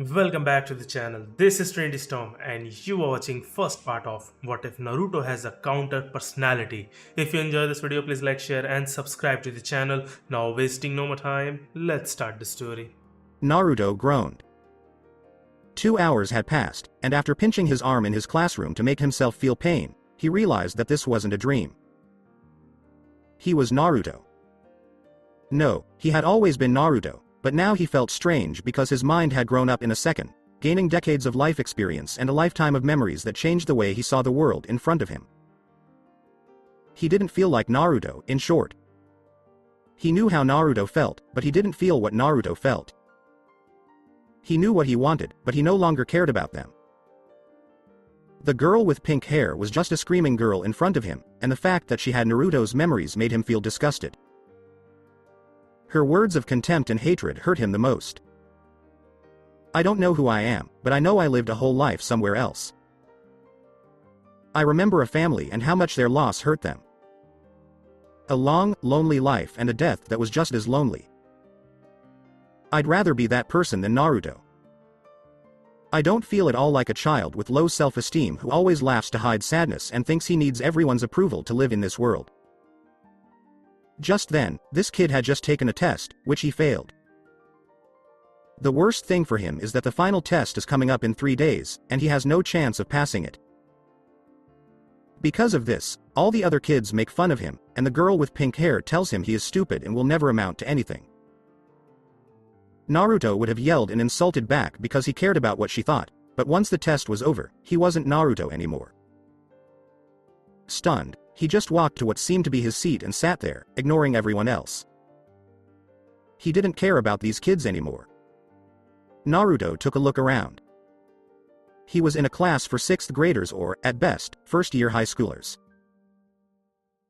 Welcome back to the channel. This is Trinity Storm and you are watching first part of What If Naruto Has a Counter Personality. If you enjoy this video, please like, share and subscribe to the channel. Now wasting no more time, let's start the story. Naruto groaned. 2 hours had passed, and after pinching his arm in his classroom to make himself feel pain, he realized that this wasn't a dream. He was Naruto. No, he had always been Naruto, but now he felt strange because his mind had grown up in a second, gaining decades of life experience and a lifetime of memories that changed the way he saw the world in front of him. He didn't feel like Naruto, in short. He knew how Naruto felt, but he didn't feel what Naruto felt. He knew what he wanted, but he no longer cared about them. The girl with pink hair was just a screaming girl in front of him, and the fact that she had Naruto's memories made him feel disgusted. Her words of contempt and hatred hurt him the most. I don't know who I am, but I know I lived a whole life somewhere else. I remember a family and how much their loss hurt them. A long, lonely life and a death that was just as lonely. I'd rather be that person than Naruto. I don't feel at all like a child with low self-esteem who always laughs to hide sadness and thinks he needs everyone's approval to live in this world. Just then, this kid had just taken a test, which he failed. The worst thing for him is that the final test is coming up in 3 days, and he has no chance of passing it. Because of this, all the other kids make fun of him, and the girl with pink hair tells him he is stupid and will never amount to anything. Naruto would have yelled and insulted back because he cared about what she thought, but once the test was over, he wasn't Naruto anymore. Stunned, he just walked to what seemed to be his seat and sat there, ignoring everyone else. He didn't care about these kids anymore. Naruto took a look around. He was in a class for 6th graders or, at best, first-year high schoolers.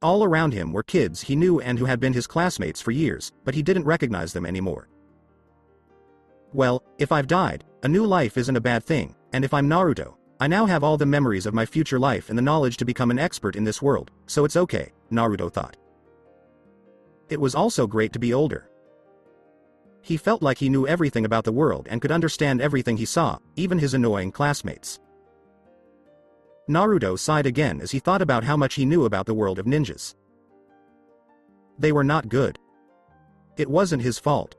All around him were kids he knew and who had been his classmates for years, but he didn't recognize them anymore. Well, if I've died, a new life isn't a bad thing, and if I'm Naruto, I now have all the memories of my future life and the knowledge to become an expert in this world, so it's okay, Naruto thought. It was also great to be older. He felt like he knew everything about the world and could understand everything he saw, even his annoying classmates. Naruto sighed again as he thought about how much he knew about the world of ninjas. They were not good. It wasn't his fault.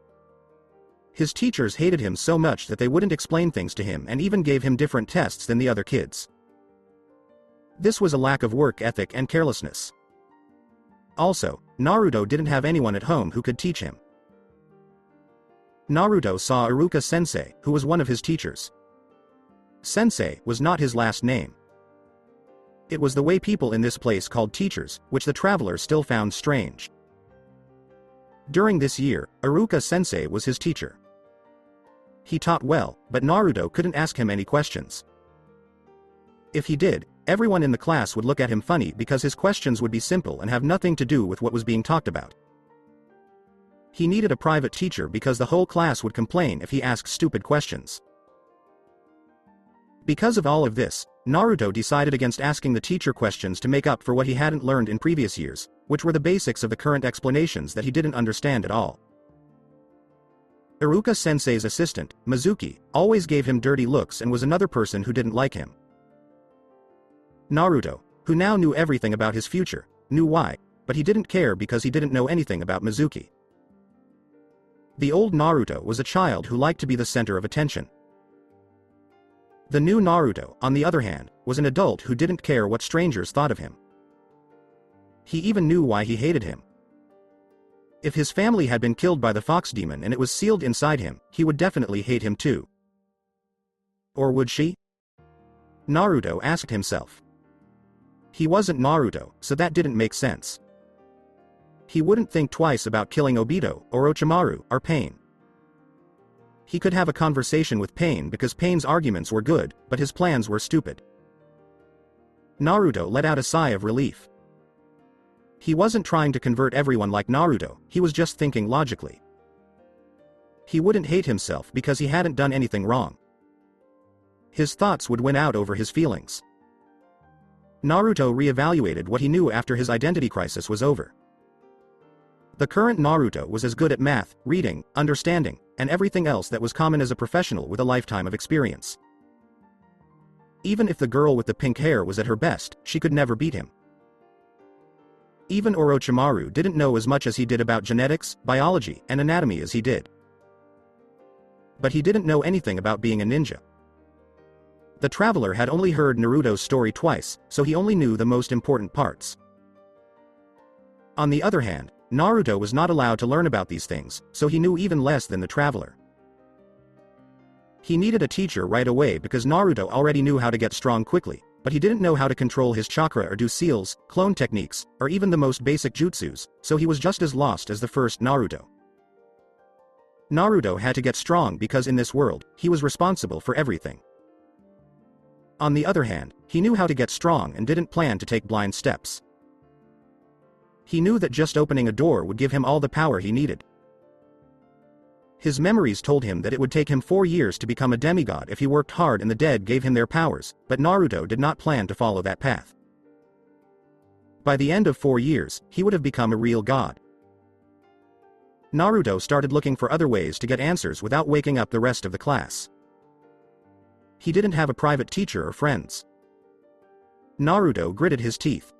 His teachers hated him so much that they wouldn't explain things to him and even gave him different tests than the other kids. This was a lack of work ethic and carelessness. Also, Naruto didn't have anyone at home who could teach him. Naruto saw Iruka Sensei, who was one of his teachers. Sensei was not his last name. It was the way people in this place called teachers, which the traveler still found strange. During this year, Iruka Sensei was his teacher. He taught well, but Naruto couldn't ask him any questions. If he did, everyone in the class would look at him funny because his questions would be simple and have nothing to do with what was being talked about. He needed a private teacher because the whole class would complain if he asked stupid questions. Because of all of this, Naruto decided against asking the teacher questions to make up for what he hadn't learned in previous years, which were the basics of the current explanations that he didn't understand at all. Iruka Sensei's assistant, Mizuki, always gave him dirty looks and was another person who didn't like him. Naruto, who now knew everything about his future, knew why, but he didn't care because he didn't know anything about Mizuki. The old Naruto was a child who liked to be the center of attention. The new Naruto, on the other hand, was an adult who didn't care what strangers thought of him. He even knew why he hated him. If his family had been killed by the fox demon and it was sealed inside him, he would definitely hate him too. Or would she? Naruto asked himself. He wasn't Naruto, so that didn't make sense. He wouldn't think twice about killing Obito, or Orochimaru, or Pain. He could have a conversation with Pain because Pain's arguments were good, but his plans were stupid. Naruto let out a sigh of relief. He wasn't trying to convert everyone like Naruto, he was just thinking logically. He wouldn't hate himself because he hadn't done anything wrong. His thoughts would win out over his feelings. Naruto reevaluated what he knew after his identity crisis was over. The current Naruto was as good at math, reading, understanding, and everything else that was common as a professional with a lifetime of experience. Even if the girl with the pink hair was at her best, she could never beat him. Even Orochimaru didn't know as much as he did about genetics, biology, and anatomy as he did. But he didn't know anything about being a ninja. The traveler had only heard Naruto's story twice, so he only knew the most important parts. On the other hand, Naruto was not allowed to learn about these things, so he knew even less than the traveler. He needed a teacher right away because Naruto already knew how to get strong quickly, but he didn't know how to control his chakra or do seals, clone techniques, or even the most basic jutsus, so he was just as lost as the first Naruto. Naruto had to get strong because in this world, he was responsible for everything. On the other hand, he knew how to get strong and didn't plan to take blind steps. He knew that just opening a door would give him all the power he needed. His memories told him that it would take him 4 years to become a demigod if he worked hard and the dead gave him their powers, but Naruto did not plan to follow that path. By the end of 4 years, he would have become a real god. Naruto started looking for other ways to get answers without waking up the rest of the class. He didn't have a private teacher or friends. Naruto gritted his teeth.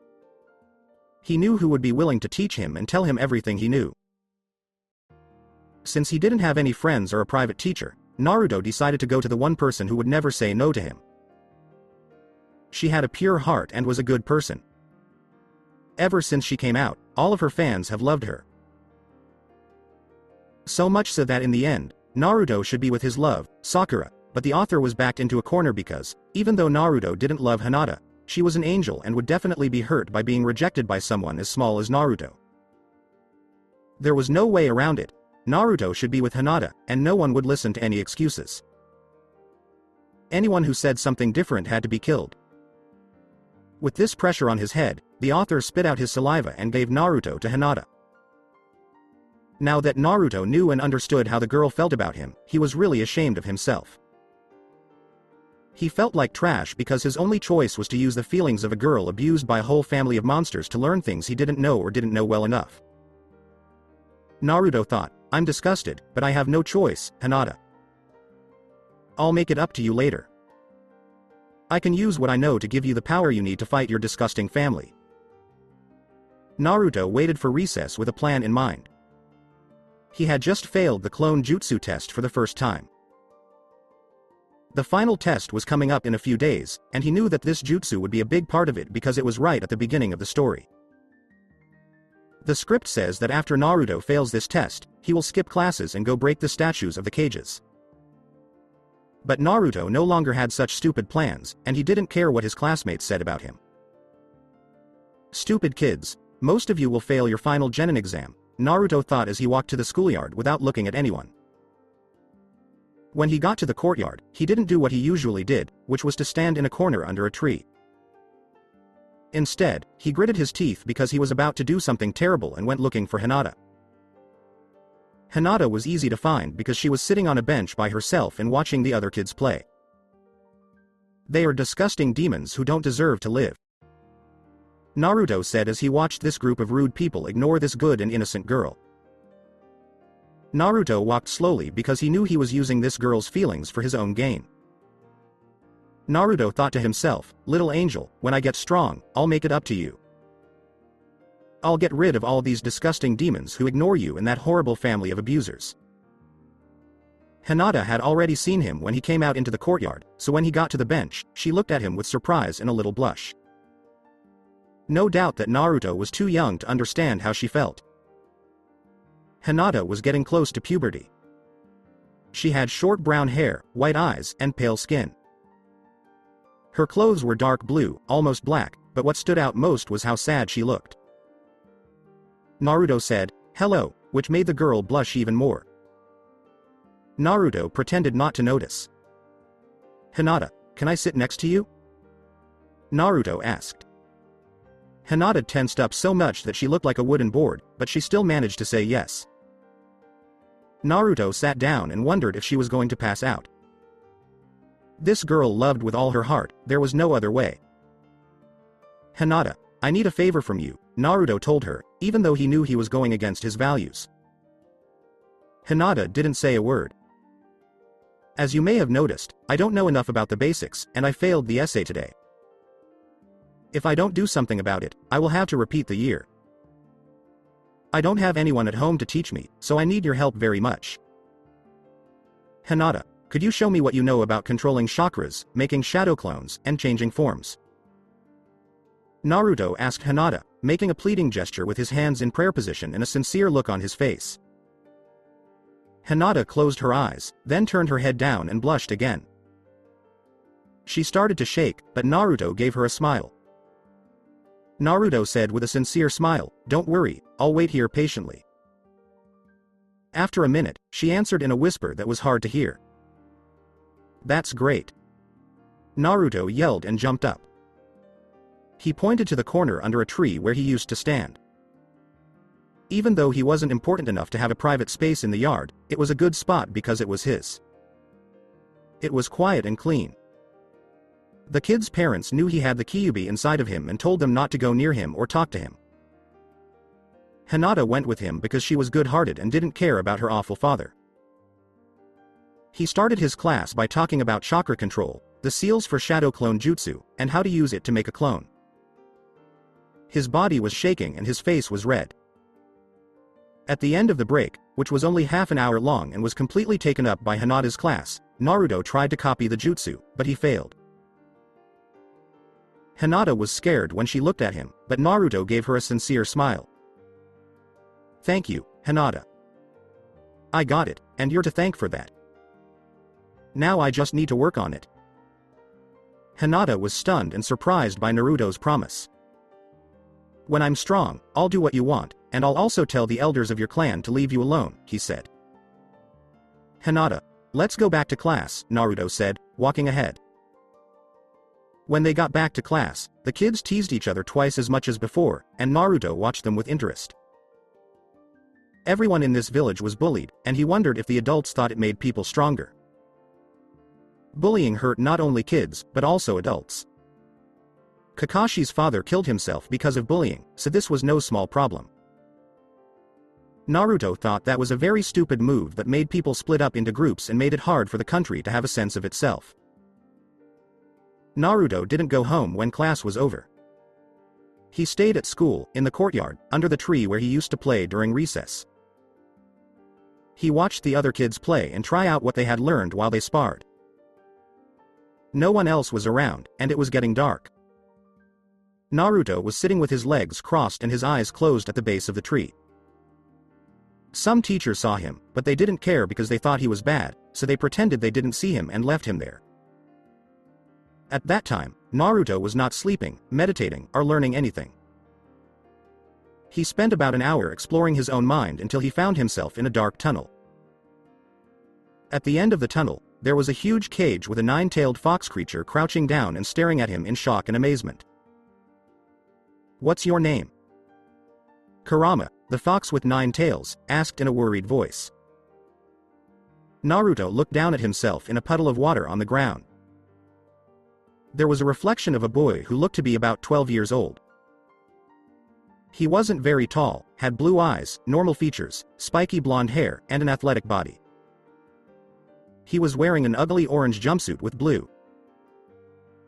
He knew who would be willing to teach him and tell him everything he knew. Since he didn't have any friends or a private teacher, Naruto decided to go to the one person who would never say no to him. She had a pure heart and was a good person. Ever since she came out, all of her fans have loved her. So much so that in the end, Naruto should be with his love, Sakura, but the author was backed into a corner because, even though Naruto didn't love Hinata, she was an angel and would definitely be hurt by being rejected by someone as small as Naruto. There was no way around it. Naruto should be with Hinata, and no one would listen to any excuses. Anyone who said something different had to be killed. With this pressure on his head, the author spit out his saliva and gave Naruto to Hinata. Now that Naruto knew and understood how the girl felt about him, he was really ashamed of himself. He felt like trash because his only choice was to use the feelings of a girl abused by a whole family of monsters to learn things he didn't know or didn't know well enough. Naruto thought, "I'm disgusted, but I have no choice, Hinata. I'll make it up to you later. I can use what I know to give you the power you need to fight your disgusting family." Naruto waited for recess with a plan in mind. He had just failed the clone jutsu test for the first time. The final test was coming up in a few days, and he knew that this jutsu would be a big part of it because it was right at the beginning of the story. The script says that after Naruto fails this test, he will skip classes and go break the statues of the cages. But Naruto no longer had such stupid plans, and he didn't care what his classmates said about him. "Stupid kids, most of you will fail your final genin exam," Naruto thought as he walked to the schoolyard without looking at anyone. When he got to the courtyard, he didn't do what he usually did, which was to stand in a corner under a tree. Instead, he gritted his teeth because he was about to do something terrible and went looking for Hinata. Hinata was easy to find because she was sitting on a bench by herself and watching the other kids play. "They are disgusting demons who don't deserve to live," Naruto said as he watched this group of rude people ignore this good and innocent girl. Naruto walked slowly because he knew he was using this girl's feelings for his own gain. Naruto thought to himself, "Little angel, when I get strong, I'll make it up to you. I'll get rid of all these disgusting demons who ignore you and that horrible family of abusers." Hinata had already seen him when he came out into the courtyard, so when he got to the bench, she looked at him with surprise and a little blush. No doubt that Naruto was too young to understand how she felt. Hinata was getting close to puberty. She had short brown hair, white eyes, and pale skin. Her clothes were dark blue, almost black, but what stood out most was how sad she looked. Naruto said, "Hello," which made the girl blush even more. Naruto pretended not to notice. "Hinata, can I sit next to you?" Naruto asked. Hinata tensed up so much that she looked like a wooden board, but she still managed to say yes. Naruto sat down and wondered if she was going to pass out. This girl loved with all her heart, there was no other way. "Hinata, I need a favor from you, Naruto told her, even though he knew he was going against his values. Hinata didn't say a word. As you may have noticed, I don't know enough about the basics, and I failed the essay today. If I don't do something about it, I will have to repeat the year. I don't have anyone at home to teach me, so I need your help very much. Hinata, could you show me what you know about controlling chakras, making shadow clones, and changing forms? Naruto asked Hinata, making a pleading gesture with his hands in prayer position and a sincere look on his face. Hinata closed her eyes, then turned her head down and blushed again. She started to shake, but Naruto gave her a smile. Naruto said with a sincere smile, "Don't worry, I'll wait here patiently." After a minute, she answered in a whisper that was hard to hear. "That's great." Naruto yelled and jumped up. He pointed to the corner under a tree where he used to stand. Even though he wasn't important enough to have a private space in the yard, it was a good spot because it was his. It was quiet and clean. The kid's parents knew he had the Kyuubi inside of him and told them not to go near him or talk to him. Hinata went with him because she was good-hearted and didn't care about her awful father. He started his class by talking about chakra control, the seals for shadow clone jutsu, and how to use it to make a clone. His body was shaking and his face was red. At the end of the break, which was only half an hour long and was completely taken up by Hinata's class, Naruto tried to copy the jutsu, but he failed. Hinata was scared when she looked at him, but Naruto gave her a sincere smile. "Thank you, Hinata. I got it, and you're to thank for that. Now I just need to work on it." Hinata was stunned and surprised by Naruto's promise. "When I'm strong, I'll do what you want, and I'll also tell the elders of your clan to leave you alone," he said. "Hinata, let's go back to class," Naruto said, walking ahead. When they got back to class, the kids teased each other twice as much as before, and Naruto watched them with interest. Everyone in this village was bullied, and he wondered if the adults thought it made people stronger. Bullying hurt not only kids, but also adults. Kakashi's father killed himself because of bullying, so this was no small problem. Naruto thought that was a very stupid move that made people split up into groups and made it hard for the country to have a sense of itself. Naruto didn't go home when class was over. He stayed at school, in the courtyard, under the tree where he used to play during recess. He watched the other kids play and try out what they had learned while they sparred. No one else was around, and it was getting dark. Naruto was sitting with his legs crossed and his eyes closed at the base of the tree. Some teachers saw him, but they didn't care because they thought he was bad, so they pretended they didn't see him and left him there. At that time, Naruto was not sleeping, meditating, or learning anything. He spent about an hour exploring his own mind until he found himself in a dark tunnel. At the end of the tunnel, there was a huge cage with a nine-tailed fox creature crouching down and staring at him in shock and amazement. "What's your name?" Kurama, the fox with 9 tails, asked in a worried voice. Naruto looked down at himself in a puddle of water on the ground. There was a reflection of a boy who looked to be about 12 years old. He wasn't very tall, had blue eyes, normal features, spiky blonde hair, and an athletic body. He was wearing an ugly orange jumpsuit with blue.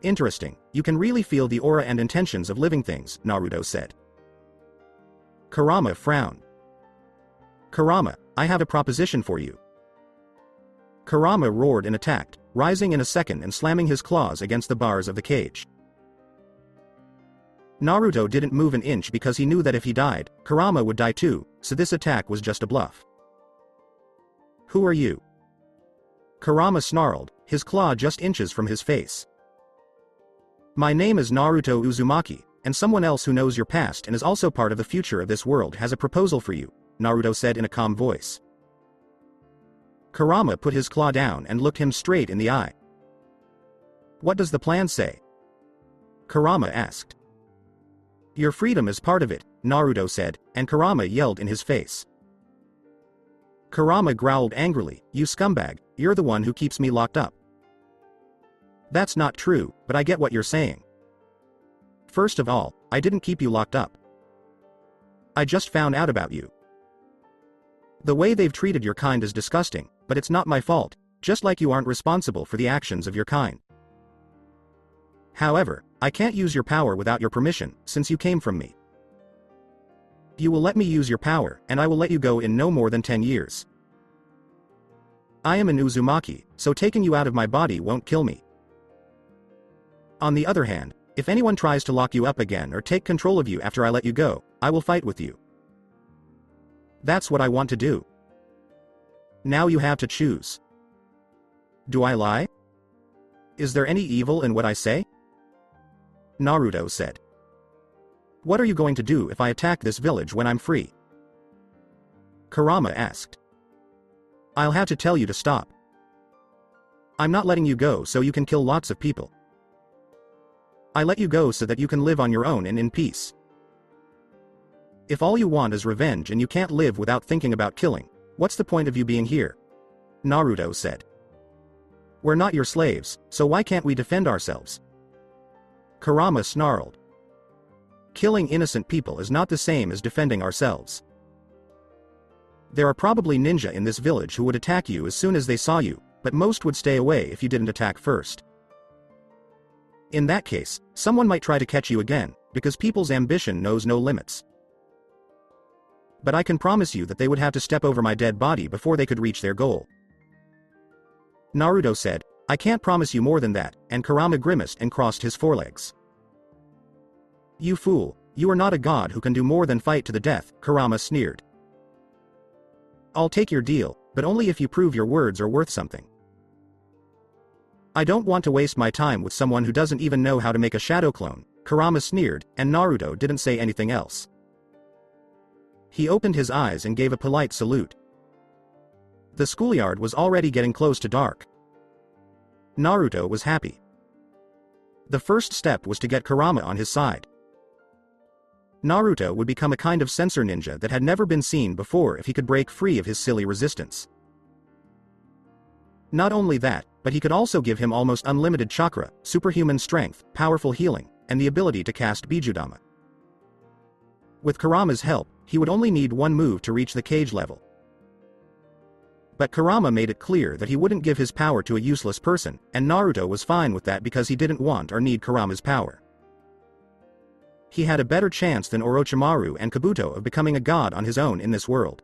"Interesting, you can really feel the aura and intentions of living things," Naruto said. Kurama frowned. "Kurama, I have a proposition for you." Kurama roared and attacked, rising in a second and slamming his claws against the bars of the cage. Naruto didn't move an inch because he knew that if he died, Kurama would die too, so this attack was just a bluff. "Who are you?" Kurama snarled, his claw just inches from his face. "My name is Naruto Uzumaki, and someone else who knows your past and is also part of the future of this world has a proposal for you," Naruto said in a calm voice. Kurama put his claw down and looked him straight in the eye. "What does the plan say?" Kurama asked. "Your freedom is part of it," Naruto said, and Kurama yelled in his face. Kurama growled angrily, "You scumbag, you're the one who keeps me locked up." "That's not true, but I get what you're saying. First of all, I didn't keep you locked up. I just found out about you. The way they've treated your kind is disgusting, but it's not my fault, just like you aren't responsible for the actions of your kind. However, I can't use your power without your permission, since you came from me. You will let me use your power, and I will let you go in no more than 10 years. I am an Uzumaki, so taking you out of my body won't kill me. On the other hand, if anyone tries to lock you up again or take control of you after I let you go, I will fight with you. That's what I want to do. Now you have to choose. Do I lie? Is there any evil in what I say? Naruto said. What are you going to do if I attack this village when I'm free? Kurama asked. I'll have to tell you to stop. I'm not letting you go so you can kill lots of people. I let you go so that you can live on your own and in peace. If all you want is revenge and you can't live without thinking about killing, what's the point of you being here? Naruto said. We're not your slaves, so why can't we defend ourselves? Kurama snarled. Killing innocent people is not the same as defending ourselves. There are probably ninja in this village who would attack you as soon as they saw you, but most would stay away if you didn't attack first. In that case, someone might try to catch you again, because people's ambition knows no limits. But I can promise you that they would have to step over my dead body before they could reach their goal. Naruto said, I can't promise you more than that, and Kurama grimaced and crossed his forelegs. You fool, you are not a god who can do more than fight to the death, Kurama sneered. I'll take your deal, but only if you prove your words are worth something. I don't want to waste my time with someone who doesn't even know how to make a shadow clone, Kurama sneered, and Naruto didn't say anything else. He opened his eyes and gave a polite salute. The schoolyard was already getting close to dark. Naruto was happy. The first step was to get Kurama on his side. Naruto would become a kind of sensor ninja that had never been seen before if he could break free of his silly resistance. Not only that, but he could also give him almost unlimited chakra, superhuman strength, powerful healing, and the ability to cast Bijudama. With Kurama's help, he would only need one move to reach the cage level. But Kurama made it clear that he wouldn't give his power to a useless person, and Naruto was fine with that because he didn't want or need Kurama's power. He had a better chance than Orochimaru and Kabuto of becoming a god on his own in this world.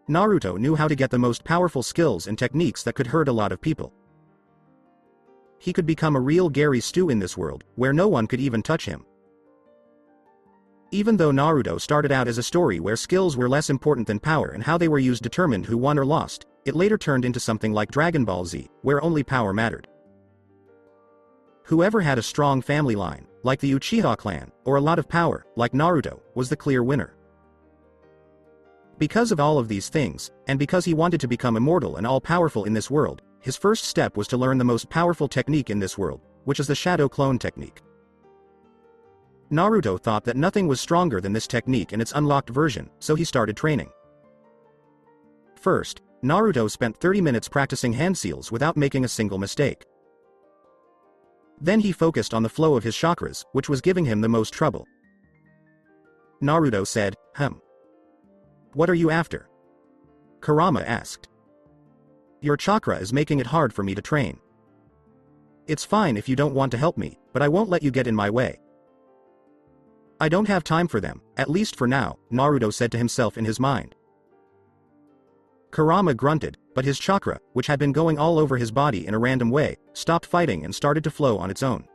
Naruto knew how to get the most powerful skills and techniques that could hurt a lot of people. He could become a real Gary Stu in this world, where no one could even touch him. Even though Naruto started out as a story where skills were less important than power and how they were used determined who won or lost, it later turned into something like Dragon Ball Z, where only power mattered. Whoever had a strong family line, like the Uchiha clan, or a lot of power, like Naruto, was the clear winner. Because of all of these things, and because he wanted to become immortal and all-powerful in this world, his first step was to learn the most powerful technique in this world, which is the shadow clone technique. Naruto thought that nothing was stronger than this technique in its unlocked version, so he started training. First, Naruto spent 30 minutes practicing hand seals without making a single mistake. Then he focused on the flow of his chakras, which was giving him the most trouble. Naruto said, What are you after? Kurama asked. Your chakra is making it hard for me to train. It's fine if you don't want to help me, but I won't let you get in my way. I don't have time for them, at least for now, Naruto said to himself in his mind. Kurama grunted, but his chakra, which had been going all over his body in a random way, stopped fighting and started to flow on its own.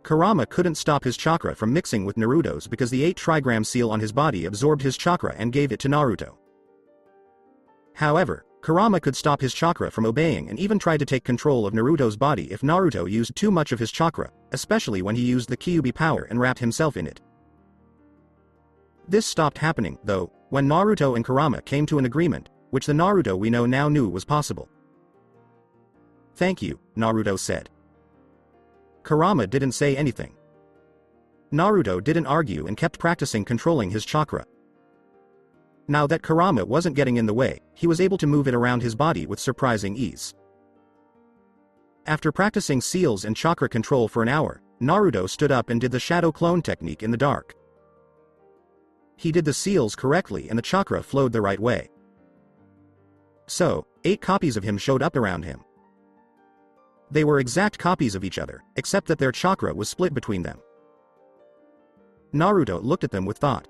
Kurama couldn't stop his chakra from mixing with Naruto's because the 8 trigram seal on his body absorbed his chakra and gave it to Naruto. However, Kurama could stop his chakra from obeying and even tried to take control of Naruto's body if Naruto used too much of his chakra, especially when he used the Kyuubi power and wrapped himself in it. This stopped happening, though, when Naruto and Kurama came to an agreement, which the Naruto we know now knew was possible. Thank you, Naruto said. Kurama didn't say anything. Naruto didn't argue and kept practicing controlling his chakra. Now that Kurama wasn't getting in the way, he was able to move it around his body with surprising ease. After practicing seals and chakra control for an hour, Naruto stood up and did the shadow clone technique in the dark. He did the seals correctly and the chakra flowed the right way. So, 8 copies of him showed up around him. They were exact copies of each other, except that their chakra was split between them. Naruto looked at them with thought.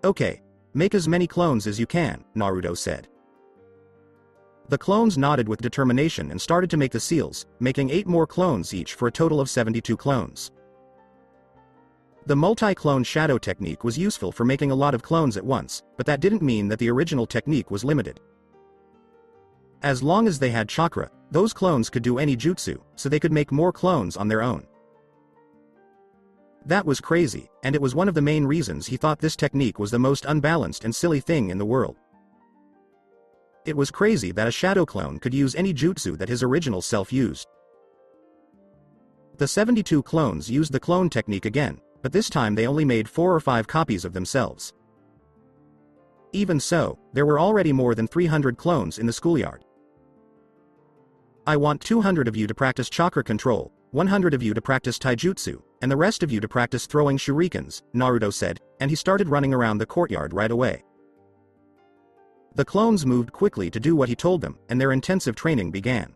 Okay, make as many clones as you can, Naruto said. The clones nodded with determination and started to make the seals, making 8 more clones each for a total of 72 clones. The multi-clone shadow technique was useful for making a lot of clones at once, but that didn't mean that the original technique was limited. As long as they had chakra, those clones could do any jutsu, so they could make more clones on their own. That was crazy, and it was one of the main reasons he thought this technique was the most unbalanced and silly thing in the world. It was crazy that a shadow clone could use any jutsu that his original self used. The 72 clones used the clone technique again, but this time they only made 4 or 5 copies of themselves. Even so, there were already more than 300 clones in the schoolyard. I want 200 of you to practice chakra control, 100 of you to practice taijutsu, and the rest of you to practice throwing shurikens, Naruto said, and he started running around the courtyard right away. The clones moved quickly to do what he told them, and their intensive training began.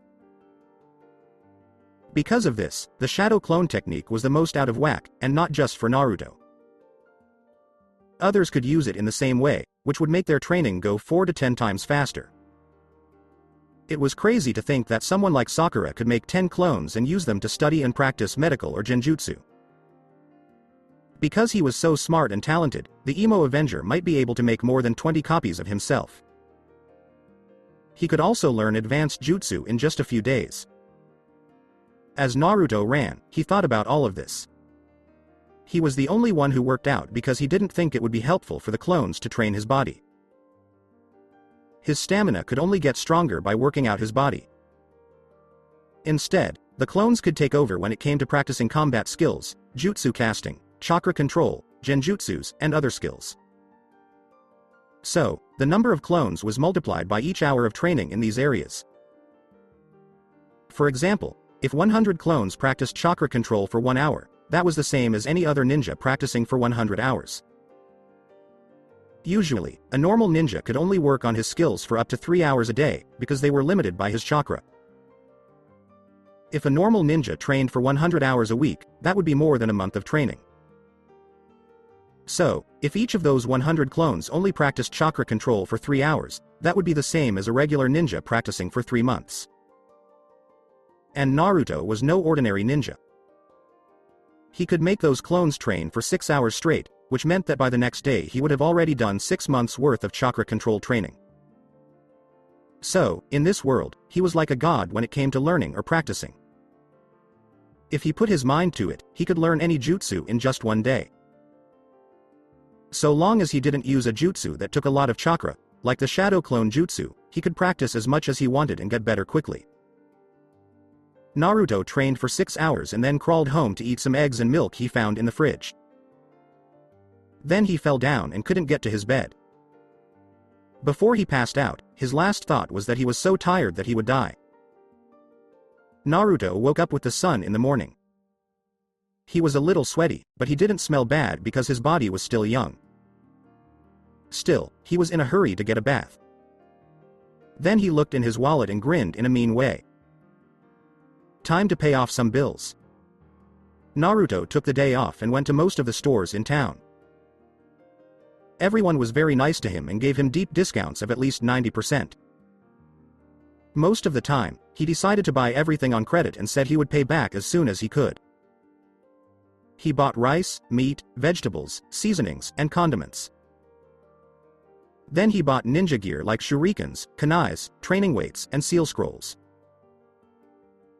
Because of this, the shadow clone technique was the most out of whack, and not just for Naruto. Others could use it in the same way, which would make their training go 4 to 10 times faster. It was crazy to think that someone like Sakura could make 10 clones and use them to study and practice medical or genjutsu. Because he was so smart and talented, the Emo Avenger might be able to make more than 20 copies of himself. He could also learn advanced jutsu in just a few days. As Naruto ran, he thought about all of this. He was the only one who worked out because he didn't think it would be helpful for the clones to train his body. His stamina could only get stronger by working out his body. Instead, the clones could take over when it came to practicing combat skills, jutsu casting, chakra control, genjutsus, and other skills. So, the number of clones was multiplied by each hour of training in these areas. For example, if 100 clones practiced chakra control for 1 hour, that was the same as any other ninja practicing for 100 hours. Usually, a normal ninja could only work on his skills for up to 3 hours a day, because they were limited by his chakra. If a normal ninja trained for 100 hours a week, that would be more than a month of training. So, if each of those 100 clones only practiced chakra control for 3 hours, that would be the same as a regular ninja practicing for 3 months. And Naruto was no ordinary ninja. He could make those clones train for 6 hours straight, which meant that by the next day he would have already done 6 months worth of chakra control training. So, in this world, he was like a god when it came to learning or practicing. If he put his mind to it, he could learn any jutsu in just 1 day. So long as he didn't use a jutsu that took a lot of chakra, like the shadow clone jutsu, he could practice as much as he wanted and get better quickly. Naruto trained for 6 hours and then crawled home to eat some eggs and milk he found in the fridge. Then he fell down and couldn't get to his bed. Before he passed out, his last thought was that he was so tired that he would die. Naruto woke up with the sun in the morning. He was a little sweaty, but he didn't smell bad because his body was still young. Still, he was in a hurry to get a bath. Then he looked in his wallet and grinned in a mean way. Time to pay off some bills. Naruto took the day off and went to most of the stores in town. Everyone was very nice to him and gave him deep discounts of at least 90%. Most of the time, he decided to buy everything on credit and said he would pay back as soon as he could. He bought rice, meat, vegetables, seasonings, and condiments. Then he bought ninja gear like shurikens, kunais, training weights, and seal scrolls.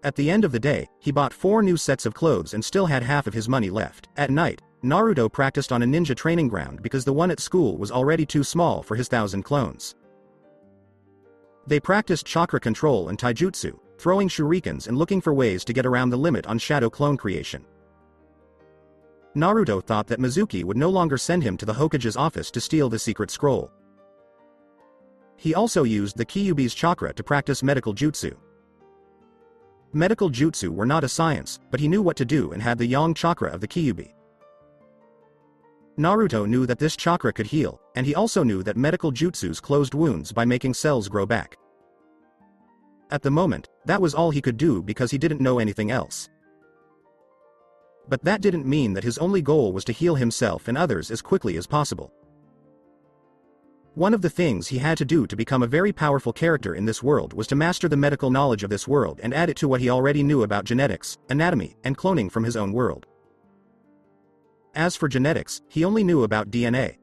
At the end of the day, he bought 4 new sets of clothes and still had half of his money left. At night, Naruto practiced on a ninja training ground because the one at school was already too small for his 1,000 clones. They practiced chakra control and taijutsu, throwing shurikens and looking for ways to get around the limit on shadow clone creation. Naruto thought that Mizuki would no longer send him to the Hokage's office to steal the secret scroll. He also used the Kyuubi's chakra to practice medical jutsu. Medical jutsu were not a science, but he knew what to do and had the yang chakra of the Kyuubi. Naruto knew that this chakra could heal, and he also knew that medical jutsus closed wounds by making cells grow back. At the moment, that was all he could do because he didn't know anything else. But that didn't mean that his only goal was to heal himself and others as quickly as possible. One of the things he had to do to become a very powerful character in this world was to master the medical knowledge of this world and add it to what he already knew about genetics, anatomy, and cloning from his own world. As for genetics, he only knew about DNA.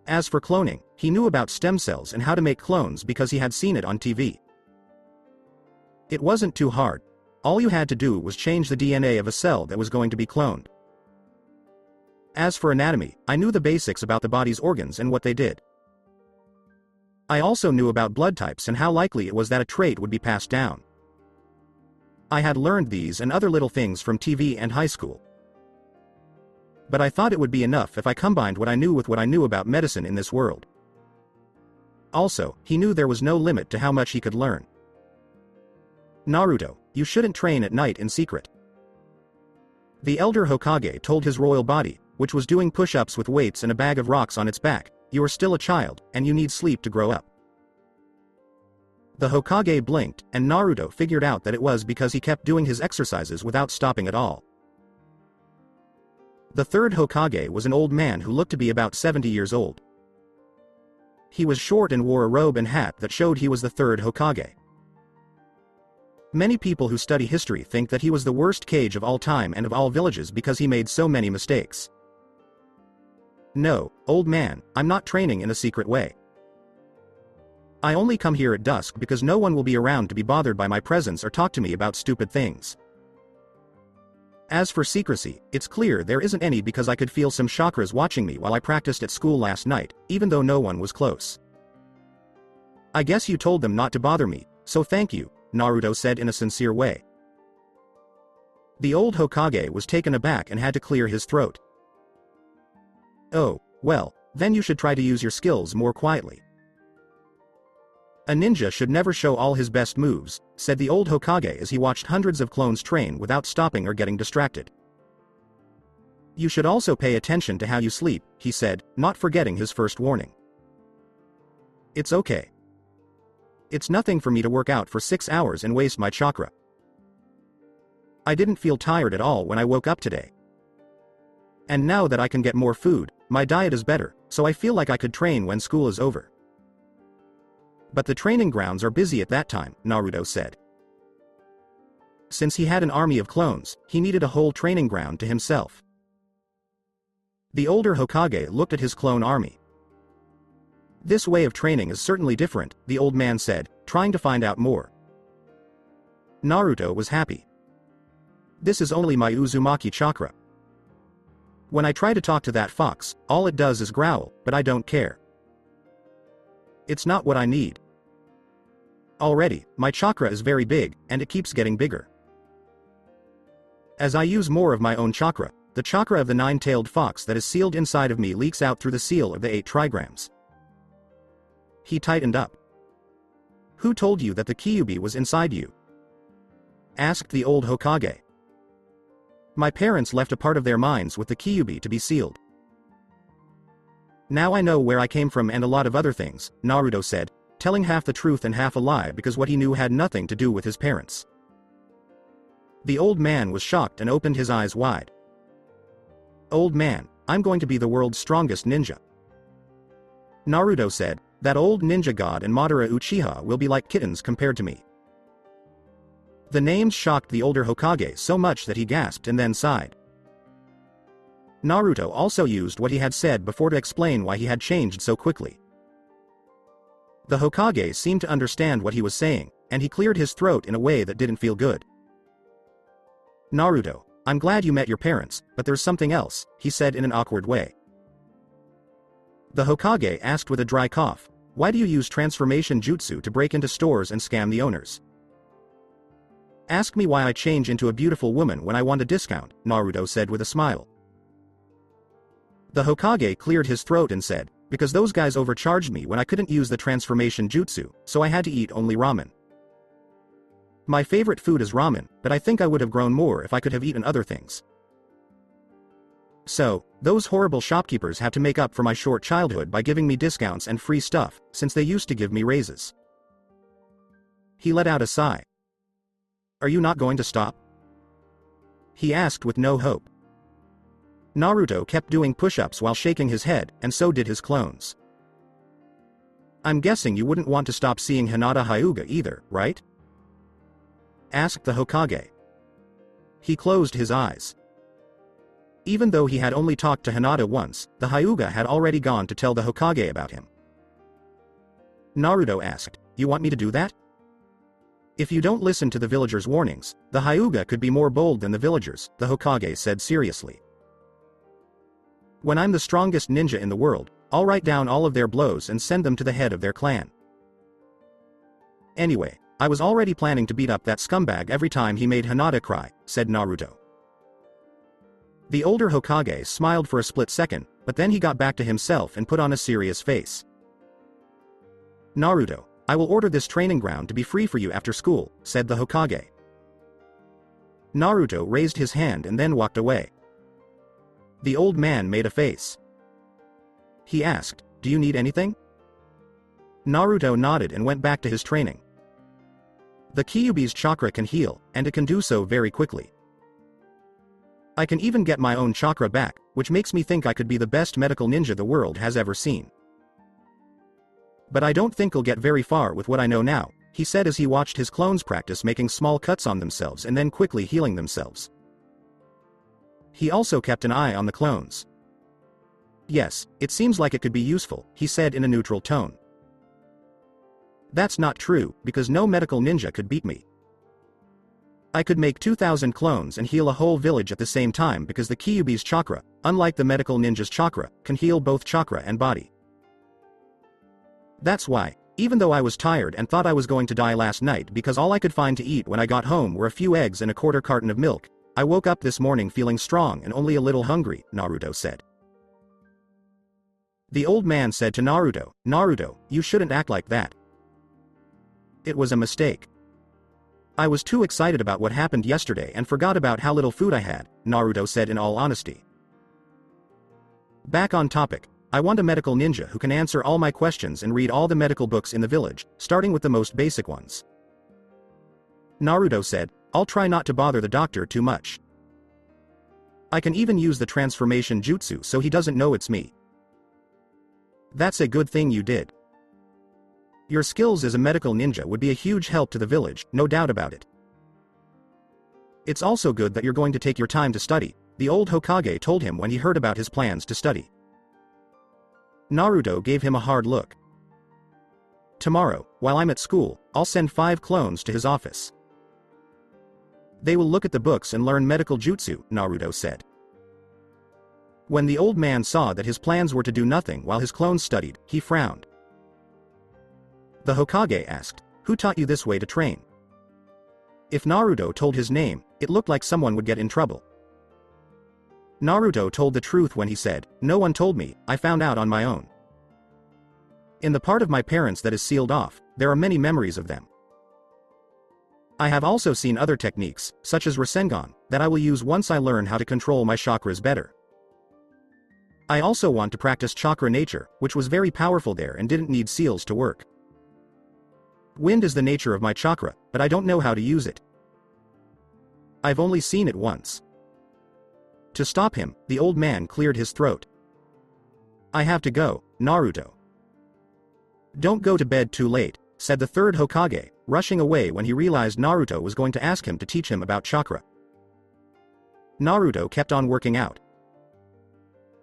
As for cloning, he knew about stem cells and how to make clones because he had seen it on TV. It wasn't too hard. All you had to do was change the DNA of a cell that was going to be cloned. As for anatomy, I knew the basics about the body's organs and what they did. I also knew about blood types and how likely it was that a trait would be passed down. I had learned these and other little things from TV and high school. But I thought it would be enough if I combined what I knew with what I knew about medicine in this world. Also, he knew there was no limit to how much he could learn. Naruto, you shouldn't train at night in secret. The elder Hokage told his royal body, which was doing push-ups with weights and a bag of rocks on its back, you are still a child, and you need sleep to grow up. The Hokage blinked, and Naruto figured out that it was because he kept doing his exercises without stopping at all. The third Hokage was an old man who looked to be about 70 years old. He was short and wore a robe and hat that showed he was the third Hokage. Many people who study history think that he was the worst Kage of all time and of all villages because he made so many mistakes. No, old man, I'm not training in a secret way. I only come here at dusk because no one will be around to be bothered by my presence or talk to me about stupid things. As for secrecy, it's clear there isn't any because I could feel some chakras watching me while I practiced at school last night, even though no one was close. I guess you told them not to bother me, so thank you, Naruto said in a sincere way. The old Hokage was taken aback and had to clear his throat. Oh, well, then you should try to use your skills more quietly. A ninja should never show all his best moves, said the old Hokage as he watched hundreds of clones train without stopping or getting distracted. You should also pay attention to how you sleep, he said, not forgetting his first warning. It's okay. It's nothing for me to work out for 6 hours and waste my chakra. I didn't feel tired at all when I woke up today. And now that I can get more food, my diet is better, so I feel like I could train when school is over. But the training grounds are busy at that time, Naruto said. Since he had an army of clones, he needed a whole training ground to himself. The older Hokage looked at his clone army. This way of training is certainly different, the old man said, trying to find out more. Naruto was happy. This is only my Uzumaki chakra. When I try to talk to that fox, all it does is growl, but I don't care. It's not what I need. Already, my chakra is very big, and it keeps getting bigger. As I use more of my own chakra, the chakra of the 9-tailed fox that is sealed inside of me leaks out through the seal of the 8 trigrams. He tightened up. Who told you that the Kyuubi was inside you? Asked the old Hokage. My parents left a part of their minds with the Kyuubi to be sealed. Now I know where I came from and a lot of other things, Naruto said, telling half the truth and half a lie because what he knew had nothing to do with his parents. The old man was shocked and opened his eyes wide. Old man, I'm going to be the world's strongest ninja. Naruto said, that old ninja god and Madara Uchiha will be like kittens compared to me. The names shocked the older Hokage so much that he gasped and then sighed. Naruto also used what he had said before to explain why he had changed so quickly. The Hokage seemed to understand what he was saying, and he cleared his throat in a way that didn't feel good. Naruto, I'm glad you met your parents, but there's something else, he said in an awkward way. The Hokage asked with a dry cough, why do you use transformation jutsu to break into stores and scam the owners? Ask me why I change into a beautiful woman when I want a discount, Naruto said with a smile. The Hokage cleared his throat and said, because those guys overcharged me when I couldn't use the transformation jutsu, so I had to eat only ramen. My favorite food is ramen, but I think I would have grown more if I could have eaten other things. So, those horrible shopkeepers have to make up for my short childhood by giving me discounts and free stuff, since they used to give me raises. He let out a sigh. Are you not going to stop? He asked with no hope. Naruto kept doing push-ups while shaking his head, and so did his clones. I'm guessing you wouldn't want to stop seeing Hinata Hyuga either, right? Asked the Hokage. He closed his eyes. Even though he had only talked to Hinata once, the Hyuga had already gone to tell the Hokage about him. Naruto asked, you want me to do that? If you don't listen to the villagers' warnings, the Hyuga could be more bold than the villagers, the Hokage said seriously. When I'm the strongest ninja in the world, I'll write down all of their blows and send them to the head of their clan. Anyway, I was already planning to beat up that scumbag every time he made Hinata cry, said Naruto. The older Hokage smiled for a split second, but then he got back to himself and put on a serious face. Naruto, I will order this training ground to be free for you after school, said the Hokage. Naruto raised his hand and then walked away. The old man made a face. He asked, do you need anything? Naruto nodded and went back to his training. The Kyuubi's chakra can heal, and it can do so very quickly. I can even get my own chakra back, which makes me think I could be the best medical ninja the world has ever seen. But I don't think I'll get very far with what I know now, he said as he watched his clones practice making small cuts on themselves and then quickly healing themselves. He also kept an eye on the clones. Yes, it seems like it could be useful, he said in a neutral tone. That's not true, because no medical ninja could beat me. I could make 2,000 clones and heal a whole village at the same time because the Kyuubi's chakra, unlike the medical ninja's chakra, can heal both chakra and body. That's why, even though I was tired and thought I was going to die last night because all I could find to eat when I got home were a few eggs and a quarter carton of milk, I woke up this morning feeling strong and only a little hungry, Naruto said. The old man said to Naruto, Naruto, you shouldn't act like that. It was a mistake. I was too excited about what happened yesterday and forgot about how little food I had, Naruto said in all honesty. Back on topic, I want a medical ninja who can answer all my questions and read all the medical books in the village, starting with the most basic ones. Naruto said, I'll try not to bother the doctor too much. I can even use the transformation jutsu so he doesn't know it's me. That's a good thing you did. Your skills as a medical ninja would be a huge help to the village, no doubt about it. It's also good that you're going to take your time to study, the old Hokage told him when he heard about his plans to study. Naruto gave him a hard look. Tomorrow, while I'm at school, I'll send 5 clones to his office. They will look at the books and learn medical jutsu, Naruto said. When the old man saw that his plans were to do nothing while his clones studied, he frowned. The Hokage asked, who taught you this way to train? If Naruto told his name, it looked like someone would get in trouble. Naruto told the truth when he said, no one told me, I found out on my own. In the part of my parents that is sealed off, there are many memories of them. I have also seen other techniques, such as Rasengan, that I will use once I learn how to control my chakras better. I also want to practice chakra nature, which was very powerful there and didn't need seals to work. Wind is the nature of my chakra, but I don't know how to use it. I've only seen it once. To stop him, the old man cleared his throat. I have to go, Naruto. Don't go to bed too late, said the third Hokage, rushing away when he realized Naruto was going to ask him to teach him about chakra. Naruto kept on working out.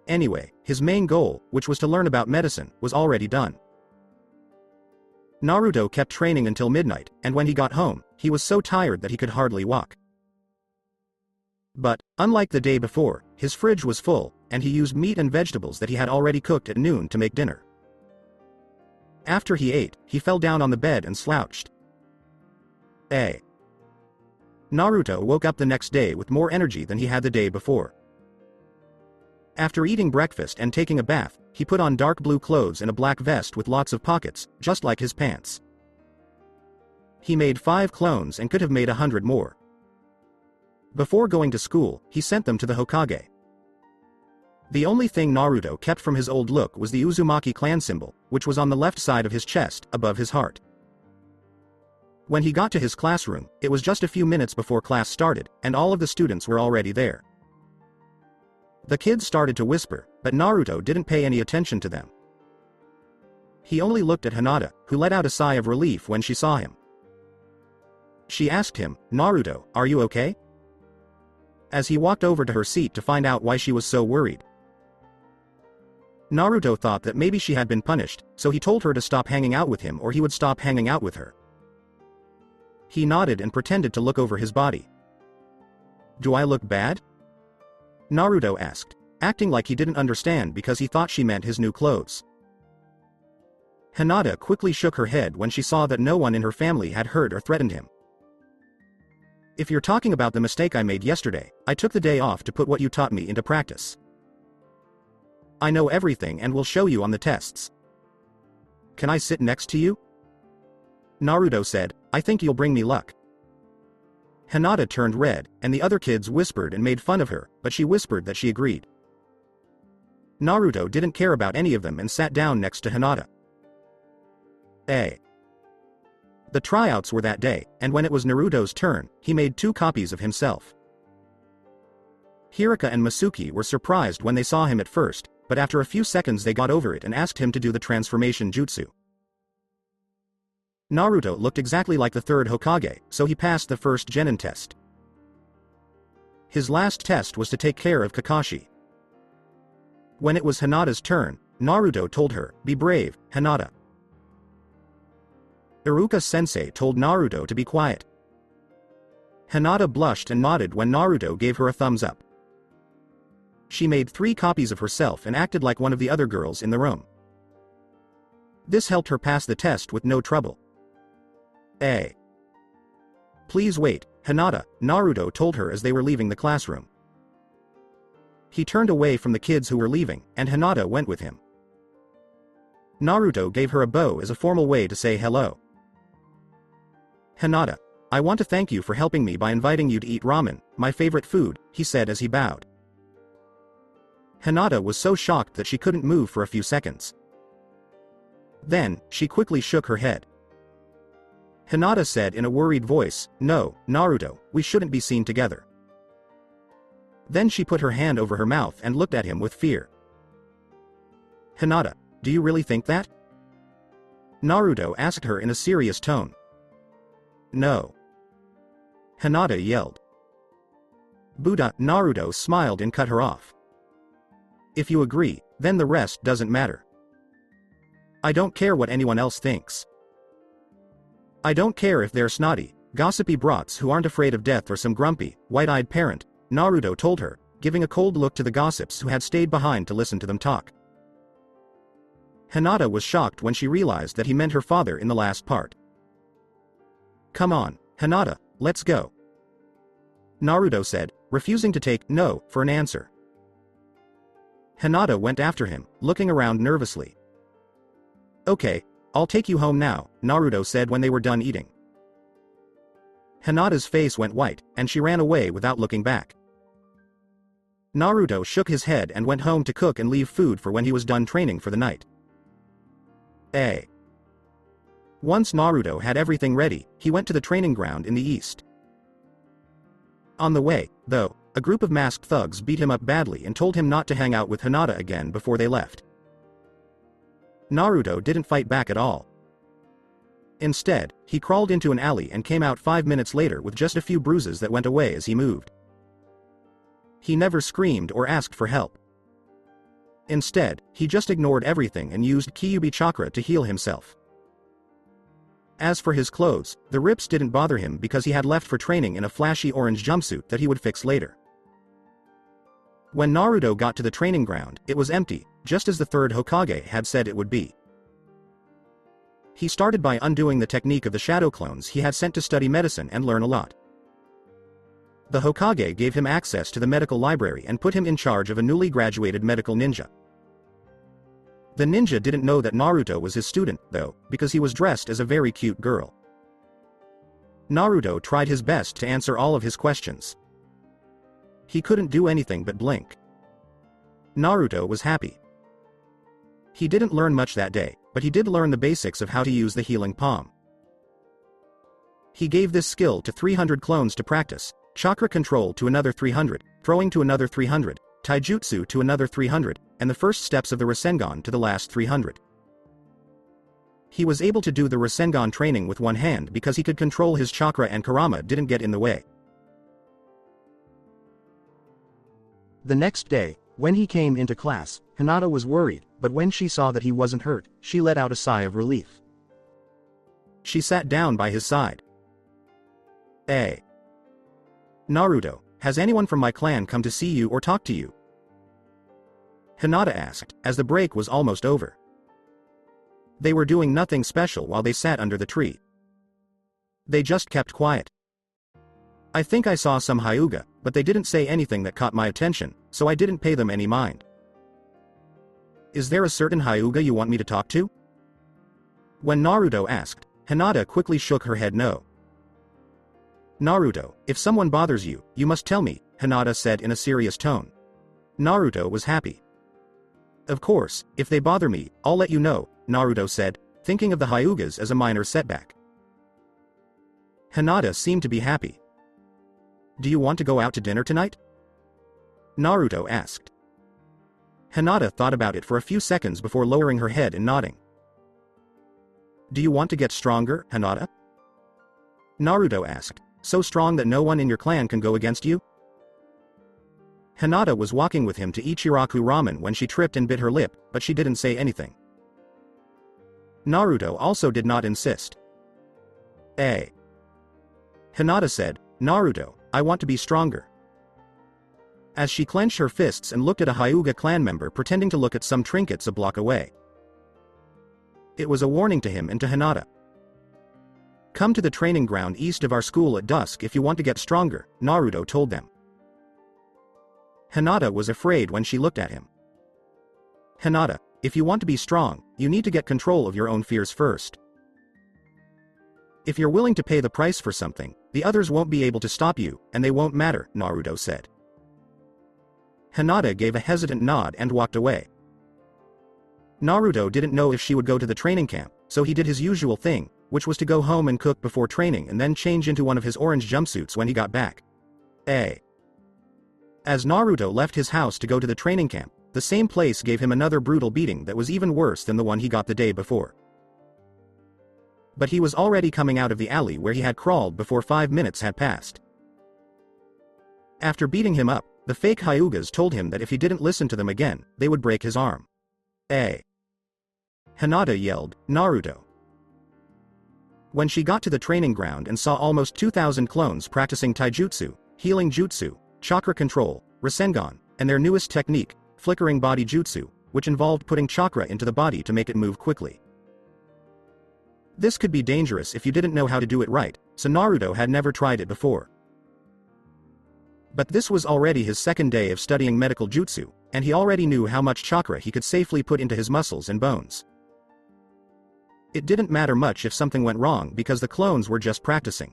Anyway, his main goal, which was to learn about medicine, was already done. Naruto kept training until midnight, and when he got home, he was so tired that he could hardly walk. But, unlike the day before, his fridge was full, and he used meat and vegetables that he had already cooked at noon to make dinner. After he ate, he fell down on the bed and slouched. Naruto woke up the next day with more energy than he had the day before. After eating breakfast and taking a bath, he put on dark blue clothes and a black vest with lots of pockets, just like his pants. He made 5 clones and could have made 100 more. Before going to school, he sent them to the Hokage. The only thing Naruto kept from his old look was the Uzumaki clan symbol, which was on the left side of his chest, above his heart. When he got to his classroom, it was just a few minutes before class started, and all of the students were already there. The kids started to whisper, but Naruto didn't pay any attention to them. He only looked at Hinata, who let out a sigh of relief when she saw him. She asked him, "Naruto, are you okay?" As he walked over to her seat to find out why she was so worried. Naruto thought that maybe she had been punished, so he told her to stop hanging out with him or he would stop hanging out with her. He nodded and pretended to look over his body. "Do I look bad?" Naruto asked, acting like he didn't understand because he thought she meant his new clothes. Hinata quickly shook her head when she saw that no one in her family had hurt or threatened him. "If you're talking about the mistake I made yesterday, I took the day off to put what you taught me into practice. I know everything and will show you on the tests. Can I sit next to you?" Naruto said, "I think you'll bring me luck." Hinata turned red, and the other kids whispered and made fun of her, but she whispered that she agreed. Naruto didn't care about any of them and sat down next to Hinata. The tryouts were that day, and when it was Naruto's turn, he made 2 copies of himself. Hiraka and Masuki were surprised when they saw him at first, but after a few seconds they got over it and asked him to do the transformation jutsu. Naruto looked exactly like the 3rd Hokage, so he passed the first Genin test. His last test was to take care of Kakashi. When it was Hinata's turn, Naruto told her, "Be brave, Hinata." Iruka-sensei told Naruto to be quiet. Hinata blushed and nodded when Naruto gave her a thumbs up. She made 3 copies of herself and acted like one of the other girls in the room. This helped her pass the test with no trouble. "Please wait, Hinata," Naruto told her as they were leaving the classroom. He turned away from the kids who were leaving, and Hinata went with him. Naruto gave her a bow as a formal way to say hello. "Hinata, I want to thank you for helping me by inviting you to eat ramen, my favorite food," he said as he bowed. Hinata was so shocked that she couldn't move for a few seconds. Then, she quickly shook her head. Hinata said in a worried voice, "No, Naruto, we shouldn't be seen together." Then she put her hand over her mouth and looked at him with fear. "Hinata, do you really think that?" Naruto asked her in a serious tone. "No." Hinata yelled. "Buddha," Naruto smiled and cut her off. "If you agree, then the rest doesn't matter. I don't care what anyone else thinks. I don't care if they're snotty, gossipy brats who aren't afraid of death or some grumpy, white-eyed parent," Naruto told her, giving a cold look to the gossips who had stayed behind to listen to them talk. Hinata was shocked when she realized that he meant her father in the last part. "Come on, Hinata, let's go," Naruto said, refusing to take "no" for an answer. Hinata went after him, looking around nervously. "Okay, I'll take you home now," Naruto said when they were done eating. Hinata's face went white, and she ran away without looking back. Naruto shook his head and went home to cook and leave food for when he was done training for the night. Once Naruto had everything ready, he went to the training ground in the east. On the way, though, a group of masked thugs beat him up badly and told him not to hang out with Hinata again before they left. Naruto didn't fight back at all. Instead, he crawled into an alley and came out 5 minutes later with just a few bruises that went away as he moved. He never screamed or asked for help. Instead, he just ignored everything and used Kyuubi chakra to heal himself. As for his clothes, the rips didn't bother him because he had left for training in a flashy orange jumpsuit that he would fix later. When Naruto got to the training ground, it was empty, just as the 3rd Hokage had said it would be. He started by undoing the technique of the shadow clones he had sent to study medicine and learn a lot. The Hokage gave him access to the medical library and put him in charge of a newly graduated medical ninja. The ninja didn't know that Naruto was his student, though, because he was dressed as a very cute girl. Naruto tried his best to answer all of his questions. He couldn't do anything but blink. Naruto was happy. He didn't learn much that day, but he did learn the basics of how to use the healing palm. He gave this skill to 300 clones to practice, chakra control to another 300, throwing to another 300, taijutsu to another 300, and the first steps of the Rasengan to the last 300. He was able to do the Rasengan training with one hand because he could control his chakra and Kurama didn't get in the way. The next day, when he came into class, Hinata was worried, but when she saw that he wasn't hurt, she let out a sigh of relief. She sat down by his side. "Hey, Naruto, has anyone from my clan come to see you or talk to you?" Hinata asked, as the break was almost over. They were doing nothing special while they sat under the tree. They just kept quiet. "I think I saw some Hyuga, but they didn't say anything that caught my attention, so I didn't pay them any mind." "Is there a certain Hyuga you want me to talk to?" When Naruto asked, Hinata quickly shook her head no. "Naruto, if someone bothers you, you must tell me," Hinata said in a serious tone. Naruto was happy. "Of course, if they bother me, I'll let you know," Naruto said, thinking of the Hyugas as a minor setback. Hinata seemed to be happy. "Do you want to go out to dinner tonight?" Naruto asked. Hinata thought about it for a few seconds before lowering her head and nodding. "Do you want to get stronger, Hinata?" Naruto asked. "So strong that no one in your clan can go against you?" Hinata was walking with him to Ichiraku Ramen when she tripped and bit her lip, but she didn't say anything. Naruto also did not insist. "Hey." Hinata said, "Naruto, I want to be stronger." As she clenched her fists and looked at a Hyuga clan member pretending to look at some trinkets a block away. It was a warning to him and to Hinata. "Come to the training ground east of our school at dusk if you want to get stronger," Naruto told them. Hinata was afraid when she looked at him. "Hinata, if you want to be strong, you need to get control of your own fears first. If you're willing to pay the price for something, the others won't be able to stop you, and they won't matter," Naruto said. Hinata gave a hesitant nod and walked away. Naruto didn't know if she would go to the training camp, so he did his usual thing, which was to go home and cook before training and then change into one of his orange jumpsuits when he got back. As Naruto left his house to go to the training camp, the same place gave him another brutal beating that was even worse than the one he got the day before. But he was already coming out of the alley where he had crawled before 5 minutes had passed. After beating him up, the fake Hyugas told him that if he didn't listen to them again, they would break his arm. Hinata yelled, "Naruto!" When she got to the training ground and saw almost 2,000 clones practicing taijutsu, healing jutsu, chakra control, Rasengan, and their newest technique, flickering body jutsu, which involved putting chakra into the body to make it move quickly. This could be dangerous if you didn't know how to do it right, so Naruto had never tried it before. But this was already his second day of studying medical jutsu, and he already knew how much chakra he could safely put into his muscles and bones. It didn't matter much if something went wrong because the clones were just practicing.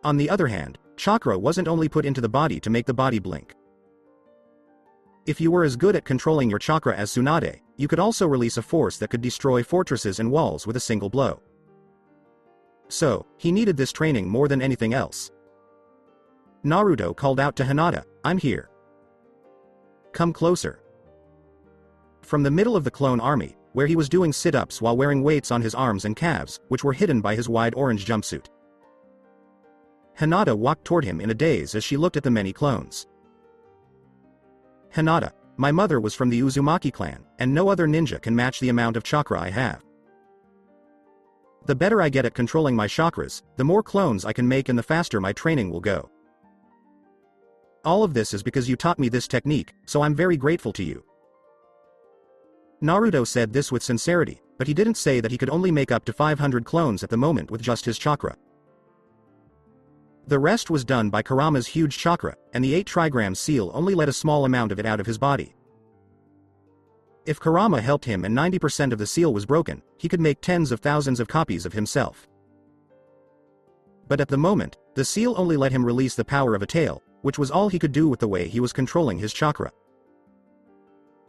On the other hand, chakra wasn't only put into the body to make the body blink. If you were as good at controlling your chakra as Tsunade, you could also release a force that could destroy fortresses and walls with a single blow. So, he needed this training more than anything else. Naruto called out to Hinata, "I'm here. Come closer." From the middle of the clone army, where he was doing sit-ups while wearing weights on his arms and calves, which were hidden by his wide orange jumpsuit. Hinata walked toward him in a daze as she looked at the many clones. "Hinata, my mother was from the Uzumaki clan, and no other ninja can match the amount of chakra I have. The better I get at controlling my chakras, the more clones I can make and the faster my training will go. All of this is because you taught me this technique, so I'm very grateful to you." Naruto said this with sincerity, but he didn't say that he could only make up to 500 clones at the moment with just his chakra. The rest was done by Kurama's huge chakra, and the 8 trigram seal only let a small amount of it out of his body. If Kurama helped him and 90% of the seal was broken, he could make tens of thousands of copies of himself. But at the moment, the seal only let him release the power of a tail, which was all he could do with the way he was controlling his chakra.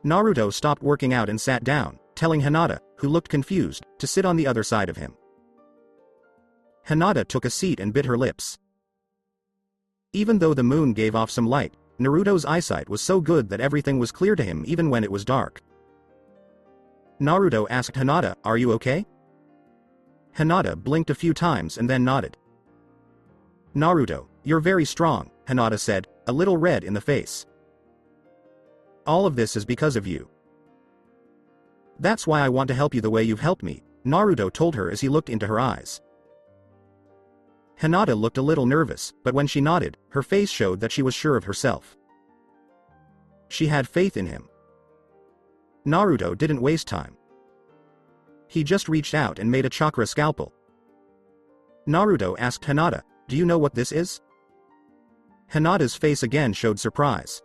Naruto stopped working out and sat down, telling Hinata, who looked confused, to sit on the other side of him. Hinata took a seat and bit her lips. Even though the moon gave off some light, Naruto's eyesight was so good that everything was clear to him even when it was dark. Naruto asked Hinata, "Are you okay?" Hinata blinked a few times and then nodded. "Naruto, you're very strong," Hinata said, a little red in the face. "All of this is because of you. That's why I want to help you the way you've helped me," Naruto told her as he looked into her eyes. Hinata looked a little nervous, but when she nodded, her face showed that she was sure of herself. She had faith in him. Naruto didn't waste time. He just reached out and made a chakra scalpel. Naruto asked Hinata, "Do you know what this is?" Hinata's face again showed surprise.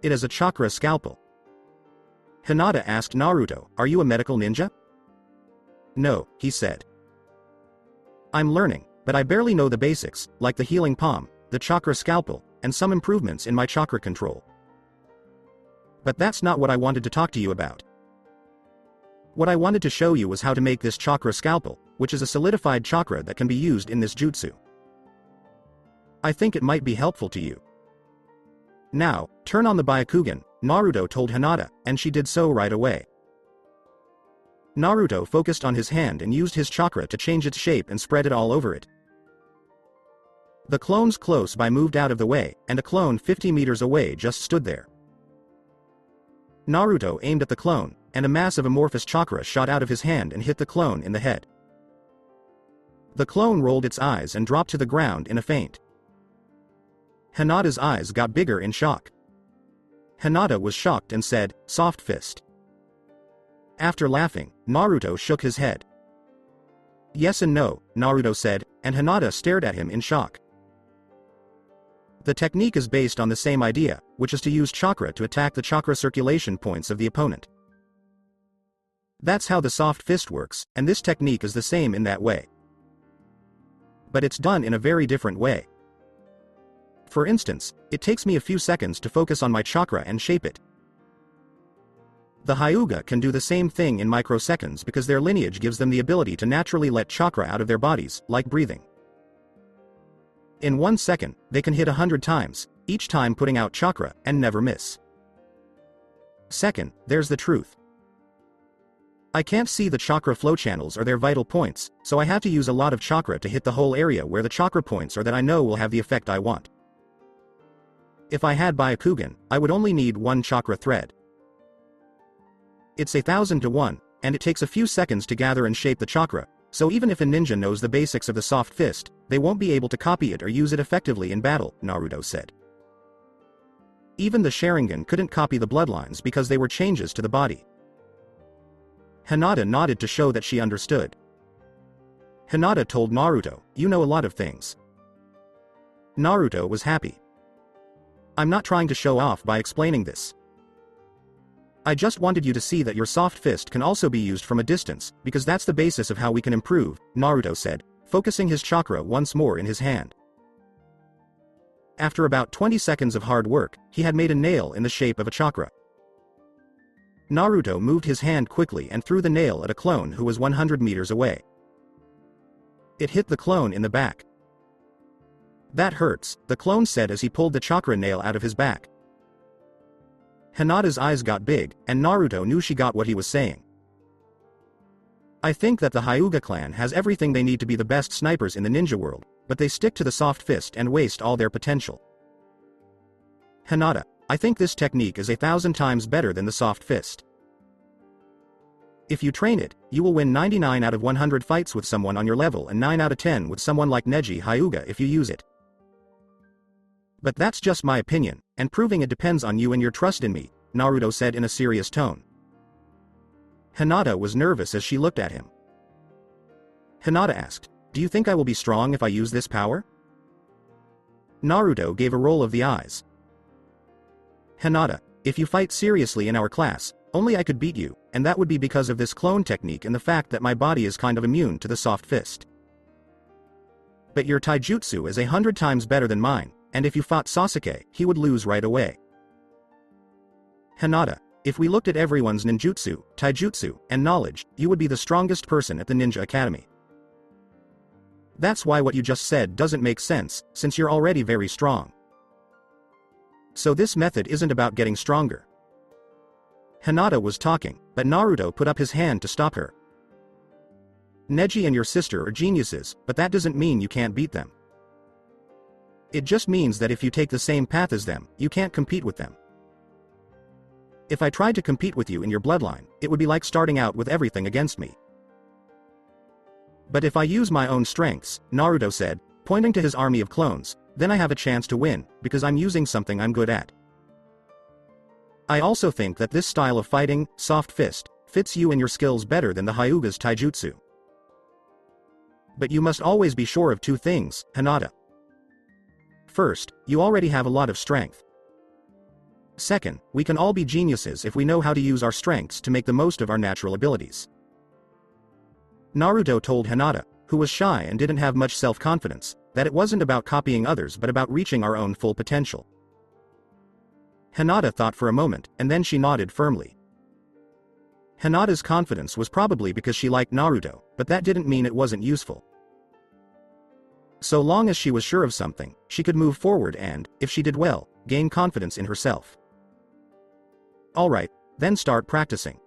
"It is a chakra scalpel." Hinata asked Naruto, "Are you a medical ninja?" "No," he said. "I'm learning, but I barely know the basics, like the healing palm, the chakra scalpel, and some improvements in my chakra control. But that's not what I wanted to talk to you about. What I wanted to show you was how to make this chakra scalpel, which is a solidified chakra that can be used in this jutsu. I think it might be helpful to you. Now, turn on the Byakugan," Naruto told Hinata, and she did so right away. Naruto focused on his hand and used his chakra to change its shape and spread it all over it. The clones close by moved out of the way, and a clone 50 meters away just stood there. Naruto aimed at the clone, and a mass of amorphous chakra shot out of his hand and hit the clone in the head. The clone rolled its eyes and dropped to the ground in a faint. Hinata's eyes got bigger in shock. Hinata was shocked and said, "Soft fist." After laughing, Naruto shook his head. "Yes and no," Naruto said, and Hinata stared at him in shock. The technique is based on the same idea, which is to use chakra to attack the chakra circulation points of the opponent. That's how the soft fist works, and this technique is the same in that way. But it's done in a very different way. For instance, it takes me a few seconds to focus on my chakra and shape it. The Hyuga can do the same thing in microseconds because their lineage gives them the ability to naturally let chakra out of their bodies, like breathing. In 1 second, they can hit 100 times, each time putting out chakra, and never miss. Second, there's the truth. I can't see the chakra flow channels or their vital points, so I have to use a lot of chakra to hit the whole area where the chakra points are that I know will have the effect I want. If I had Byakugan, I would only need 1 chakra thread. It's 1,000 to 1, and it takes a few seconds to gather and shape the chakra, so even if a ninja knows the basics of the soft fist, they won't be able to copy it or use it effectively in battle, Naruto said. Even the Sharingan couldn't copy the bloodlines because they were changes to the body. Hinata nodded to show that she understood. Hinata told Naruto, "You know a lot of things." Naruto was happy. "I'm not trying to show off by explaining this. I just wanted you to see that your soft fist can also be used from a distance, because that's the basis of how we can improve," Naruto said, focusing his chakra once more in his hand. After about 20 seconds of hard work, he had made a nail in the shape of a chakra. Naruto moved his hand quickly and threw the nail at a clone who was 100 meters away. It hit the clone in the back. "That hurts," the clone said as he pulled the chakra nail out of his back. Hinata's eyes got big, and Naruto knew she got what he was saying. "I think that the Hyuga clan has everything they need to be the best snipers in the ninja world, but they stick to the soft fist and waste all their potential. Hinata, I think this technique is 1,000 times better than the soft fist. If you train it, you will win 99 out of 100 fights with someone on your level and 9 out of 10 with someone like Neji Hyuga if you use it. But that's just my opinion, and proving it depends on you and your trust in me," Naruto said in a serious tone. Hinata was nervous as she looked at him. Hinata asked, "Do you think I will be strong if I use this power?" Naruto gave a roll of the eyes. "Hinata, if you fight seriously in our class, only I could beat you, and that would be because of this clone technique and the fact that my body is kind of immune to the soft fist. But your taijutsu is 100 times better than mine, and if you fought Sasuke, he would lose right away. Hinata, if we looked at everyone's ninjutsu, taijutsu, and knowledge, you would be the strongest person at the Ninja Academy. That's why what you just said doesn't make sense, since you're already very strong. So this method isn't about getting stronger. Hinata was talking, but Naruto put up his hand to stop her. Neji and your sister are geniuses, but that doesn't mean you can't beat them. It just means that if you take the same path as them, you can't compete with them. If I tried to compete with you in your bloodline, it would be like starting out with everything against me. But if I use my own strengths, Naruto said, pointing to his army of clones, then I have a chance to win, because I'm using something I'm good at. I also think that this style of fighting, soft fist, fits you and your skills better than the Hyuga's taijutsu. But you must always be sure of two things, Hinata. First, you already have a lot of strength. Second, we can all be geniuses if we know how to use our strengths to make the most of our natural abilities. Naruto told Hinata, who was shy and didn't have much self-confidence, that it wasn't about copying others but about reaching our own full potential. Hinata thought for a moment, and then she nodded firmly. Hinata's confidence was probably because she liked Naruto, but that didn't mean it wasn't useful. So long as she was sure of something, she could move forward and, if she did well, gain confidence in herself. Alright, then start practicing.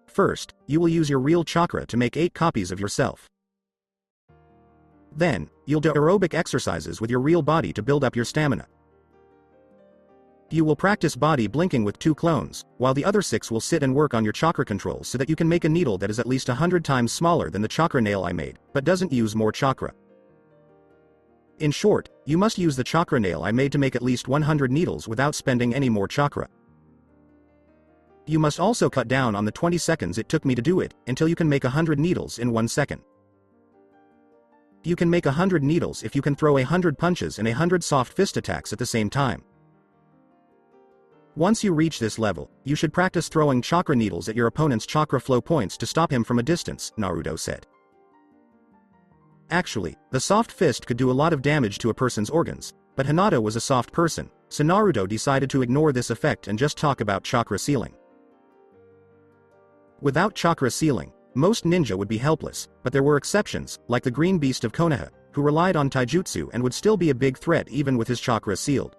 First, you will use your real chakra to make 8 copies of yourself. Then, you'll do aerobic exercises with your real body to build up your stamina. You will practice body blinking with 2 clones, while the other 6 will sit and work on your chakra control so that you can make a needle that is at least 100 times smaller than the chakra nail I made, but doesn't use more chakra. In short, you must use the chakra nail I made to make at least 100 needles without spending any more chakra. You must also cut down on the 20 seconds it took me to do it, until you can make 100 needles in 1 second. You can make 100 needles if you can throw 100 punches and 100 soft fist attacks at the same time. Once you reach this level, you should practice throwing chakra needles at your opponent's chakra flow points to stop him from a distance, Naruto said. Actually, the soft fist could do a lot of damage to a person's organs, but Hinata was a soft person, so Naruto decided to ignore this effect and just talk about chakra sealing. Without chakra sealing, most ninja would be helpless, but there were exceptions, like the green beast of Konoha, who relied on taijutsu and would still be a big threat even with his chakra sealed.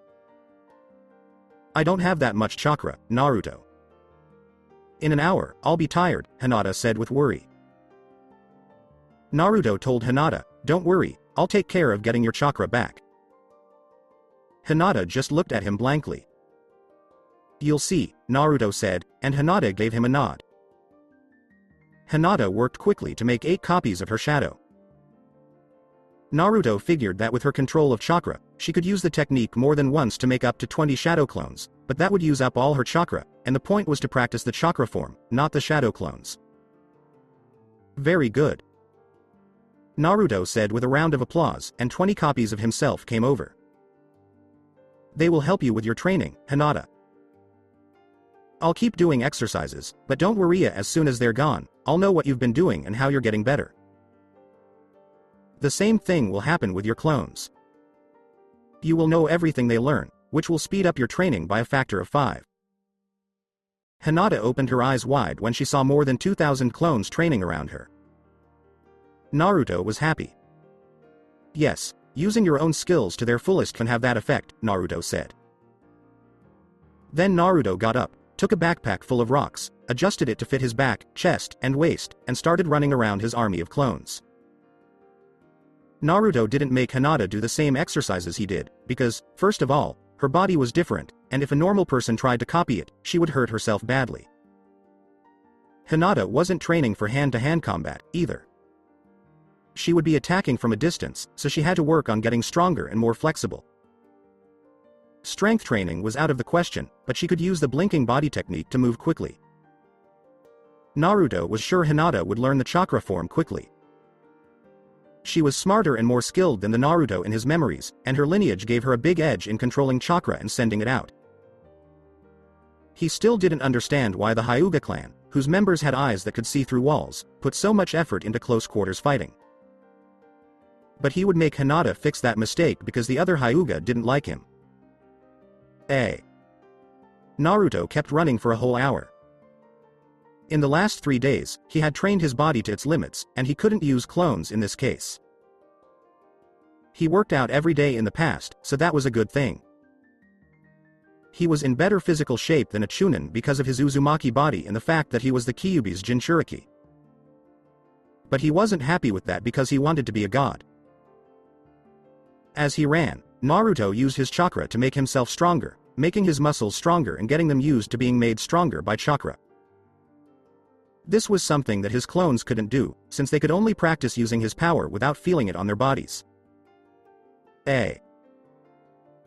I don't have that much chakra, Naruto. In an hour, I'll be tired, Hinata said with worry. Naruto told Hinata, don't worry, I'll take care of getting your chakra back. Hinata just looked at him blankly. You'll see, Naruto said, and Hinata gave him a nod. Hinata worked quickly to make 8 copies of her shadow. Naruto figured that with her control of chakra, she could use the technique more than once to make up to 20 shadow clones, but that would use up all her chakra, and the point was to practice the chakra form, not the shadow clones. Very good. Naruto said with a round of applause, and 20 copies of himself came over. They will help you with your training, Hinata. I'll keep doing exercises, but don't worry, as soon as they're gone, I'll know what you've been doing and how you're getting better. The same thing will happen with your clones. You will know everything they learn, which will speed up your training by a factor of 5. Hinata opened her eyes wide when she saw more than 2,000 clones training around her. Naruto was happy. Yes, using your own skills to their fullest can have that effect, Naruto said. Then Naruto got up, took a backpack full of rocks, adjusted it to fit his back, chest, and waist, and started running around his army of clones. Naruto didn't make Hinata do the same exercises he did, because, first of all, her body was different, and if a normal person tried to copy it, she would hurt herself badly. Hinata wasn't training for hand-to-hand combat, either. She would be attacking from a distance, so she had to work on getting stronger and more flexible. Strength training was out of the question, but she could use the blinking body technique to move quickly. Naruto was sure Hinata would learn the chakra form quickly. She was smarter and more skilled than the Naruto in his memories, and her lineage gave her a big edge in controlling chakra and sending it out. He still didn't understand why the Hyuga clan, whose members had eyes that could see through walls, put so much effort into close quarters fighting. But he would make Hinata fix that mistake because the other Hyuga didn't like him. Naruto kept running for a whole hour. In the last 3 days, he had trained his body to its limits, and he couldn't use clones in this case. He worked out every day in the past, so that was a good thing. He was in better physical shape than a Chunin because of his Uzumaki body and the fact that he was the Kyuubi's Jinchuriki. But he wasn't happy with that because he wanted to be a god. As he ran, Naruto used his chakra to make himself stronger, making his muscles stronger and getting them used to being made stronger by chakra. This was something that his clones couldn't do, since they could only practice using his power without feeling it on their bodies.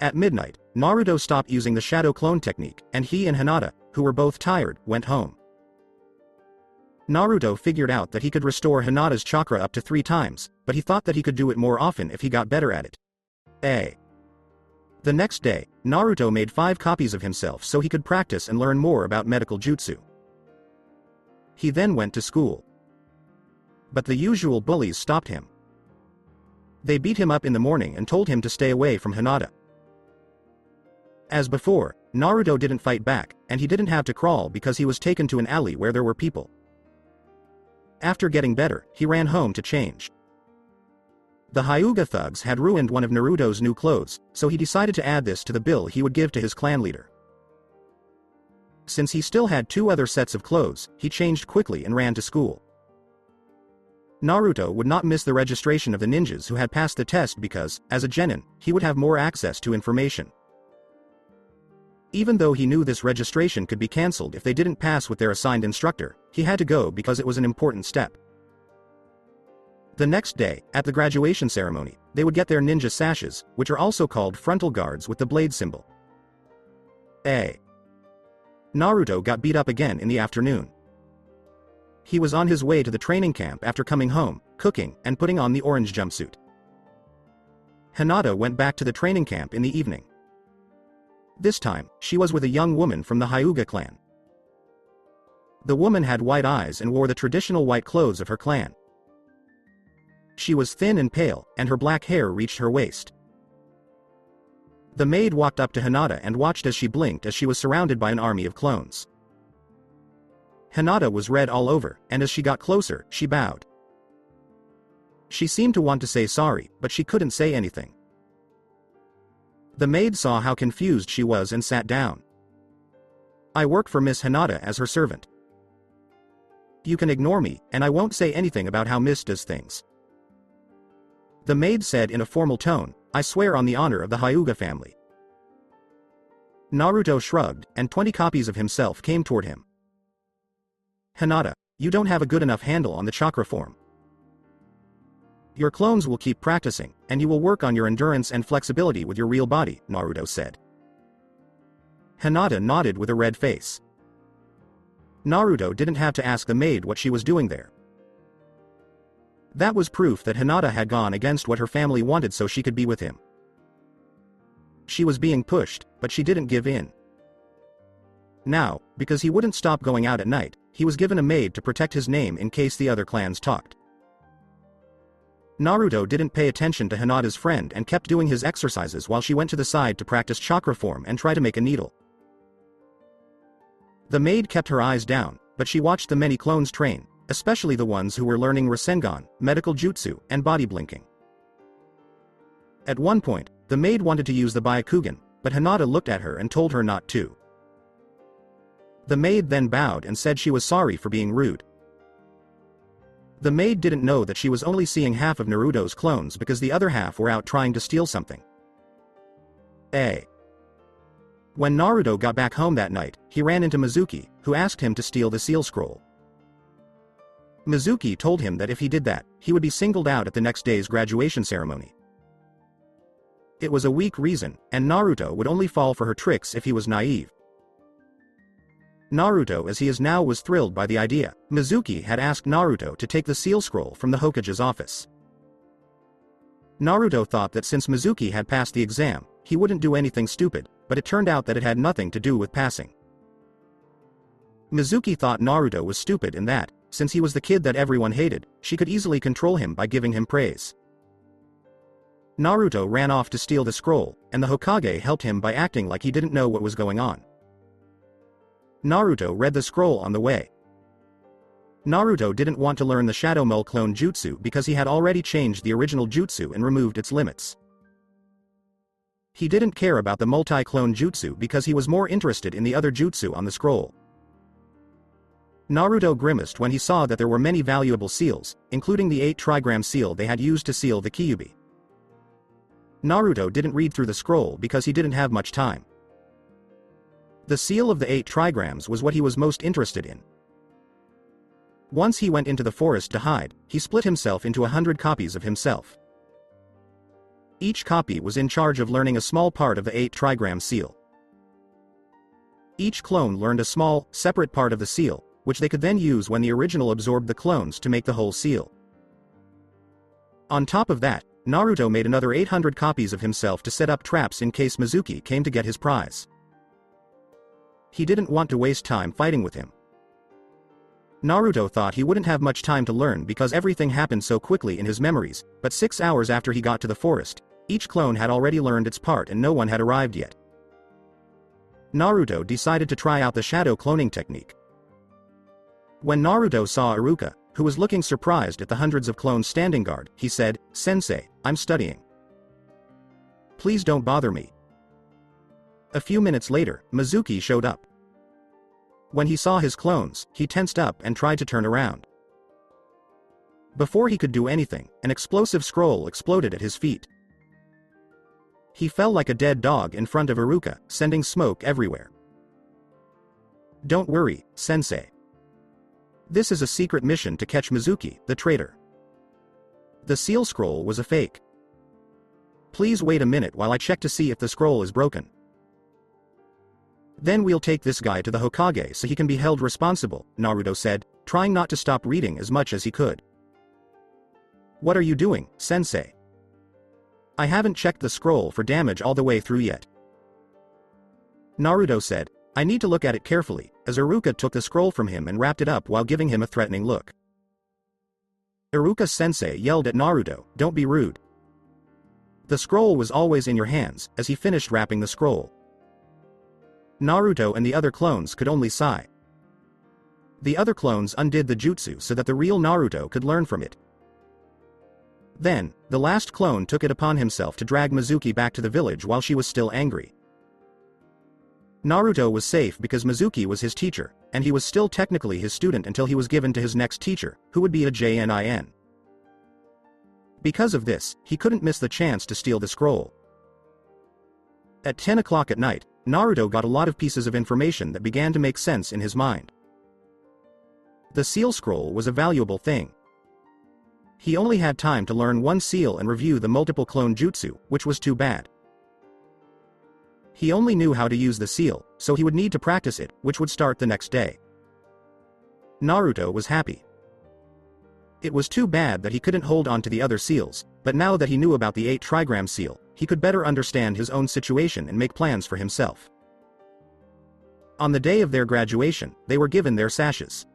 At midnight, Naruto stopped using the shadow clone technique, and he and Hinata, who were both tired, went home. Naruto figured out that he could restore Hinata's chakra up to 3 times, but he thought that he could do it more often if he got better at it. The next day, Naruto made 5 copies of himself so he could practice and learn more about medical jutsu. He then went to school. But the usual bullies stopped him. They beat him up in the morning and told him to stay away from Hinata. As before, Naruto didn't fight back, and he didn't have to crawl because he was taken to an alley where there were people. After getting better, he ran home to change. The Hyuga thugs had ruined one of Naruto's new clothes, so he decided to add this to the bill he would give to his clan leader. Since he still had 2 other sets of clothes, he changed quickly and ran to school. Naruto would not miss the registration of the ninjas who had passed the test because, as a genin, he would have more access to information. Even though he knew this registration could be cancelled if they didn't pass with their assigned instructor, he had to go because it was an important step. The next day, at the graduation ceremony, they would get their ninja sashes, which are also called frontal guards with the blade symbol. Naruto got beat up again in the afternoon. He was on his way to the training camp after coming home, cooking, and putting on the orange jumpsuit. Hinata went back to the training camp in the evening. This time, she was with a young woman from the Hyuga clan. The woman had white eyes and wore the traditional white clothes of her clan. She was thin and pale, and her black hair reached her waist. The maid walked up to Hinata and watched as she blinked as she was surrounded by an army of clones. Hinata was red all over, and as she got closer, she bowed. She seemed to want to say sorry, but she couldn't say anything. The maid saw how confused she was and sat down. "I work for Miss Hinata as her servant. You can ignore me, and I won't say anything about how Miss does things." The maid said in a formal tone, "I swear on the honor of the Hyuga family." Naruto shrugged, and 20 copies of himself came toward him. "Hinata, you don't have a good enough handle on the chakra form. Your clones will keep practicing, and you will work on your endurance and flexibility with your real body," Naruto said. Hinata nodded with a red face. Naruto didn't have to ask the maid what she was doing there. That was proof that Hinata had gone against what her family wanted so she could be with him. She was being pushed, but she didn't give in. Now, because he wouldn't stop going out at night, he was given a maid to protect his name in case the other clans talked. Naruto didn't pay attention to Hinata's friend and kept doing his exercises while she went to the side to practice chakra form and try to make a needle. The maid kept her eyes down, but she watched the many clones train, especially the ones who were learning Rasengan, medical jutsu, and body blinking. At one point, the maid wanted to use the Byakugan, but Hinata looked at her and told her not to. The maid then bowed and said she was sorry for being rude. The maid didn't know that she was only seeing half of Naruto's clones because the other half were out trying to steal something. When Naruto got back home that night, he ran into Mizuki, who asked him to steal the seal scroll. Mizuki told him that if he did that, he would be singled out at the next day's graduation ceremony. It was a weak reason, and Naruto would only fall for her tricks if he was naive. Naruto as he is now was thrilled by the idea. Mizuki had asked Naruto to take the seal scroll from the Hokage's office. Naruto thought that since Mizuki had passed the exam, he wouldn't do anything stupid, but it turned out that it had nothing to do with passing. Mizuki thought Naruto was stupid in that, since he was the kid that everyone hated, she could easily control him by giving him praise. Naruto ran off to steal the scroll, and the Hokage helped him by acting like he didn't know what was going on. Naruto read the scroll on the way. Naruto didn't want to learn the Shadow Mole clone jutsu because he had already changed the original jutsu and removed its limits. He didn't care about the multi-clone jutsu because he was more interested in the other jutsu on the scroll. Naruto grimaced when he saw that there were many valuable seals, including the 8 trigram seal they had used to seal the Kyuubi. Naruto didn't read through the scroll because he didn't have much time. The seal of the 8 trigrams was what he was most interested in. Once he went into the forest to hide, he split himself into 100 copies of himself. Each copy was in charge of learning a small part of the 8 trigram seal. Each clone learned a small, separate part of the seal, which they could then use when the original absorbed the clones to make the whole seal. On top of that, Naruto made another 800 copies of himself to set up traps in case Mizuki came to get his prize. He didn't want to waste time fighting with him. Naruto thought he wouldn't have much time to learn because everything happened so quickly in his memories, but 6 hours after he got to the forest, each clone had already learned its part and no one had arrived yet. Naruto decided to try out the shadow cloning technique. When Naruto saw Iruka, who was looking surprised at the hundreds of clones standing guard, he said, "Sensei, I'm studying. Please don't bother me." A few minutes later, Mizuki showed up. When he saw his clones, he tensed up and tried to turn around. Before he could do anything, an explosive scroll exploded at his feet. He fell like a dead dog in front of Iruka, sending smoke everywhere. "Don't worry, Sensei. This is a secret mission to catch Mizuki, the traitor. The seal scroll was a fake. Please wait a minute while I check to see if the scroll is broken. Then we'll take this guy to the Hokage so he can be held responsible," Naruto said, trying not to stop reading as much as he could. "What are you doing, Sensei? I haven't checked the scroll for damage all the way through yet." Naruto said, "I need to look at it carefully," as Iruka took the scroll from him and wrapped it up while giving him a threatening look. Iruka-sensei yelled at Naruto, "Don't be rude. The scroll was always in your hands," as he finished wrapping the scroll. Naruto and the other clones could only sigh. The other clones undid the jutsu so that the real Naruto could learn from it. Then, the last clone took it upon himself to drag Mizuki back to the village while she was still angry. Naruto was safe because Mizuki was his teacher, and he was still technically his student until he was given to his next teacher, who would be a Jnin. Because of this, he couldn't miss the chance to steal the scroll. At 10 o'clock at night, Naruto got a lot of pieces of information that began to make sense in his mind. The seal scroll was a valuable thing. He only had time to learn one seal and review the multiple clone jutsu, which was too bad. He only knew how to use the seal, so he would need to practice it, which would start the next day. Naruto was happy. It was too bad that he couldn't hold on to the other seals, but now that he knew about the 8 trigram seal, he could better understand his own situation and make plans for himself. On the day of their graduation, they were given their sashes.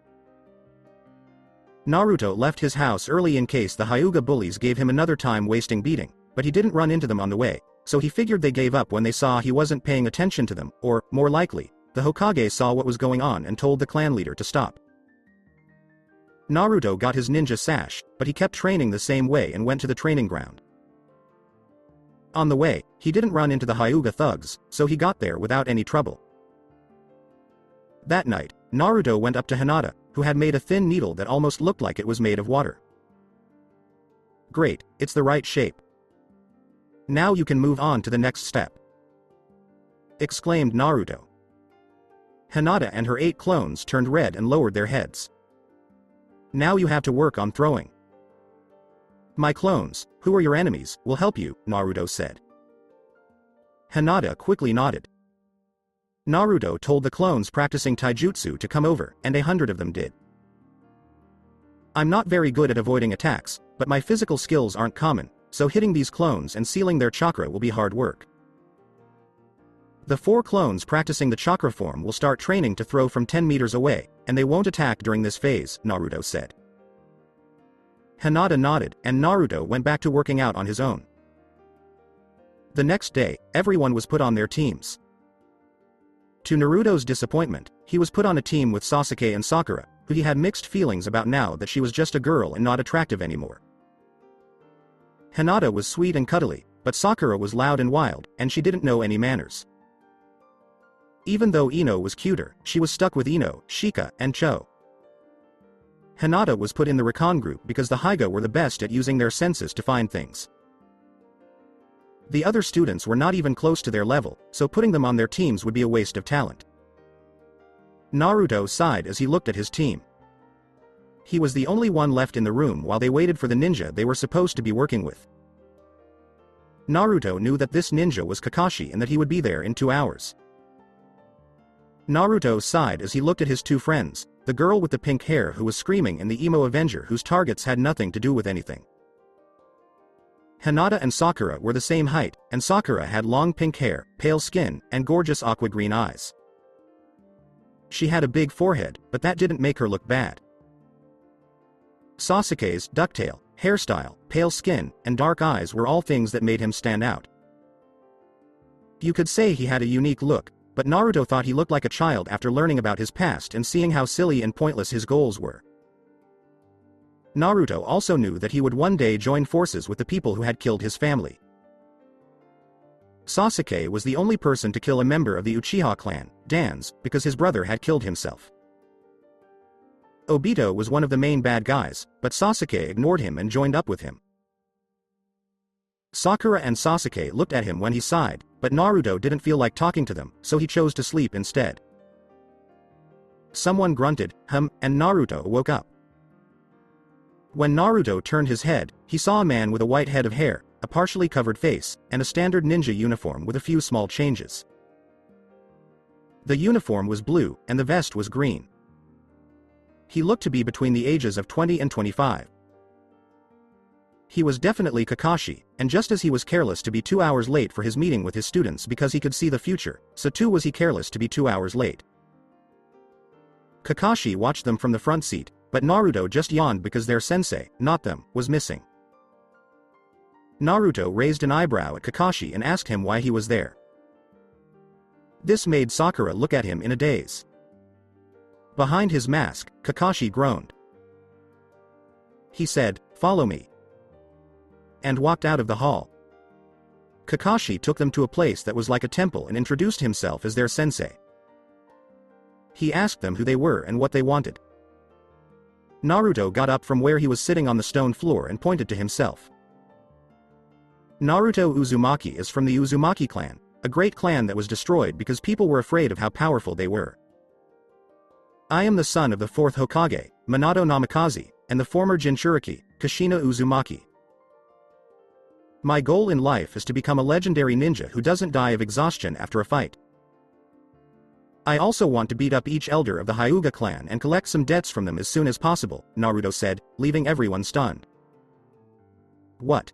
Naruto left his house early in case the Hyuga bullies gave him another time-wasting beating, but he didn't run into them on the way, so he figured they gave up when they saw he wasn't paying attention to them, or, more likely, the Hokage saw what was going on and told the clan leader to stop. Naruto got his ninja sash, but he kept training the same way and went to the training ground. On the way, he didn't run into the Hyuga thugs, so he got there without any trouble. That night, Naruto went up to Hinata, who had made a thin needle that almost looked like it was made of water. "Great, it's the right shape. Now you can move on to the next step," exclaimed Naruto. Hinata and her 8 clones turned red and lowered their heads. "Now you have to work on throwing. My clones, who are your enemies, will help you," Naruto said. Hinata quickly nodded. Naruto told the clones practicing taijutsu to come over, and 100 of them did. "I'm not very good at avoiding attacks, but my physical skills aren't common, so hitting these clones and sealing their chakra will be hard work. The 4 clones practicing the chakra form will start training to throw from 10 meters away, and they won't attack during this phase," Naruto said. Hinata nodded, and Naruto went back to working out on his own. The next day, everyone was put on their teams. To Naruto's disappointment, he was put on a team with Sasuke and Sakura, who he had mixed feelings about now that she was just a girl and not attractive anymore. Hinata was sweet and cuddly, but Sakura was loud and wild, and she didn't know any manners. Even though Ino was cuter, she was stuck with Ino, Shika, and Cho. Hinata was put in the Rakan group because the Hyuga were the best at using their senses to find things. The other students were not even close to their level, so putting them on their teams would be a waste of talent. Naruto sighed as he looked at his team. He was the only one left in the room while they waited for the ninja they were supposed to be working with. Naruto knew that this ninja was Kakashi and that he would be there in 2 hours. Naruto sighed as he looked at his two friends, the girl with the pink hair who was screaming and the emo Avenger whose targets had nothing to do with anything. Hinata and Sakura were the same height, and Sakura had long pink hair, pale skin, and gorgeous aqua green eyes. She had a big forehead, but that didn't make her look bad. Sasuke's ducktail, hairstyle, pale skin, and dark eyes were all things that made him stand out. You could say he had a unique look, but Naruto thought he looked like a child after learning about his past and seeing how silly and pointless his goals were. Naruto also knew that he would one day join forces with the people who had killed his family. Sasuke was the only person to kill a member of the Uchiha clan, Dan's, because his brother had killed himself. Obito was one of the main bad guys, but Sasuke ignored him and joined up with him. Sakura and Sasuke looked at him when he sighed, but Naruto didn't feel like talking to them, so he chose to sleep instead. Someone grunted, and Naruto woke up. When Naruto turned his head, he saw a man with a white head of hair, a partially covered face, and a standard ninja uniform with a few small changes. The uniform was blue, and the vest was green. He looked to be between the ages of 20 and 25. He was definitely Kakashi, and just as he was careless to be 2 hours late for his meeting with his students because he could see the future, so too was he careless to be 2 hours late. Kakashi watched them from the front seat, but Naruto just yawned because their sensei, not them, was missing. Naruto raised an eyebrow at Kakashi and asked him why he was there. This made Sakura look at him in a daze. Behind his mask, Kakashi groaned. He said, "Follow me," and walked out of the hall. Kakashi took them to a place that was like a temple and introduced himself as their sensei. He asked them who they were and what they wanted. Naruto got up from where he was sitting on the stone floor and pointed to himself. Naruto Uzumaki is from the Uzumaki clan, a great clan that was destroyed because people were afraid of how powerful they were. I am the son of the fourth Hokage, Minato Namikaze, and the former Jinchuriki, Kushina Uzumaki. My goal in life is to become a legendary ninja who doesn't die of exhaustion after a fight. I also want to beat up each elder of the Hyuga clan and collect some debts from them as soon as possible, Naruto said, leaving everyone stunned. What?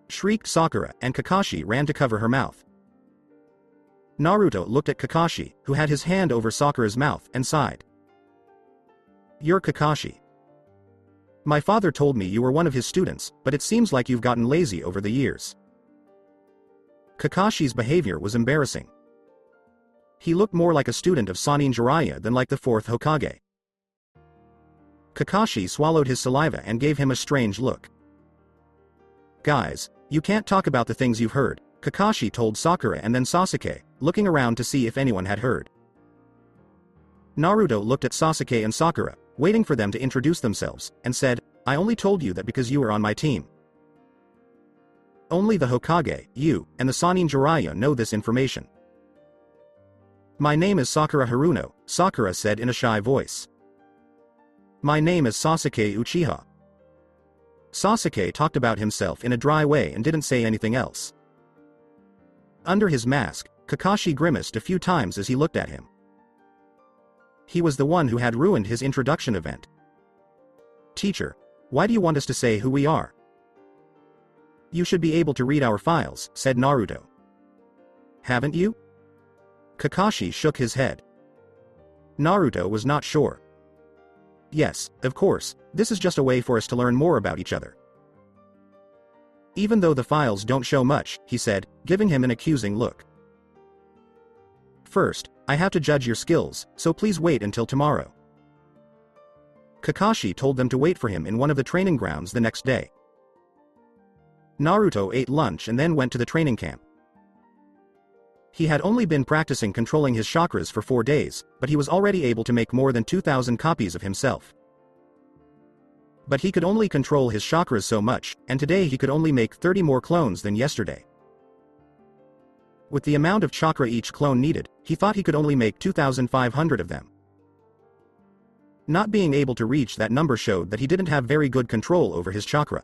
Shrieked Sakura, and Kakashi ran to cover her mouth. Naruto looked at Kakashi, who had his hand over Sakura's mouth, and sighed. You're Kakashi. My father told me you were one of his students, but it seems like you've gotten lazy over the years. Kakashi's behavior was embarrassing. He looked more like a student of Sannin Jiraiya than like the fourth Hokage. Kakashi swallowed his saliva and gave him a strange look. Guys, you can't talk about the things you've heard, Kakashi told Sakura and then Sasuke, looking around to see if anyone had heard. Naruto looked at Sasuke and Sakura, waiting for them to introduce themselves, and said, I only told you that because you were on my team. Only the Hokage, you, and the Sannin Jiraiya know this information. My name is Sakura Haruno, Sakura said in a shy voice. My name is Sasuke Uchiha. Sasuke talked about himself in a dry way and didn't say anything else. Under his mask, Kakashi grimaced a few times as he looked at him. He was the one who had ruined his introduction event. Teacher, why do you want us to say who we are? You should be able to read our files, said Naruto. Haven't you? Kakashi shook his head. Naruto was not sure. Yes, of course, this is just a way for us to learn more about each other. Even though the files don't show much, he said, giving him an accusing look. First, I have to judge your skills, so please wait until tomorrow. Kakashi told them to wait for him in one of the training grounds the next day. Naruto ate lunch and then went to the training camp. He had only been practicing controlling his chakras for 4 days, but he was already able to make more than 2,000 copies of himself. But he could only control his chakras so much, and today he could only make 30 more clones than yesterday. With the amount of chakra each clone needed, he thought he could only make 2,500 of them. Not being able to reach that number showed that he didn't have very good control over his chakra.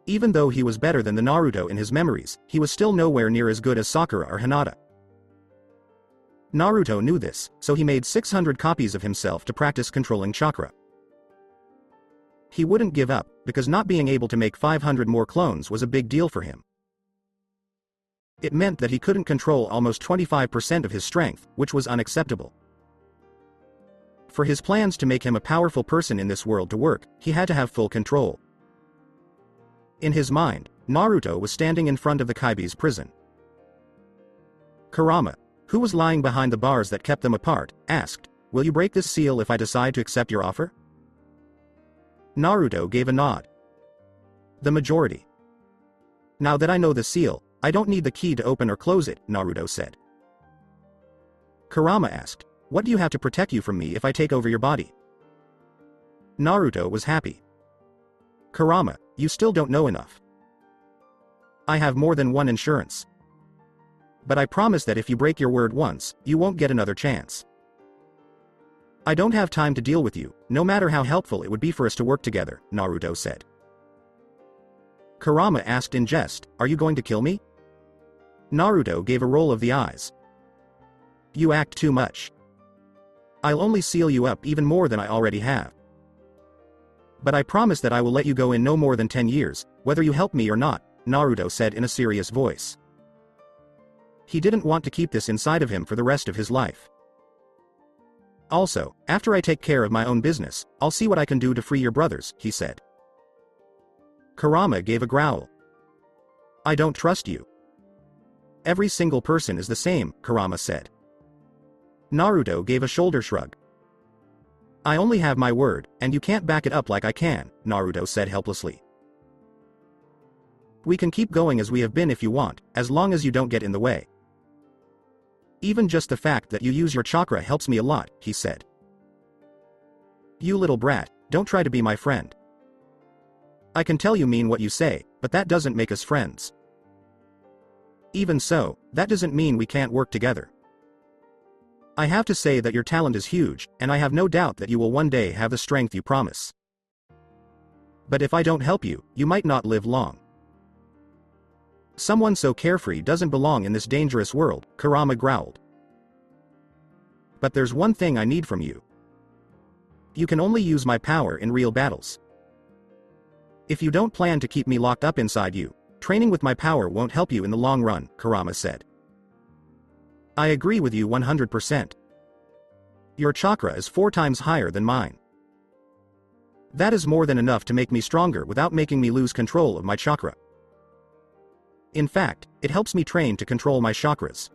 Even though he was better than the Naruto in his memories, he was still nowhere near as good as Sakura or Hinata. Naruto knew this, so he made 600 copies of himself to practice controlling chakra. He wouldn't give up, because not being able to make 500 more clones was a big deal for him. It meant that he couldn't control almost 25% of his strength, which was unacceptable. For his plans to make him a powerful person in this world to work, he had to have full control. In his mind, Naruto was standing in front of the Kaibi's prison. Kurama, who was lying behind the bars that kept them apart, asked, "Will you break this seal if I decide to accept your offer?" Naruto gave a nod. "The majority." "Now that I know the seal, I don't need the key to open or close it," Naruto said. Kurama asked, "What do you have to protect you from me if I take over your body?" Naruto was happy. "Kurama, you still don't know enough. I have more than one insurance. But I promise that if you break your word once, you won't get another chance. I don't have time to deal with you, no matter how helpful it would be for us to work together," Naruto said. Kurama asked in jest, "Are you going to kill me?" Naruto gave a roll of the eyes. "You act too much. I'll only seal you up even more than I already have. But I promise that I will let you go in no more than 10 years, whether you help me or not," Naruto said in a serious voice. He didn't want to keep this inside of him for the rest of his life. "Also, after I take care of my own business, I'll see what I can do to free your brothers," he said. Kurama gave a growl. "I don't trust you." "Every single person is the same," Kurama said. Naruto gave a shoulder shrug. "I only have my word, and you can't back it up like I can," Naruto said helplessly. "We can keep going as we have been if you want, as long as you don't get in the way. Even just the fact that you use your chakra helps me a lot," he said. "You little brat, don't try to be my friend. I can tell you mean what you say, but that doesn't make us friends. Even so, that doesn't mean we can't work together. I have to say that your talent is huge, and I have no doubt that you will one day have the strength you promise. But if I don't help you, you might not live long. Someone so carefree doesn't belong in this dangerous world," Kurama growled. "But there's one thing I need from you. You can only use my power in real battles. If you don't plan to keep me locked up inside you, training with my power won't help you in the long run," Kurama said. "I agree with you 100%. Your chakra is 4 times higher than mine. That is more than enough to make me stronger without making me lose control of my chakra. In fact, it helps me train to control my chakras.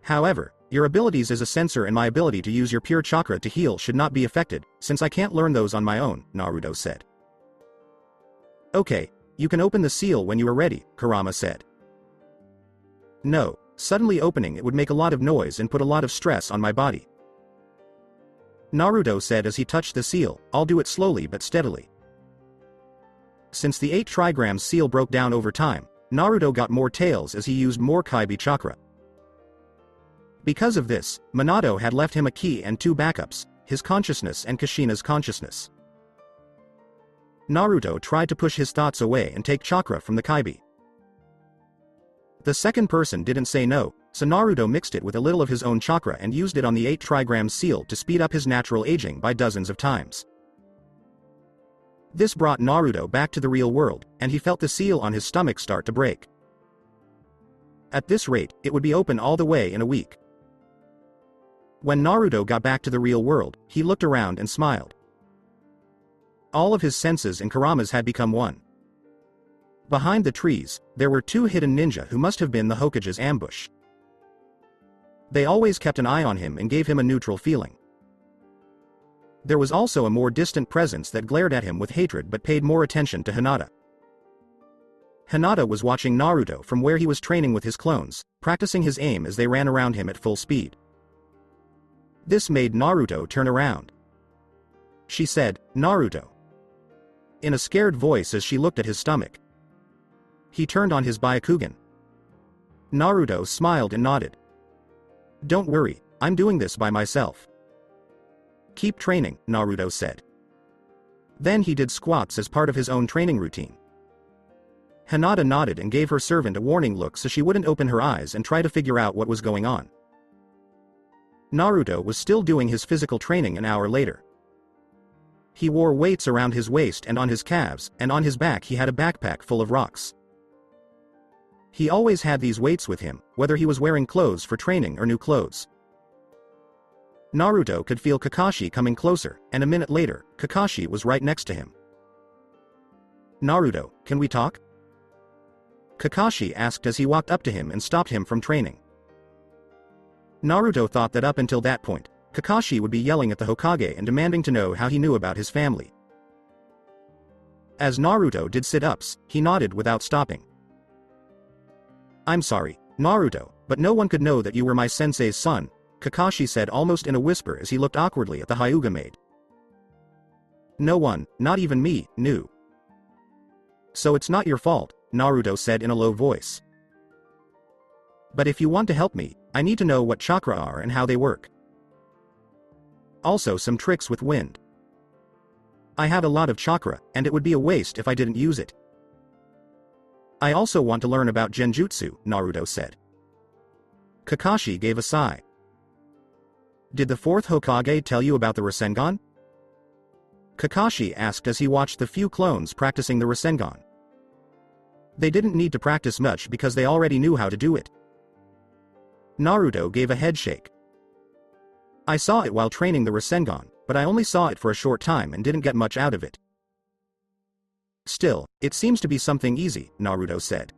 However, your abilities as a sensor and my ability to use your pure chakra to heal should not be affected, since I can't learn those on my own," Naruto said. "Okay, you can open the seal when you are ready," Kurama said. "No, suddenly opening it would make a lot of noise and put a lot of stress on my body," Naruto said as he touched the seal. "I'll do it slowly but steadily." Since the 8 trigrams seal broke down over time, Naruto got more tails as he used more Kaibi chakra. Because of this, Minato had left him a key and 2 backups, his consciousness and Kushina's consciousness. Naruto tried to push his thoughts away and take chakra from the Kaibi. The second person didn't say no, so Naruto mixed it with a little of his own chakra and used it on the 8 trigram seal to speed up his natural aging by dozens of times. This brought Naruto back to the real world, and he felt the seal on his stomach start to break. At this rate, it would be open all the way in a week. When Naruto got back to the real world, he looked around and smiled. All of his senses and Kurama's had become one. Behind the trees, there were two hidden ninja who must have been the Hokage's ambush. They always kept an eye on him and gave him a neutral feeling. There was also a more distant presence that glared at him with hatred but paid more attention to Hinata. Hinata was watching Naruto from where he was training with his clones, practicing his aim as they ran around him at full speed. This made Naruto turn around. She said, "Naruto," in a scared voice as she looked at his stomach. He turned on his Byakugan. Naruto smiled and nodded. "Don't worry, I'm doing this by myself." "Keep training," Naruto said. Then he did squats as part of his own training routine. Hinata nodded and gave her servant a warning look so she wouldn't open her eyes and try to figure out what was going on. Naruto was still doing his physical training an hour later. He wore weights around his waist and on his calves, and on his back he had a backpack full of rocks. He always had these weights with him, whether he was wearing clothes for training or new clothes. Naruto could feel Kakashi coming closer, and a minute later, Kakashi was right next to him. "Naruto, can we talk?" Kakashi asked as he walked up to him and stopped him from training. Naruto thought that up until that point, Kakashi would be yelling at the Hokage and demanding to know how he knew about his family. As Naruto did sit-ups, he nodded without stopping. "I'm sorry, Naruto, but no one could know that you were my sensei's son," Kakashi said almost in a whisper as he looked awkwardly at the Hyuga maid. "No one, not even me, knew." "So it's not your fault," Naruto said in a low voice. "But if you want to help me, I need to know what chakra are and how they work. Also some tricks with wind. I have a lot of chakra, and it would be a waste if I didn't use it." "I also want to learn about genjutsu," Naruto said. Kakashi gave a sigh. "Did the fourth Hokage tell you about the Rasengan?" Kakashi asked as he watched the few clones practicing the Rasengan. They didn't need to practice much because they already knew how to do it. Naruto gave a headshake. "I saw it while training the Rasengan, but I only saw it for a short time and didn't get much out of it." "Still, it seems to be something easy," Naruto said.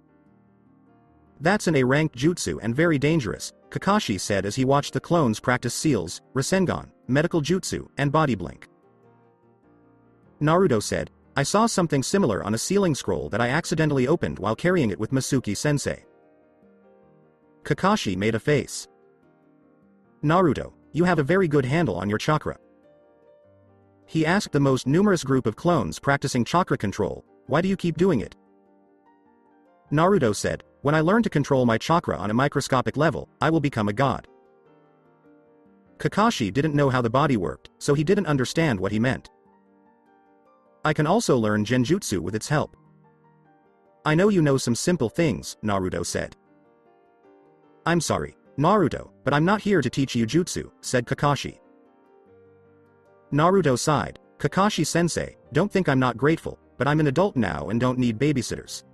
"That's an A-ranked jutsu and very dangerous," Kakashi said as he watched the clones practice seals, Rasengan, medical jutsu, and body blink. Naruto said, "I saw something similar on a sealing scroll that I accidentally opened while carrying it with Masuki-sensei." Kakashi made a face. "Naruto, you have a very good handle on your chakra." He asked the most numerous group of clones practicing chakra control, "Why do you keep doing it?" Naruto said, "When I learn to control my chakra on a microscopic level, I will become a god." Kakashi didn't know how the body worked, so he didn't understand what he meant. "I can also learn genjutsu with its help." "I know you know some simple things," Naruto said. "I'm sorry, Naruto, but I'm not here to teach you jutsu," said Kakashi. Naruto sighed, "Kakashi-sensei, don't think I'm not grateful, but I'm an adult now and don't need babysitters."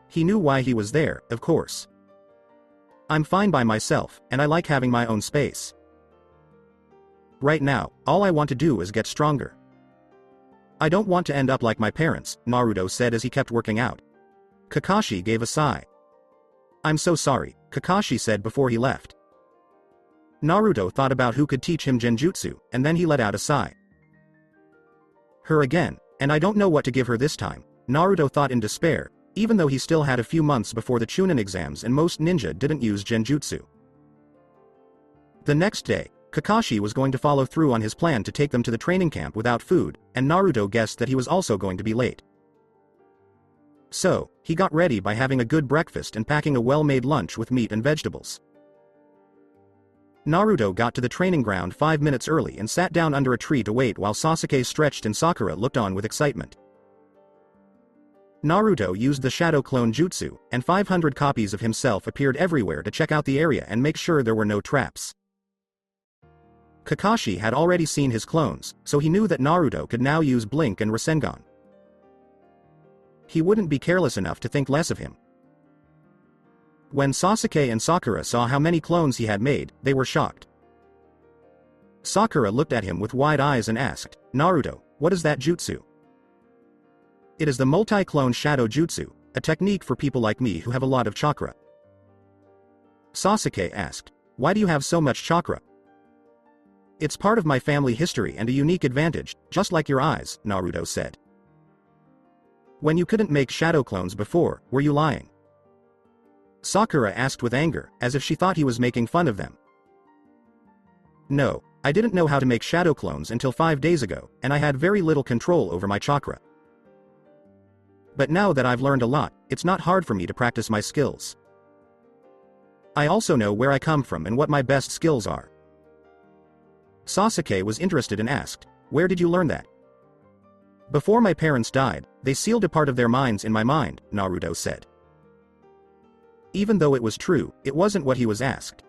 He knew why he was there, of course. "I'm fine by myself, and I like having my own space. Right now, all I want to do is get stronger. I don't want to end up like my parents," Naruto said as he kept working out. Kakashi gave a sigh. "I'm so sorry," Kakashi said before he left. Naruto thought about who could teach him genjutsu, and then he let out a sigh. "Her again, and I don't know what to give her this time," Naruto thought in despair, even though he still had a few months before the Chunin exams and most ninja didn't use genjutsu. The next day, Kakashi was going to follow through on his plan to take them to the training camp without food, and Naruto guessed that he was also going to be late. So, he got ready by having a good breakfast and packing a well-made lunch with meat and vegetables. Naruto got to the training ground 5 minutes early and sat down under a tree to wait while Sasuke stretched and Sakura looked on with excitement. Naruto used the Shadow Clone Jutsu, and 500 copies of himself appeared everywhere to check out the area and make sure there were no traps. Kakashi had already seen his clones, so he knew that Naruto could now use Blink and Rasengan. He wouldn't be careless enough to think less of him. When Sasuke and Sakura saw how many clones he had made, they were shocked. Sakura looked at him with wide eyes and asked, "Naruto, what is that jutsu?" It is the multi-clone shadow jutsu, a technique for people like me who have a lot of chakra. Sasuke asked, "Why do you have so much chakra?" "It's part of my family history and a unique advantage, just like your eyes," Naruto said. "When you couldn't make shadow clones before, were you lying?" Sakura asked with anger, as if she thought he was making fun of them. "No, I didn't know how to make shadow clones until 5 days ago, and I had very little control over my chakra. But now that I've learned a lot, it's not hard for me to practice my skills. I also know where I come from and what my best skills are." Sasuke was interested and asked, "Where did you learn that?" "Before my parents died, they sealed a part of their minds in my mind," Naruto said. Even though it was true, it wasn't what he was asked.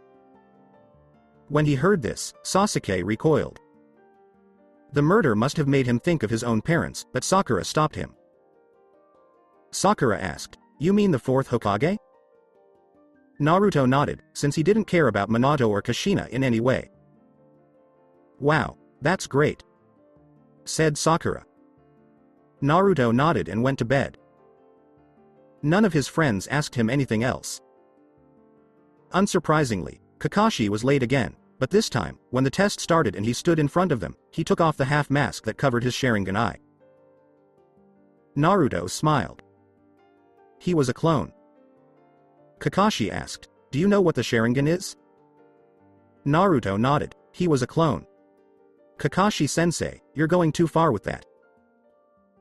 When he heard this, Sasuke recoiled. The murder must have made him think of his own parents, but Sakura stopped him. Sakura asked, "You mean the fourth Hokage?" Naruto nodded, since he didn't care about Minato or Kushina in any way. "Wow, that's great," said Sakura. Naruto nodded and went to bed. None of his friends asked him anything else. Unsurprisingly, Kakashi was late again, but this time, when the test started and he stood in front of them, he took off the half mask that covered his Sharingan eye. Naruto smiled. He was a clone. Kakashi asked, "Do you know what the Sharingan is?" Naruto nodded. He was a clone. "Kakashi-sensei, you're going too far with that.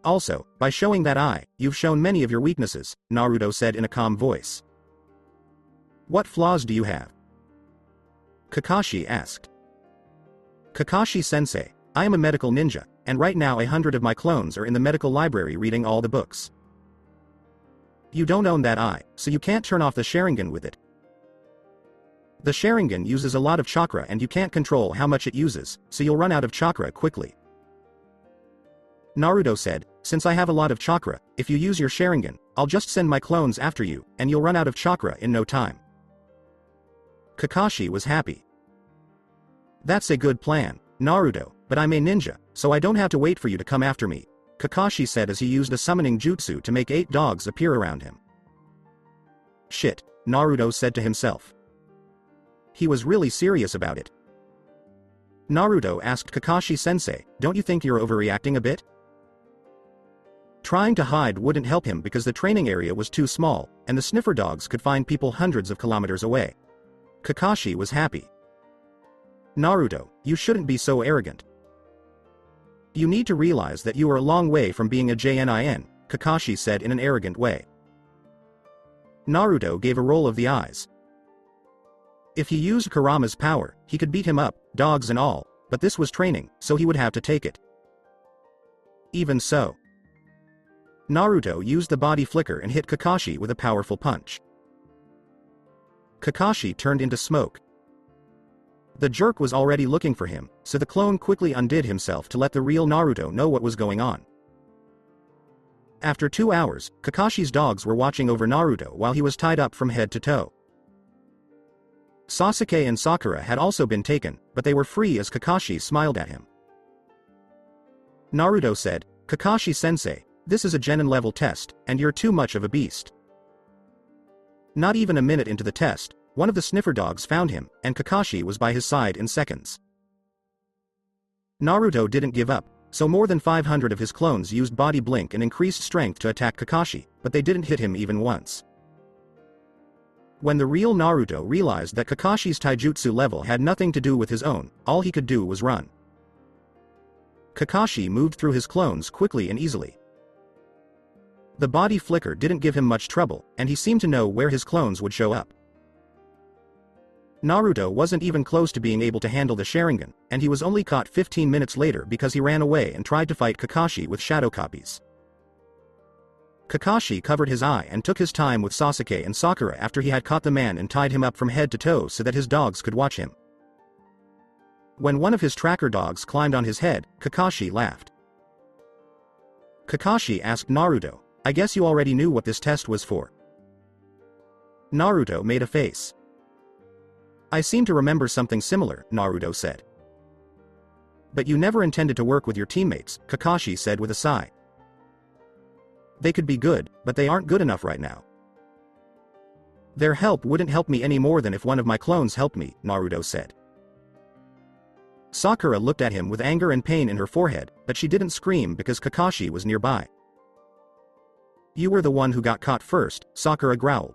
Also, by showing that eye, you've shown many of your weaknesses," Naruto said in a calm voice. "What flaws do you have?" Kakashi asked. "Kakashi-sensei, I am a medical ninja, and right now 100 of my clones are in the medical library reading all the books. You don't own that eye, so you can't turn off the Sharingan with it. The Sharingan uses a lot of chakra and you can't control how much it uses, so you'll run out of chakra quickly." Naruto said, "Since I have a lot of chakra, if you use your Sharingan, I'll just send my clones after you, and you'll run out of chakra in no time." Kakashi was happy. "That's a good plan, Naruto, but I'm a ninja, so I don't have to wait for you to come after me," Kakashi said as he used a summoning jutsu to make 8 dogs appear around him. "Shit," Naruto said to himself. He was really serious about it. Naruto asked Kakashi-sensei, "Don't you think you're overreacting a bit?" Trying to hide wouldn't help him because the training area was too small, and the sniffer dogs could find people hundreds of kilometers away. Kakashi was happy. "Naruto, you shouldn't be so arrogant. You need to realize that you are a long way from being a Jnin," Kakashi said in an arrogant way. Naruto gave a roll of the eyes. If he used Kurama's power, he could beat him up, dogs and all, but this was training, so he would have to take it. Even so, Naruto used the body flicker and hit Kakashi with a powerful punch. Kakashi turned into smoke. The jerk was already looking for him, so the clone quickly undid himself to let the real Naruto know what was going on. After 2 hours, Kakashi's dogs were watching over Naruto while he was tied up from head to toe. Sasuke and Sakura had also been taken, but they were free as Kakashi smiled at him. Naruto said, "Kakashi-sensei, this is a Genin level test, and you're too much of a beast." Not even a minute into the test, one of the sniffer dogs found him, and Kakashi was by his side in seconds. Naruto didn't give up, so more than 500 of his clones used body blink and increased strength to attack Kakashi, but they didn't hit him even once. When the real Naruto realized that Kakashi's taijutsu level had nothing to do with his own, all he could do was run. Kakashi moved through his clones quickly and easily. The body flicker didn't give him much trouble, and he seemed to know where his clones would show up. Naruto wasn't even close to being able to handle the Sharingan, and he was only caught 15 minutes later because he ran away and tried to fight Kakashi with shadow copies. Kakashi covered his eye and took his time with Sasuke and Sakura after he had caught the man and tied him up from head to toe so that his dogs could watch him. When one of his tracker dogs climbed on his head, Kakashi laughed. Kakashi asked Naruto, "I guess you already knew what this test was for." Naruto made a face. "I seem to remember something similar," Naruto said. "But you never intended to work with your teammates," Kakashi said with a sigh. They could be good, but they aren't good enough right now. Their help wouldn't help me any more than if one of my clones helped me, Naruto said. Sakura looked at him with anger and pain in her forehead, but she didn't scream because Kakashi was nearby. You were the one who got caught first, Sakura growled.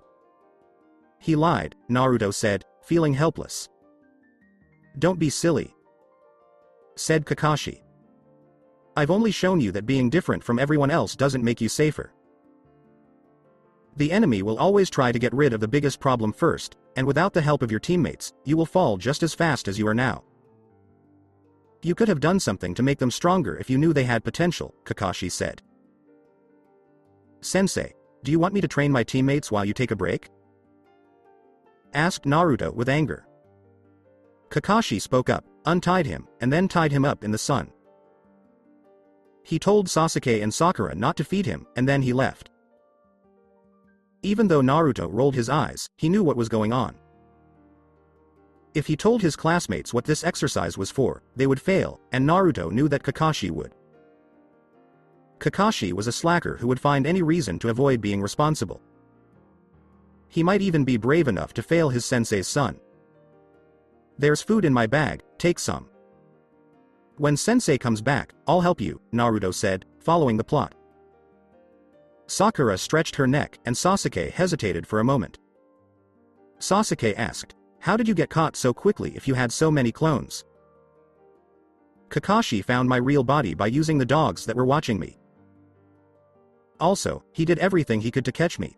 He lied, Naruto said, feeling helpless. Don't be silly, said Kakashi. I've only shown you that being different from everyone else doesn't make you safer. The enemy will always try to get rid of the biggest problem first, and without the help of your teammates, you will fall just as fast as you are now. You could have done something to make them stronger if you knew they had potential, Kakashi said. Sensei, do you want me to train my teammates while you take a break? Asked Naruto with anger. Kakashi spoke up, untied him, and then tied him up in the sun. He told Sasuke and Sakura not to feed him, and then he left. Even though Naruto rolled his eyes, he knew what was going on. If he told his classmates what this exercise was for, they would fail, and Naruto knew that Kakashi would. Kakashi was a slacker who would find any reason to avoid being responsible. He might even be brave enough to fail his sensei's son. There's food in my bag, take some. When sensei comes back, I'll help you, Naruto said, following the plot. Sakura stretched her neck and Sasuke hesitated for a moment. Sasuke asked, how did you get caught so quickly if you had so many clones? Kakashi found my real body by using the dogs that were watching me. Also, he did everything he could to catch me.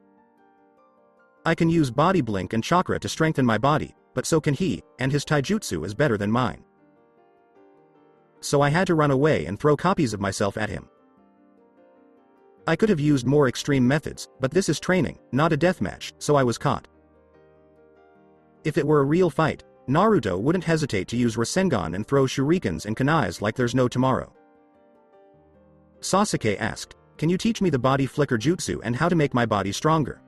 I can use body blink and chakra to strengthen my body, but so can he, and his taijutsu is better than mine. So I had to run away and throw copies of myself at him. I could have used more extreme methods, but this is training, not a deathmatch, so I was caught. If it were a real fight, Naruto wouldn't hesitate to use Rasengan and throw shurikens and kunais like there's no tomorrow. Sasuke asked, can you teach me the body flicker jutsu and how to make my body stronger?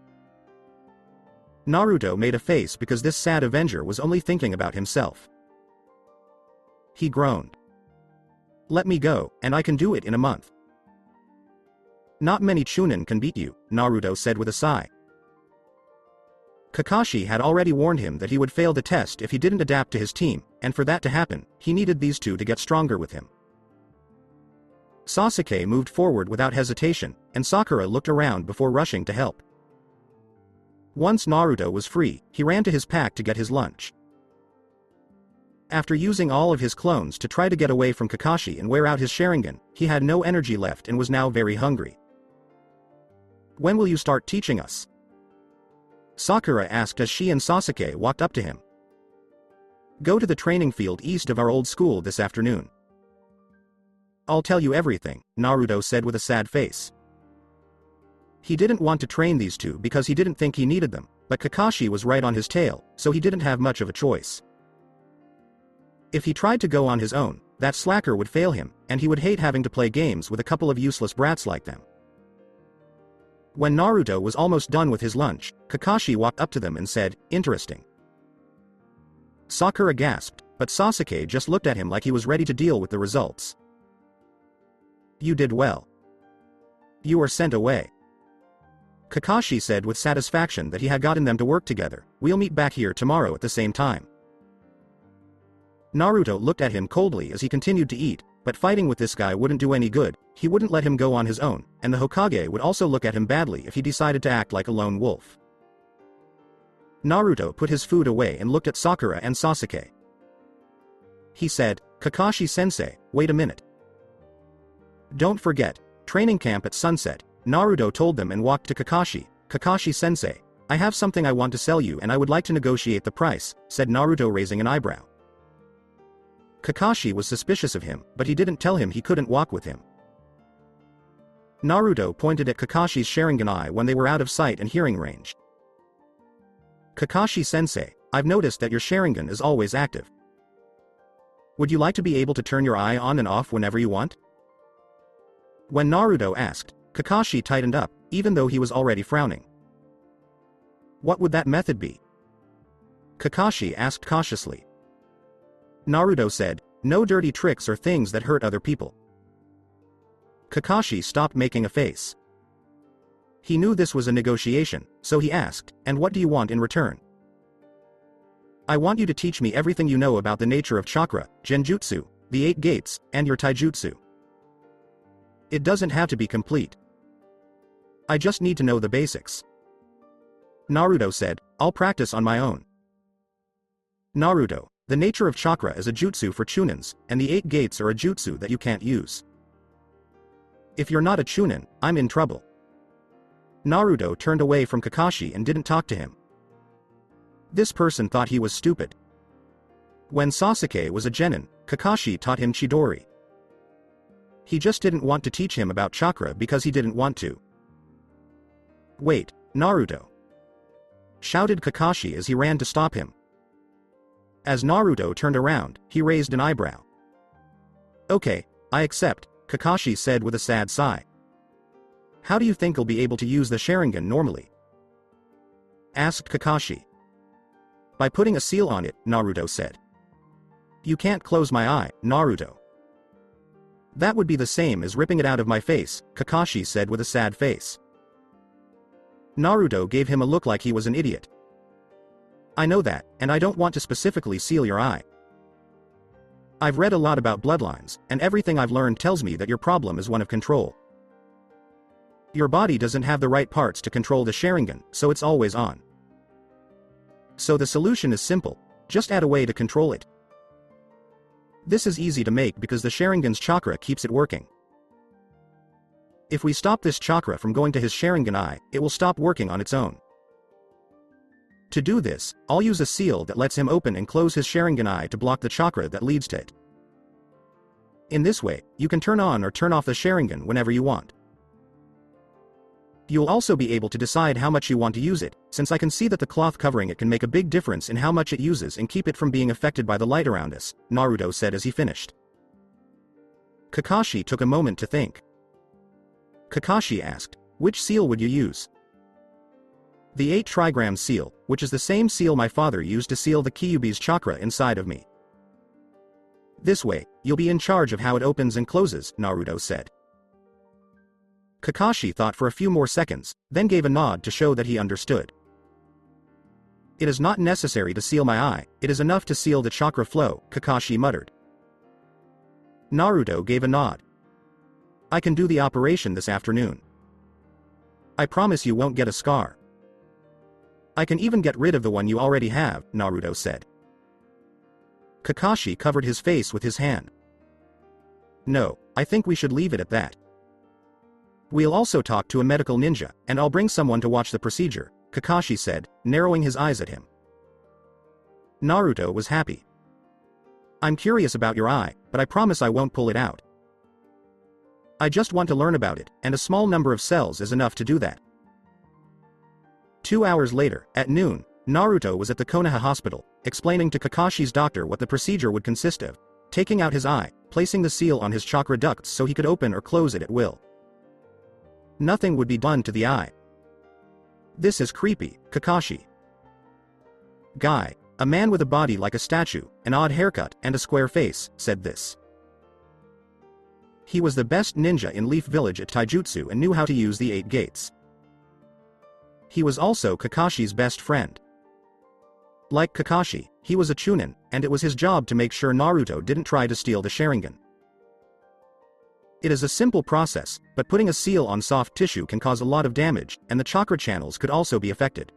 Naruto made a face because this sad avenger was only thinking about himself. He groaned. Let me go, and I can do it in a month. Not many Chunin can beat you, Naruto said with a sigh. Kakashi had already warned him that he would fail the test if he didn't adapt to his team, and for that to happen, he needed these two to get stronger with him. Sasuke moved forward without hesitation, and Sakura looked around before rushing to help. Once Naruto was free, he ran to his pack to get his lunch. After using all of his clones to try to get away from Kakashi and wear out his Sharingan, he had no energy left and was now very hungry. When will you start teaching us? Sakura asked as she and Sasuke walked up to him. Go to the training field east of our old school this afternoon. I'll tell you everything, Naruto said with a sad face. He didn't want to train these two because he didn't think he needed them, but Kakashi was right on his tail, so he didn't have much of a choice. If he tried to go on his own, that slacker would fail him, and he would hate having to play games with a couple of useless brats like them. When Naruto was almost done with his lunch, Kakashi walked up to them and said, interesting. Sakura gasped, but Sasuke just looked at him like he was ready to deal with the results. You did well. You were sent away. Kakashi said with satisfaction that he had gotten them to work together. We'll meet back here tomorrow at the same time. Naruto looked at him coldly as he continued to eat, but fighting with this guy wouldn't do any good. He wouldn't let him go on his own, and the Hokage would also look at him badly if he decided to act like a lone wolf. Naruto put his food away and looked at Sakura and Sasuke. He said, Kakashi-sensei, wait a minute. Don't forget, training camp at sunset, Naruto told them and walked to Kakashi. Kakashi-sensei, I have something I want to sell you and I would like to negotiate the price, said Naruto raising an eyebrow. Kakashi was suspicious of him, but he didn't tell him he couldn't walk with him. Naruto pointed at Kakashi's Sharingan eye when they were out of sight and hearing range. Kakashi-sensei, I've noticed that your Sharingan is always active. Would you like to be able to turn your eye on and off whenever you want? When Naruto asked, Kakashi tightened up, even though he was already frowning. What would that method be? Kakashi asked cautiously. Naruto said, no dirty tricks or things that hurt other people. Kakashi stopped making a face. He knew this was a negotiation, so he asked, "And what do you want in return?" "I want you to teach me everything you know about the nature of chakra, genjutsu, the 8 gates, and your taijutsu. It doesn't have to be complete. I just need to know the basics." Naruto said, "I'll practice on my own." Naruto, the nature of chakra is a jutsu for chunins, and the 8 gates are a jutsu that you can't use. If you're not a chunin, I'm in trouble. Naruto turned away from Kakashi and didn't talk to him. This person thought he was stupid. When Sasuke was a genin, Kakashi taught him Chidori. He just didn't want to teach him about chakra because he didn't want to. "Wait, Naruto!" shouted Kakashi as he ran to stop him. As Naruto turned around, he raised an eyebrow. "Okay, I accept," Kakashi said with a sad sigh. "How do you think I'll be able to use the Sharingan normally?" asked Kakashi. "By putting a seal on it," Naruto said. "You can't close my eye, Naruto." "That would be the same as ripping it out of my face," Kakashi said with a sad face. Naruto gave him a look like he was an idiot. "I know that, and I don't want to specifically seal your eye. I've read a lot about bloodlines, and everything I've learned tells me that your problem is one of control. Your body doesn't have the right parts to control the Sharingan, so it's always on. So the solution is simple, just add a way to control it. This is easy to make because the Sharingan's chakra keeps it working. If we stop this chakra from going to his Sharingan eye, it will stop working on its own. To do this, I'll use a seal that lets him open and close his Sharingan eye to block the chakra that leads to it. In this way, you can turn on or turn off the Sharingan whenever you want. You'll also be able to decide how much you want to use it, since I can see that the cloth covering it can make a big difference in how much it uses and keep it from being affected by the light around us," Naruto said as he finished. Kakashi took a moment to think. Kakashi asked, "Which seal would you use?" "The 8 trigram seal, which is the same seal my father used to seal the Kyuubi's chakra inside of me. This way, you'll be in charge of how it opens and closes," Naruto said. Kakashi thought for a few more seconds, then gave a nod to show that he understood. "It is not necessary to seal my eye, it is enough to seal the chakra flow," Kakashi muttered. Naruto gave a nod. "I can do the operation this afternoon. I promise you won't get a scar. I can even get rid of the one you already have," Naruto said. Kakashi covered his face with his hand. "No, I think we should leave it at that. We'll also talk to a medical ninja, and I'll bring someone to watch the procedure," Kakashi said, narrowing his eyes at him. Naruto was happy. "I'm curious about your eye, but I promise I won't pull it out. I just want to learn about it, and a small number of cells is enough to do that." 2 hours later, at noon, Naruto was at the Konoha hospital, explaining to Kakashi's doctor what the procedure would consist of, taking out his eye, placing the seal on his chakra ducts so he could open or close it at will. Nothing would be done to the eye. "This is creepy, Kakashi." Guy, a man with a body like a statue, an odd haircut, and a square face, said this. He was the best ninja in Leaf Village at taijutsu and knew how to use the 8 gates. He was also Kakashi's best friend. Like Kakashi, he was a chunin, and it was his job to make sure Naruto didn't try to steal the Sharingan. It is a simple process, but putting a seal on soft tissue can cause a lot of damage, and the chakra channels could also be affected.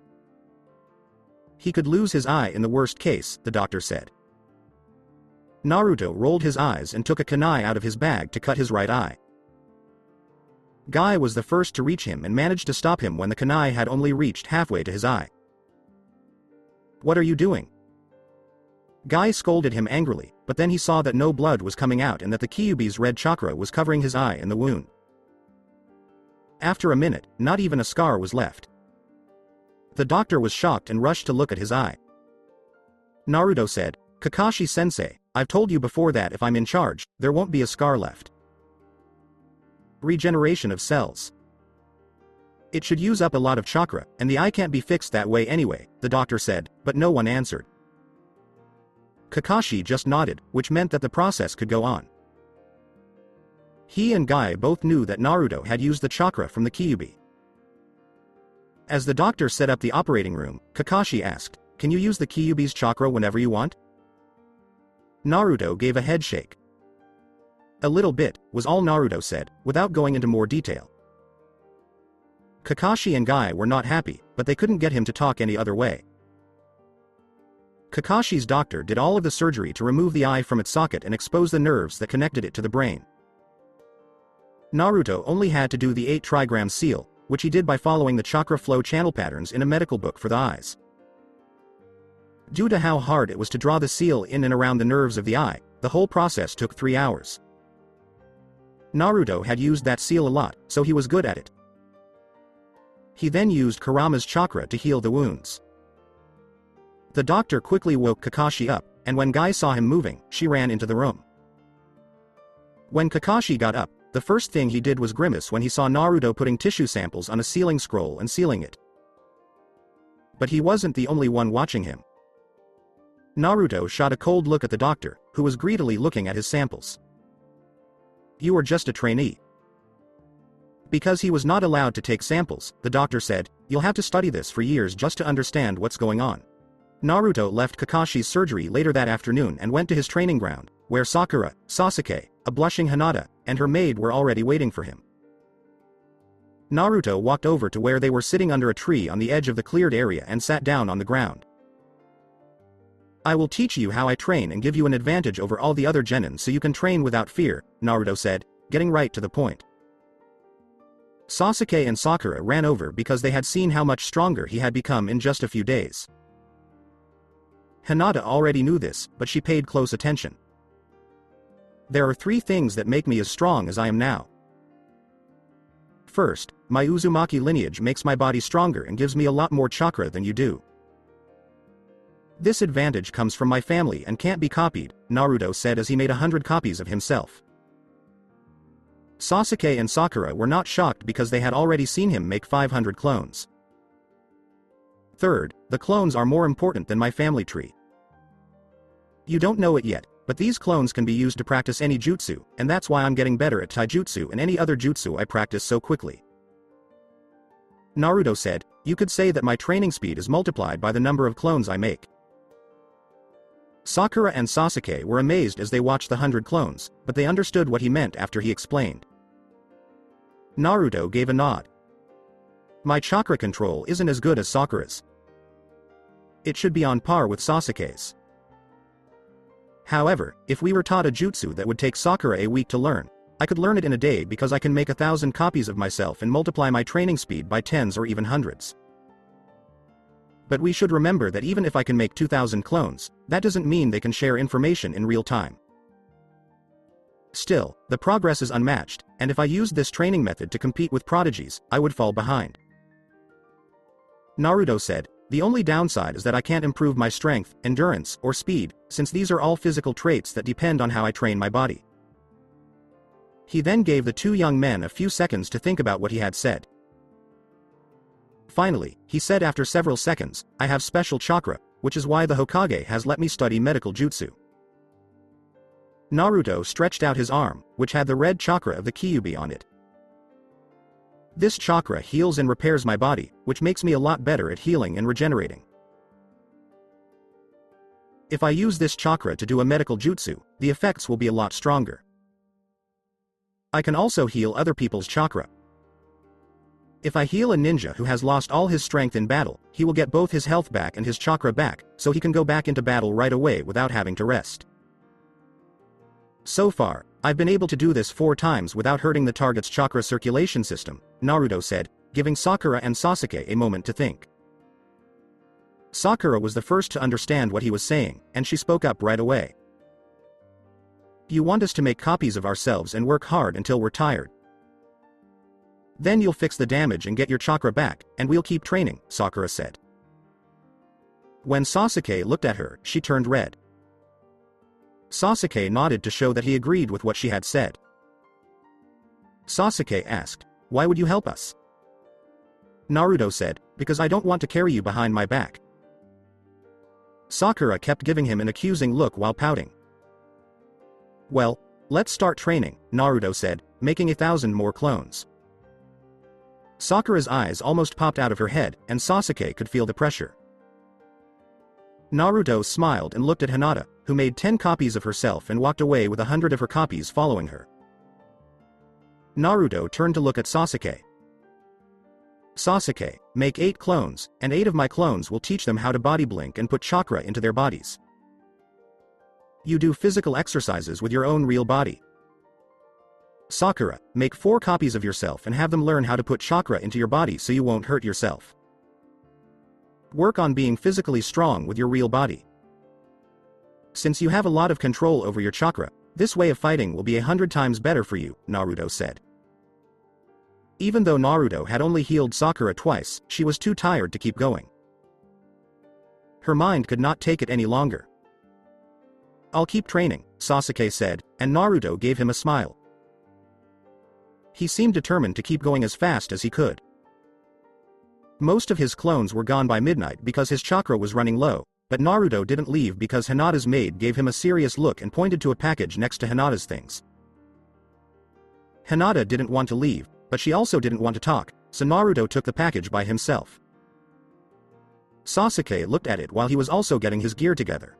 He could lose his eye in the worst case, the doctor said. Naruto rolled his eyes and took a kunai out of his bag to cut his right eye. Guy was the first to reach him and managed to stop him when the kunai had only reached halfway to his eye. "What are you doing?" Guy scolded him angrily, but then he saw that no blood was coming out and that the Kyuubi's red chakra was covering his eye and the wound. After a minute, not even a scar was left. The doctor was shocked and rushed to look at his eye. Naruto said, "Kakashi-sensei, I've told you before that if I'm in charge, there won't be a scar left. Regeneration of cells. It should use up a lot of chakra, and the eye can't be fixed that way anyway," the doctor said, but no one answered. Kakashi just nodded, which meant that the process could go on. He and Guy both knew that Naruto had used the chakra from the Kyuubi. As the doctor set up the operating room, Kakashi asked, "Can you use the Kyuubi's chakra whenever you want?" Naruto gave a head shake. "A little bit," was all Naruto said, without going into more detail. Kakashi and Guy were not happy, but they couldn't get him to talk any other way. Kakashi's doctor did all of the surgery to remove the eye from its socket and expose the nerves that connected it to the brain. Naruto only had to do the 8 trigram seal, which he did by following the chakra flow channel patterns in a medical book for the eyes. Due to how hard it was to draw the seal in and around the nerves of the eye, the whole process took 3 hours. Naruto had used that seal a lot, so he was good at it. He then used Kurama's chakra to heal the wounds. The doctor quickly woke Kakashi up, and when Guy saw him moving, she ran into the room. When Kakashi got up, the first thing he did was grimace when he saw Naruto putting tissue samples on a sealing scroll and sealing it. But he wasn't the only one watching him. Naruto shot a cold look at the doctor, who was greedily looking at his samples. "You are just a trainee." Because he was not allowed to take samples, the doctor said, "You'll have to study this for years just to understand what's going on." Naruto left Kakashi's surgery later that afternoon and went to his training ground, where Sakura, Sasuke, a blushing Hinata, and her maid were already waiting for him. Naruto walked over to where they were sitting under a tree on the edge of the cleared area and sat down on the ground. "I will teach you how I train and give you an advantage over all the other genin so you can train without fear," Naruto said, getting right to the point. Sasuke and Sakura ran over because they had seen how much stronger he had become in just a few days. Hinata already knew this, but she paid close attention. "There are 3 things that make me as strong as I am now. First, my Uzumaki lineage makes my body stronger and gives me a lot more chakra than you do. This advantage comes from my family and can't be copied," Naruto said as he made 100 copies of himself. Sasuke and Sakura were not shocked because they had already seen him make 500 clones. "Third, the clones are more important than my family tree. You don't know it yet, but these clones can be used to practice any jutsu, and that's why I'm getting better at taijutsu and any other jutsu I practice so quickly." Naruto said, "You could say that my training speed is multiplied by the number of clones I make." Sakura and Sasuke were amazed as they watched the 100 clones, but they understood what he meant after he explained. Naruto gave a nod. "My chakra control isn't as good as Sakura's. It should be on par with Sasuke's. However, if we were taught a jutsu that would take Sakura a week to learn, I could learn it in a day because I can make 1,000 copies of myself and multiply my training speed by 10s or even 100s. But we should remember that even if I can make 2,000 clones, that doesn't mean they can share information in real time. Still, the progress is unmatched, and if I used this training method to compete with prodigies, I would fall behind." Naruto said, "The only downside is that I can't improve my strength, endurance, or speed, since these are all physical traits that depend on how I train my body." He then gave the 2 young men a few seconds to think about what he had said. Finally, he said after several seconds, "I have special chakra, which is why the Hokage has let me study medical jutsu." Naruto stretched out his arm, which had the red chakra of the Kyuubi on it. "This chakra heals and repairs my body, which makes me a lot better at healing and regenerating. If I use this chakra to do a medical jutsu, the effects will be a lot stronger. I can also heal other people's chakra. If I heal a ninja who has lost all his strength in battle, he will get both his health back and his chakra back, so he can go back into battle right away without having to rest. So far, I've been able to do this 4 times without hurting the target's chakra circulation system," Naruto said, giving Sakura and Sasuke a moment to think. Sakura was the first to understand what he was saying, and she spoke up right away. "You want us to make copies of ourselves and work hard until we're tired. Then you'll fix the damage and get your chakra back, and we'll keep training," Sakura said. When Sasuke looked at her, she turned red. Sasuke nodded to show that he agreed with what she had said. Sasuke asked, "Why would you help us?" Naruto said, "Because I don't want to carry you behind my back." Sakura kept giving him an accusing look while pouting. "Well, let's start training," Naruto said, making 1,000 more clones. Sakura's eyes almost popped out of her head, and Sasuke could feel the pressure. Naruto smiled and looked at Hinata, who made 10 copies of herself and walked away with 100 of her copies following her. Naruto turned to look at Sasuke. Sasuke, make 8 clones, and 8 of my clones will teach them how to body blink and put chakra into their bodies. You do physical exercises with your own real body. Sakura, make 4 copies of yourself and have them learn how to put chakra into your body so you won't hurt yourself. Work on being physically strong with your real body. Since you have a lot of control over your chakra, this way of fighting will be 100 times better for you, Naruto said. Even though Naruto had only healed Sakura twice, she was too tired to keep going. Her mind could not take it any longer. I'll keep training, Sasuke said, and Naruto gave him a smile. He seemed determined to keep going as fast as he could. Most of his clones were gone by midnight because his chakra was running low, but Naruto didn't leave because Hinata's maid gave him a serious look and pointed to a package next to Hinata's things. Hinata didn't want to leave, but she also didn't want to talk, so Naruto took the package by himself. Sasuke looked at it while he was also getting his gear together.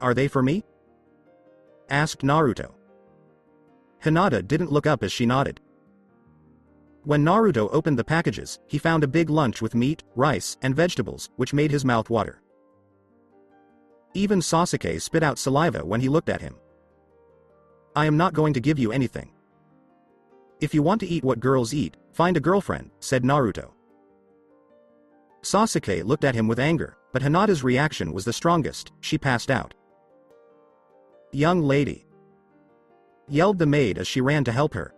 Are they for me? Asked Naruto. Hinata didn't look up as she nodded. When Naruto opened the packages, he found a big lunch with meat, rice, and vegetables, which made his mouth water. Even Sasuke spit out saliva when he looked at him. I am not going to give you anything. If you want to eat what girls eat, find a girlfriend, said Naruto. Sasuke looked at him with anger, but Hinata's reaction was the strongest. She passed out. Young lady, yelled the maid as she ran to help her.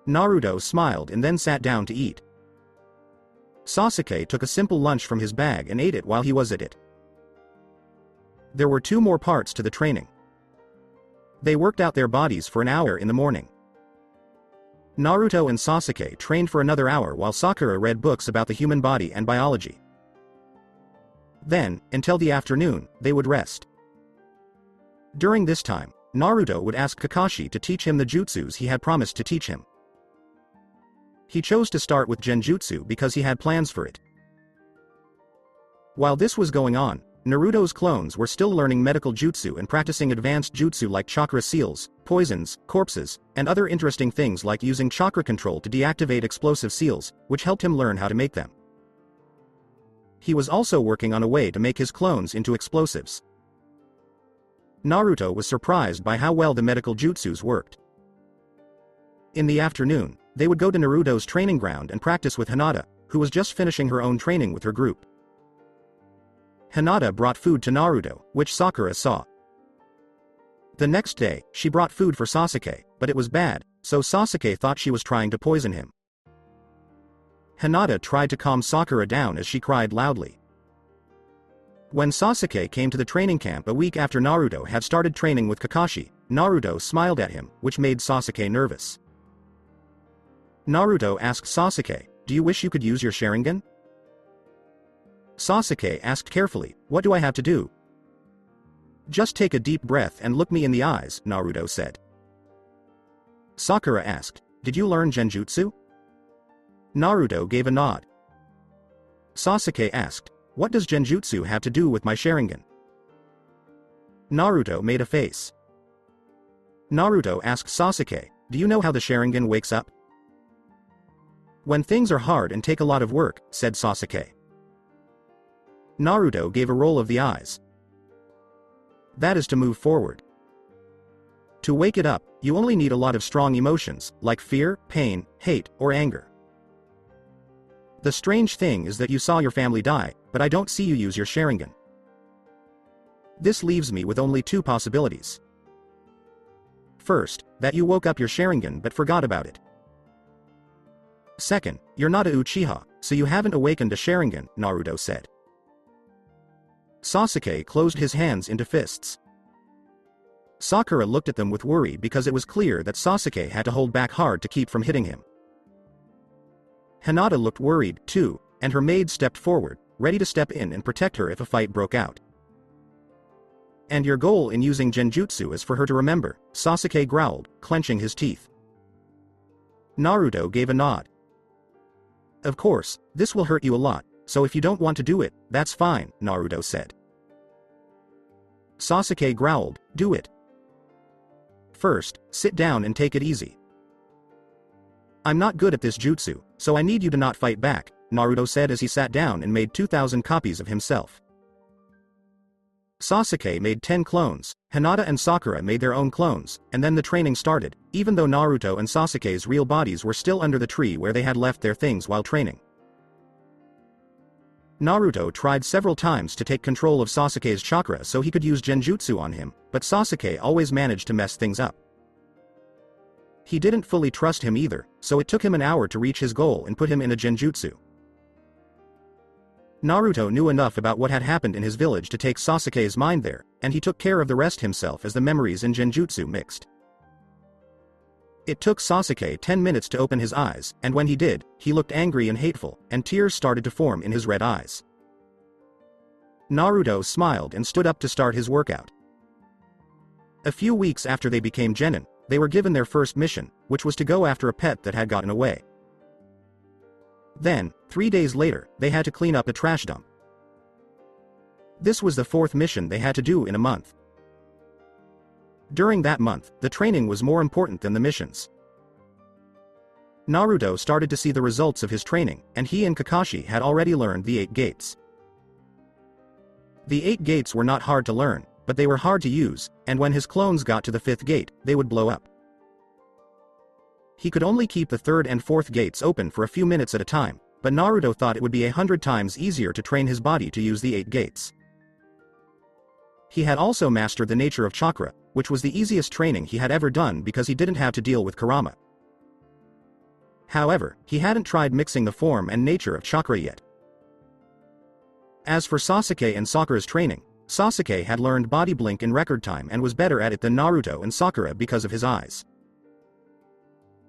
Naruto smiled and then sat down to eat. Sasuke took a simple lunch from his bag and ate it while he was at it. There were 2 more parts to the training. They worked out their bodies for an hour in the morning. Naruto and Sasuke trained for another hour while Sakura read books about the human body and biology. Then, until the afternoon, they would rest. During this time, Naruto would ask Kakashi to teach him the jutsus he had promised to teach him. He chose to start with Genjutsu because he had plans for it. While this was going on, Naruto's clones were still learning medical jutsu and practicing advanced jutsu like chakra seals, poisons, corpses, and other interesting things like using chakra control to deactivate explosive seals, which helped him learn how to make them. He was also working on a way to make his clones into explosives. Naruto was surprised by how well the medical jutsus worked. In the afternoon, they would go to Naruto's training ground and practice with Hinata, who was just finishing her own training with her group. Hinata brought food to Naruto, which Sakura saw. The next day, she brought food for Sasuke, but it was bad, so Sasuke thought she was trying to poison him. Hinata tried to calm Sakura down as she cried loudly. When Sasuke came to the training camp a week after Naruto had started training with Kakashi, Naruto smiled at him, which made Sasuke nervous. Naruto asked Sasuke, "Do you wish you could use your Sharingan?" Sasuke asked carefully, "What do I have to do?" "Just take a deep breath and look me in the eyes," Naruto said. Sakura asked, "Did you learn Genjutsu?" Naruto gave a nod. Sasuke asked, "What does Genjutsu have to do with my Sharingan?" Naruto made a face. Naruto asked Sasuke, "Do you know how the Sharingan wakes up?" "When things are hard and take a lot of work," said Sasuke. Naruto gave a roll of the eyes. "That is to move forward. To wake it up, you only need a lot of strong emotions, like fear, pain, hate, or anger. The strange thing is that you saw your family die, but I don't see you use your Sharingan. This leaves me with only 2 possibilities. First, that you woke up your Sharingan but forgot about it. Second, you're not a Uchiha, so you haven't awakened a Sharingan," Naruto said. Sasuke closed his hands into fists. Sakura looked at them with worry because it was clear that Sasuke had to hold back hard to keep from hitting him. Hinata looked worried, too, and her maid stepped forward, ready to step in and protect her if a fight broke out. "And your goal in using Genjutsu is for her to remember," Sasuke growled, clenching his teeth. Naruto gave a nod. Of course, this will hurt you a lot, so if you don't want to do it, that's fine, Naruto said. Sasuke growled, do it. First, sit down and take it easy. I'm not good at this jutsu, so I need you to not fight back, Naruto said as he sat down and made 2,000 copies of himself. Sasuke made 10 clones, Hinata and Sakura made their own clones, and then the training started, even though Naruto and Sasuke's real bodies were still under the tree where they had left their things while training. Naruto tried several times to take control of Sasuke's chakra so he could use genjutsu on him, but Sasuke always managed to mess things up. He didn't fully trust him either, so it took him an hour to reach his goal and put him in a genjutsu. Naruto knew enough about what had happened in his village to take Sasuke's mind there, and he took care of the rest himself as the memories and genjutsu mixed. It took Sasuke 10 minutes to open his eyes, and when he did, he looked angry and hateful, and tears started to form in his red eyes. Naruto smiled and stood up to start his workout. A few weeks after they became genin, they were given their first mission, which was to go after a pet that had gotten away. Then, 3 days later, they had to clean up a trash dump. This was the 4th mission they had to do in a month. During that month, the training was more important than the missions. Naruto started to see the results of his training, and he and Kakashi had already learned the 8 gates. The 8 gates were not hard to learn, but they were hard to use, and when his clones got to the 5th gate, they would blow up. He could only keep the 3rd and 4th gates open for a few minutes at a time, but Naruto thought it would be 100 times easier to train his body to use the 8 gates. He had also mastered the nature of chakra, which was the easiest training he had ever done because he didn't have to deal with Kurama. However, he hadn't tried mixing the form and nature of chakra yet. As for Sasuke and Sakura's training, Sasuke had learned body blink in record time and was better at it than Naruto and Sakura because of his eyes.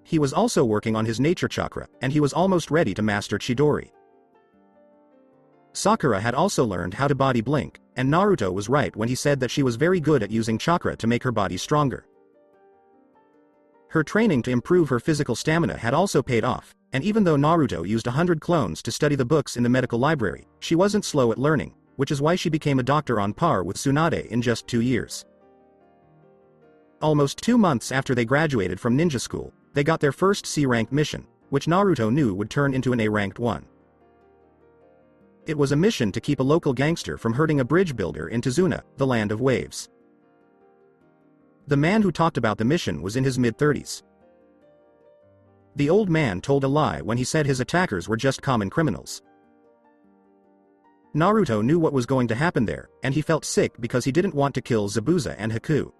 He was also working on his nature chakra, and he was almost ready to master Chidori. Sakura had also learned how to body blink, and Naruto was right when he said that she was very good at using chakra to make her body stronger. Her training to improve her physical stamina had also paid off, and even though Naruto used 100 clones to study the books in the medical library, she wasn't slow at learning, which is why she became a doctor on par with Tsunade in just 2 years. Almost 2 months after they graduated from ninja school, they got their first C-ranked mission, which Naruto knew would turn into an A-ranked one. It was a mission to keep a local gangster from hurting a bridge builder in Tizuna, the land of waves. The man who talked about the mission was in his mid-30s. The old man told a lie when he said his attackers were just common criminals. Naruto knew what was going to happen there, and he felt sick because he didn't want to kill Zabuza and Haku.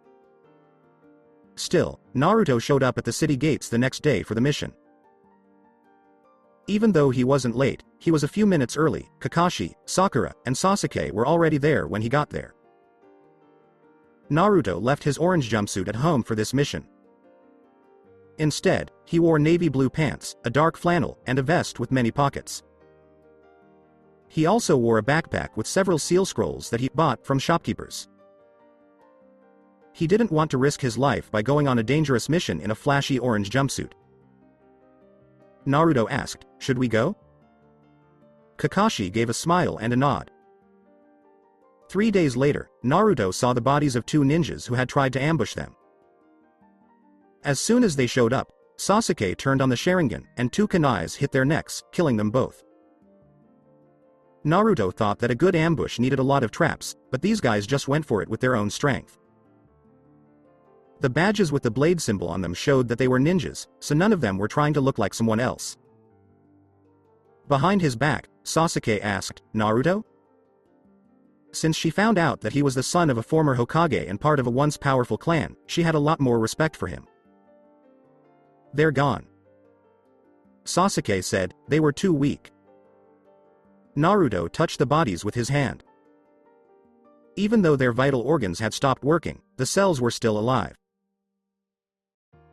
Still, Naruto showed up at the city gates the next day for the mission. Even though he wasn't late, he was a few minutes early. Kakashi, Sakura, and Sasuke were already there when he got there. Naruto left his orange jumpsuit at home for this mission. Instead, he wore navy blue pants, a dark flannel, and a vest with many pockets. He also wore a backpack with several seal scrolls that he bought from shopkeepers. He didn't want to risk his life by going on a dangerous mission in a flashy orange jumpsuit. Naruto asked, "Should we go?" Kakashi gave a smile and a nod. 3 days later, Naruto saw the bodies of 2 ninjas who had tried to ambush them. As soon as they showed up, Sasuke turned on the Sharingan, and 2 kunais hit their necks, killing them both. Naruto thought that a good ambush needed a lot of traps, but these guys just went for it with their own strength. The badges with the blade symbol on them showed that they were ninjas, so none of them were trying to look like someone else. Behind his back, Sasuke asked, "Naruto?" Since she found out that he was the son of a former Hokage and part of a once powerful clan, she had a lot more respect for him. "They're gone," Sasuke said. "They were too weak." Naruto touched the bodies with his hand. Even though their vital organs had stopped working, the cells were still alive.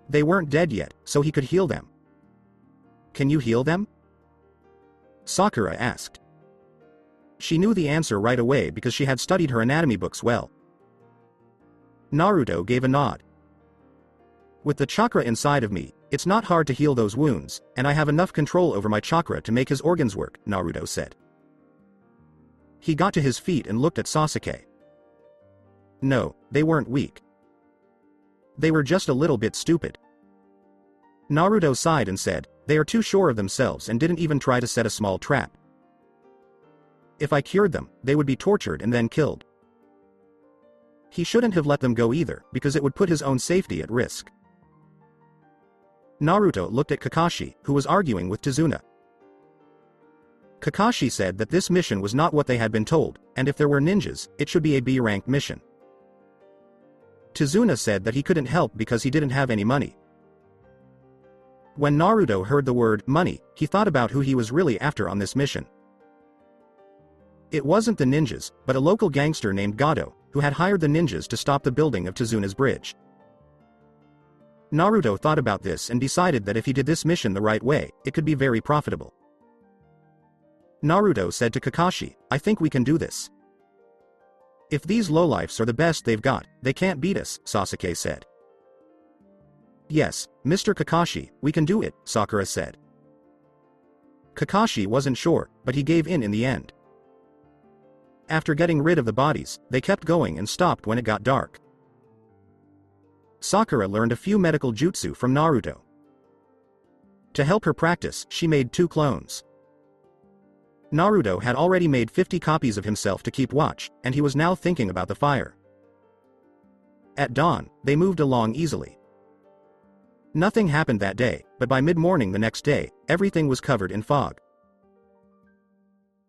They weren't dead yet, so he could heal them. "Can you heal them?" Sakura asked. She knew the answer right away because she had studied her anatomy books well. Naruto gave a nod. "With the chakra inside of me, It's not hard to heal those wounds, and I have enough control over my chakra to make his organs work, Naruto said. He got to his feet and looked at Sasuke. No, they weren't weak. They were just a little bit stupid. Naruto sighed and said, they are too sure of themselves and didn't even try to set a small trap. If I cured them, they would be tortured and then killed. He shouldn't have let them go either, because it would put his own safety at risk. Naruto looked at Kakashi, who was arguing with Tazuna. Kakashi said that this mission was not what they had been told, and if there were ninjas, it should be a B-ranked mission. Tazuna said that he couldn't help because he didn't have any money. When Naruto heard the word money, he thought about who he was really after on this mission. It wasn't the ninjas, but a local gangster named Gado, who had hired the ninjas to stop the building of Tazuna's bridge. Naruto thought about this and decided that if he did this mission the right way, it could be very profitable. Naruto said to Kakashi, I think we can do this. If these lowlifes are the best they've got, they can't beat us, Sasuke said. Yes, Mr. Kakashi, we can do it, Sakura said. Kakashi wasn't sure, but he gave in the end. After getting rid of the bodies, they kept going and stopped when it got dark. Sakura learned a few medical jutsu from Naruto. To help her practice, she made 2 clones. Naruto had already made 50 copies of himself to keep watch, and he was now thinking about the fire. At dawn, they moved along easily. Nothing happened that day, but by mid-morning the next day, everything was covered in fog.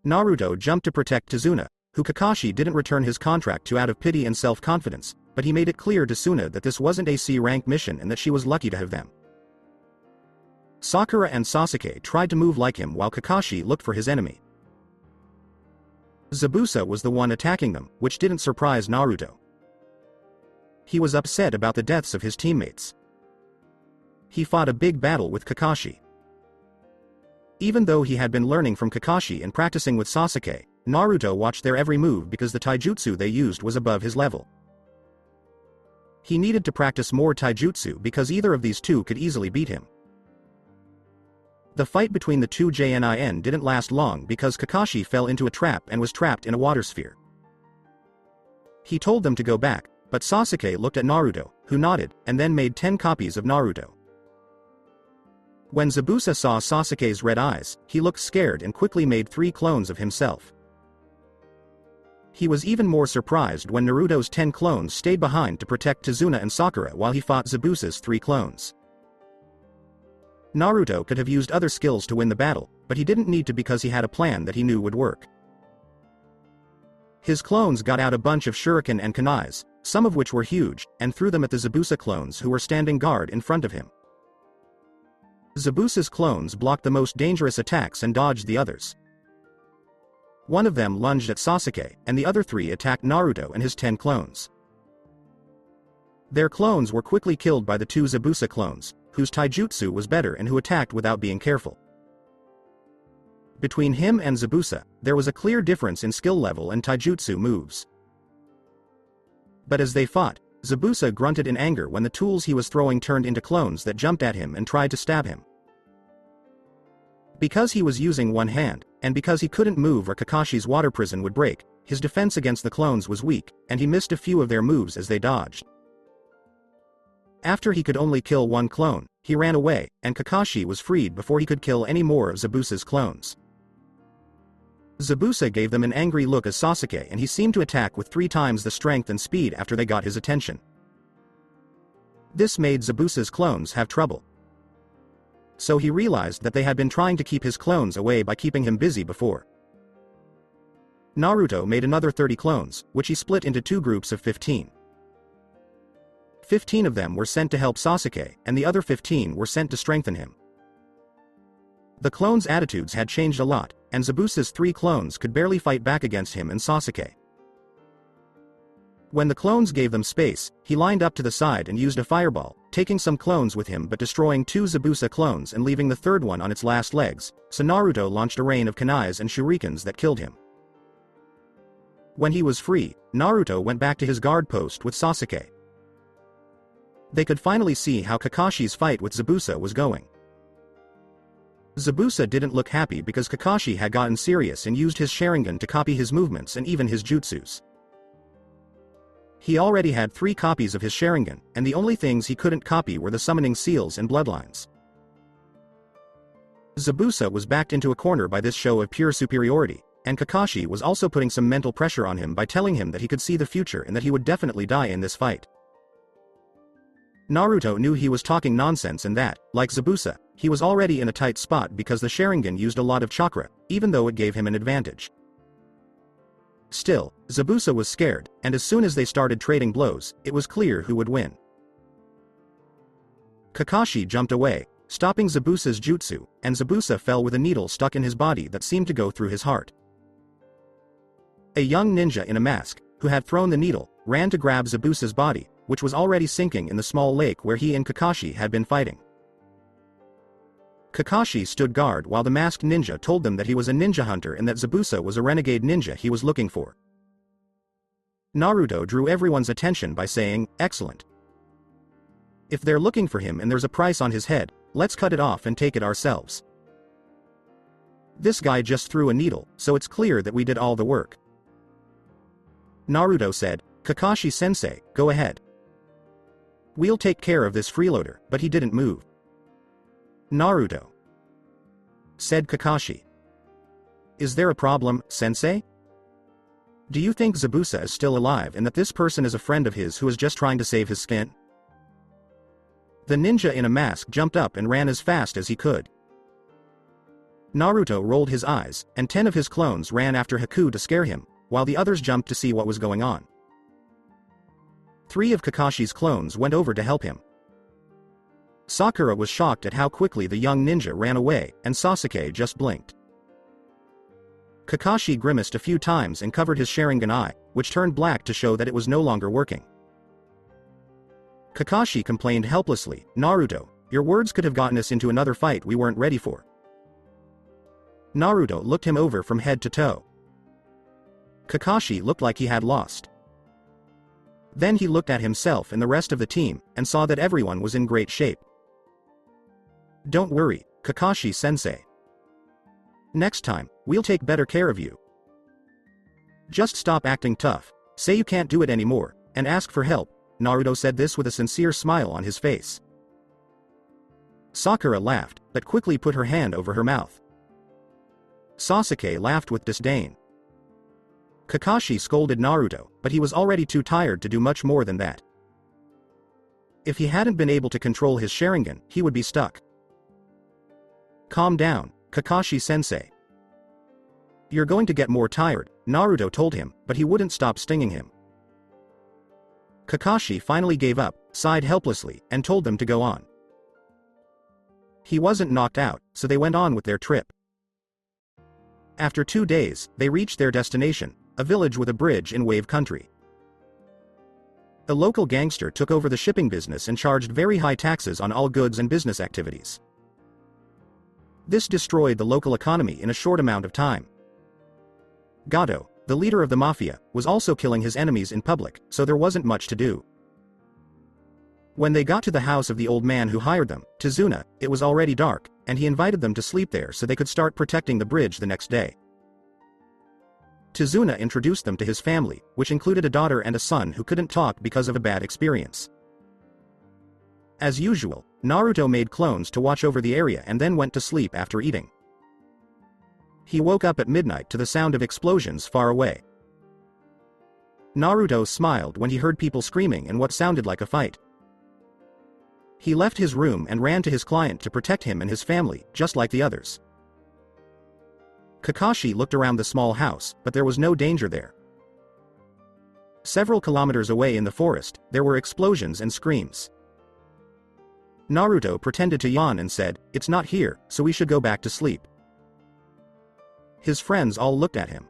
Naruto jumped to protect Tazuna, who Kakashi didn't return his contract to out of pity and self-confidence, but he made it clear to Suna that this wasn't a C-rank mission and that she was lucky to have them. Sakura and Sasuke tried to move like him while Kakashi looked for his enemy. Zabuza was the one attacking them, which didn't surprise Naruto. He was upset about the deaths of his teammates. He fought a big battle with Kakashi. Even though he had been learning from Kakashi and practicing with Sasuke, Naruto watched their every move because the taijutsu they used was above his level. He needed to practice more taijutsu because either of these two could easily beat him. The fight between the two Jnin didn't last long because Kakashi fell into a trap and was trapped in a water sphere. He told them to go back, but Sasuke looked at Naruto, who nodded, and then made 10 copies of Naruto. When Zabuza saw Sasuke's red eyes, he looked scared and quickly made 3 clones of himself. He was even more surprised when Naruto's 10 clones stayed behind to protect Tazuna and Sakura while he fought Zabuza's 3 clones. Naruto could have used other skills to win the battle, but he didn't need to because he had a plan that he knew would work. His clones got out a bunch of shuriken and kunais, some of which were huge, and threw them at the Zabuza clones who were standing guard in front of him. Zabuza's clones blocked the most dangerous attacks and dodged the others. One of them lunged at Sasuke, and the other 3 attacked Naruto and his 10 clones. Their clones were quickly killed by the 2 Zabuza clones, whose taijutsu was better and who attacked without being careful. Between him and Zabuza, there was a clear difference in skill level and taijutsu moves. But as they fought, Zabuza grunted in anger when the tools he was throwing turned into clones that jumped at him and tried to stab him. Because he was using one hand, and because he couldn't move or Kakashi's water prison would break, his defense against the clones was weak, and he missed a few of their moves as they dodged. After he could only kill 1 clone, he ran away, and Kakashi was freed before he could kill any more of Zabuza's clones. Zabuza gave them an angry look as Sasuke and he seemed to attack with 3 times the strength and speed after they got his attention. This made Zabuza's clones have trouble. So he realized that they had been trying to keep his clones away by keeping him busy before. Naruto made another 30 clones, which he split into 2 groups of 15. 15 of them were sent to help Sasuke, and the other 15 were sent to strengthen him. The clones' attitudes had changed a lot, and Zabuza's 3 clones could barely fight back against him and Sasuke. When the clones gave them space, he lined up to the side and used a fireball, taking some clones with him but destroying 2 Zabuza clones and leaving the 3rd one on its last legs, so Naruto launched a rain of kunais and shurikens that killed him. When he was free, Naruto went back to his guard post with Sasuke. They could finally see how Kakashi's fight with Zabuza was going. Zabuza didn't look happy because Kakashi had gotten serious and used his Sharingan to copy his movements and even his jutsus. He already had 3 copies of his Sharingan, and the only things he couldn't copy were the summoning seals and bloodlines. Zabuza was backed into a corner by this show of pure superiority, and Kakashi was also putting some mental pressure on him by telling him that he could see the future and that he would definitely die in this fight. Naruto knew he was talking nonsense and that, like Zabuza, he was already in a tight spot because the Sharingan used a lot of chakra, even though it gave him an advantage. Still, Zabuza was scared, and as soon as they started trading blows, it was clear who would win. Kakashi jumped away, stopping Zabuza's jutsu, and Zabuza fell with a needle stuck in his body that seemed to go through his heart. A young ninja in a mask, who had thrown the needle, ran to grab Zabuza's body, which was already sinking in the small lake where he and Kakashi had been fighting. Kakashi stood guard while the masked ninja told them that he was a ninja hunter and that Zabuza was a renegade ninja he was looking for. Naruto drew everyone's attention by saying, "Excellent. If they're looking for him and there's a price on his head, let's cut it off and take it ourselves. This guy just threw a needle, so it's clear that we did all the work." Naruto said, "Kakashi-sensei, go ahead. We'll take care of this freeloader," but he didn't move. "Naruto," said Kakashi. "Is there a problem, sensei? Do you think Zabuza is still alive and that this person is a friend of his who is just trying to save his skin?" The ninja in a mask jumped up and ran as fast as he could. Naruto rolled his eyes, and 10 of his clones ran after Haku to scare him, while the others jumped to see what was going on. 3 of Kakashi's clones went over to help him. Sakura was shocked at how quickly the young ninja ran away, and Sasuke just blinked. Kakashi grimaced a few times and covered his Sharingan eye, which turned black to show that it was no longer working. Kakashi complained helplessly, "Naruto, your words could have gotten us into another fight we weren't ready for." Naruto looked him over from head to toe. Kakashi looked like he had lost. Then he looked at himself and the rest of the team, and saw that everyone was in great shape. "Don't worry, Kakashi-sensei. Next time, we'll take better care of you. Just stop acting tough, say you can't do it anymore, and ask for help." Naruto said this with a sincere smile on his face. Sakura laughed, but quickly put her hand over her mouth. Sasuke laughed with disdain. Kakashi scolded Naruto, but he was already too tired to do much more than that. If he hadn't been able to control his Sharingan, he would be stuck. "Calm down, Kakashi-sensei. You're going to get more tired," Naruto told him, but he wouldn't stop stinging him. Kakashi finally gave up, sighed helplessly, and told them to go on. He wasn't knocked out, so they went on with their trip. After 2 days, they reached their destination, a village with a bridge in Wave Country. A local gangster took over the shipping business and charged very high taxes on all goods and business activities. This destroyed the local economy in a short amount of time. Gato, the leader of the mafia, was also killing his enemies in public, so there wasn't much to do. When they got to the house of the old man who hired them, Tizuna, it was already dark, and he invited them to sleep there so they could start protecting the bridge the next day. Tizuna introduced them to his family, which included a daughter and a son who couldn't talk because of a bad experience. As usual, Naruto made clones to watch over the area and then went to sleep after eating. He woke up at midnight to the sound of explosions far away. Naruto smiled when he heard people screaming and what sounded like a fight. He left his room and ran to his client to protect him and his family, just like the others. Kakashi looked around the small house, but there was no danger there. Several kilometers away in the forest, there were explosions and screams. Naruto pretended to yawn and said, "It's not here, so we should go back to sleep." His friends all looked at him.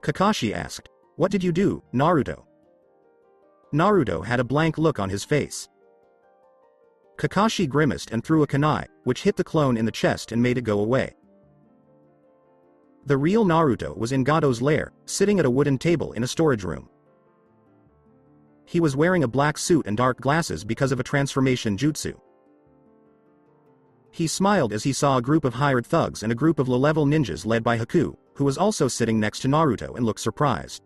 Kakashi asked, "What did you do, Naruto?" Naruto had a blank look on his face. Kakashi grimaced and threw a kunai, which hit the clone in the chest and made it go away. The real Naruto was in Gato's lair, sitting at a wooden table in a storage room. He was wearing a black suit and dark glasses because of a transformation jutsu. He smiled as he saw a group of hired thugs and a group of low-level ninjas led by Haku, who was also sitting next to Naruto and looked surprised.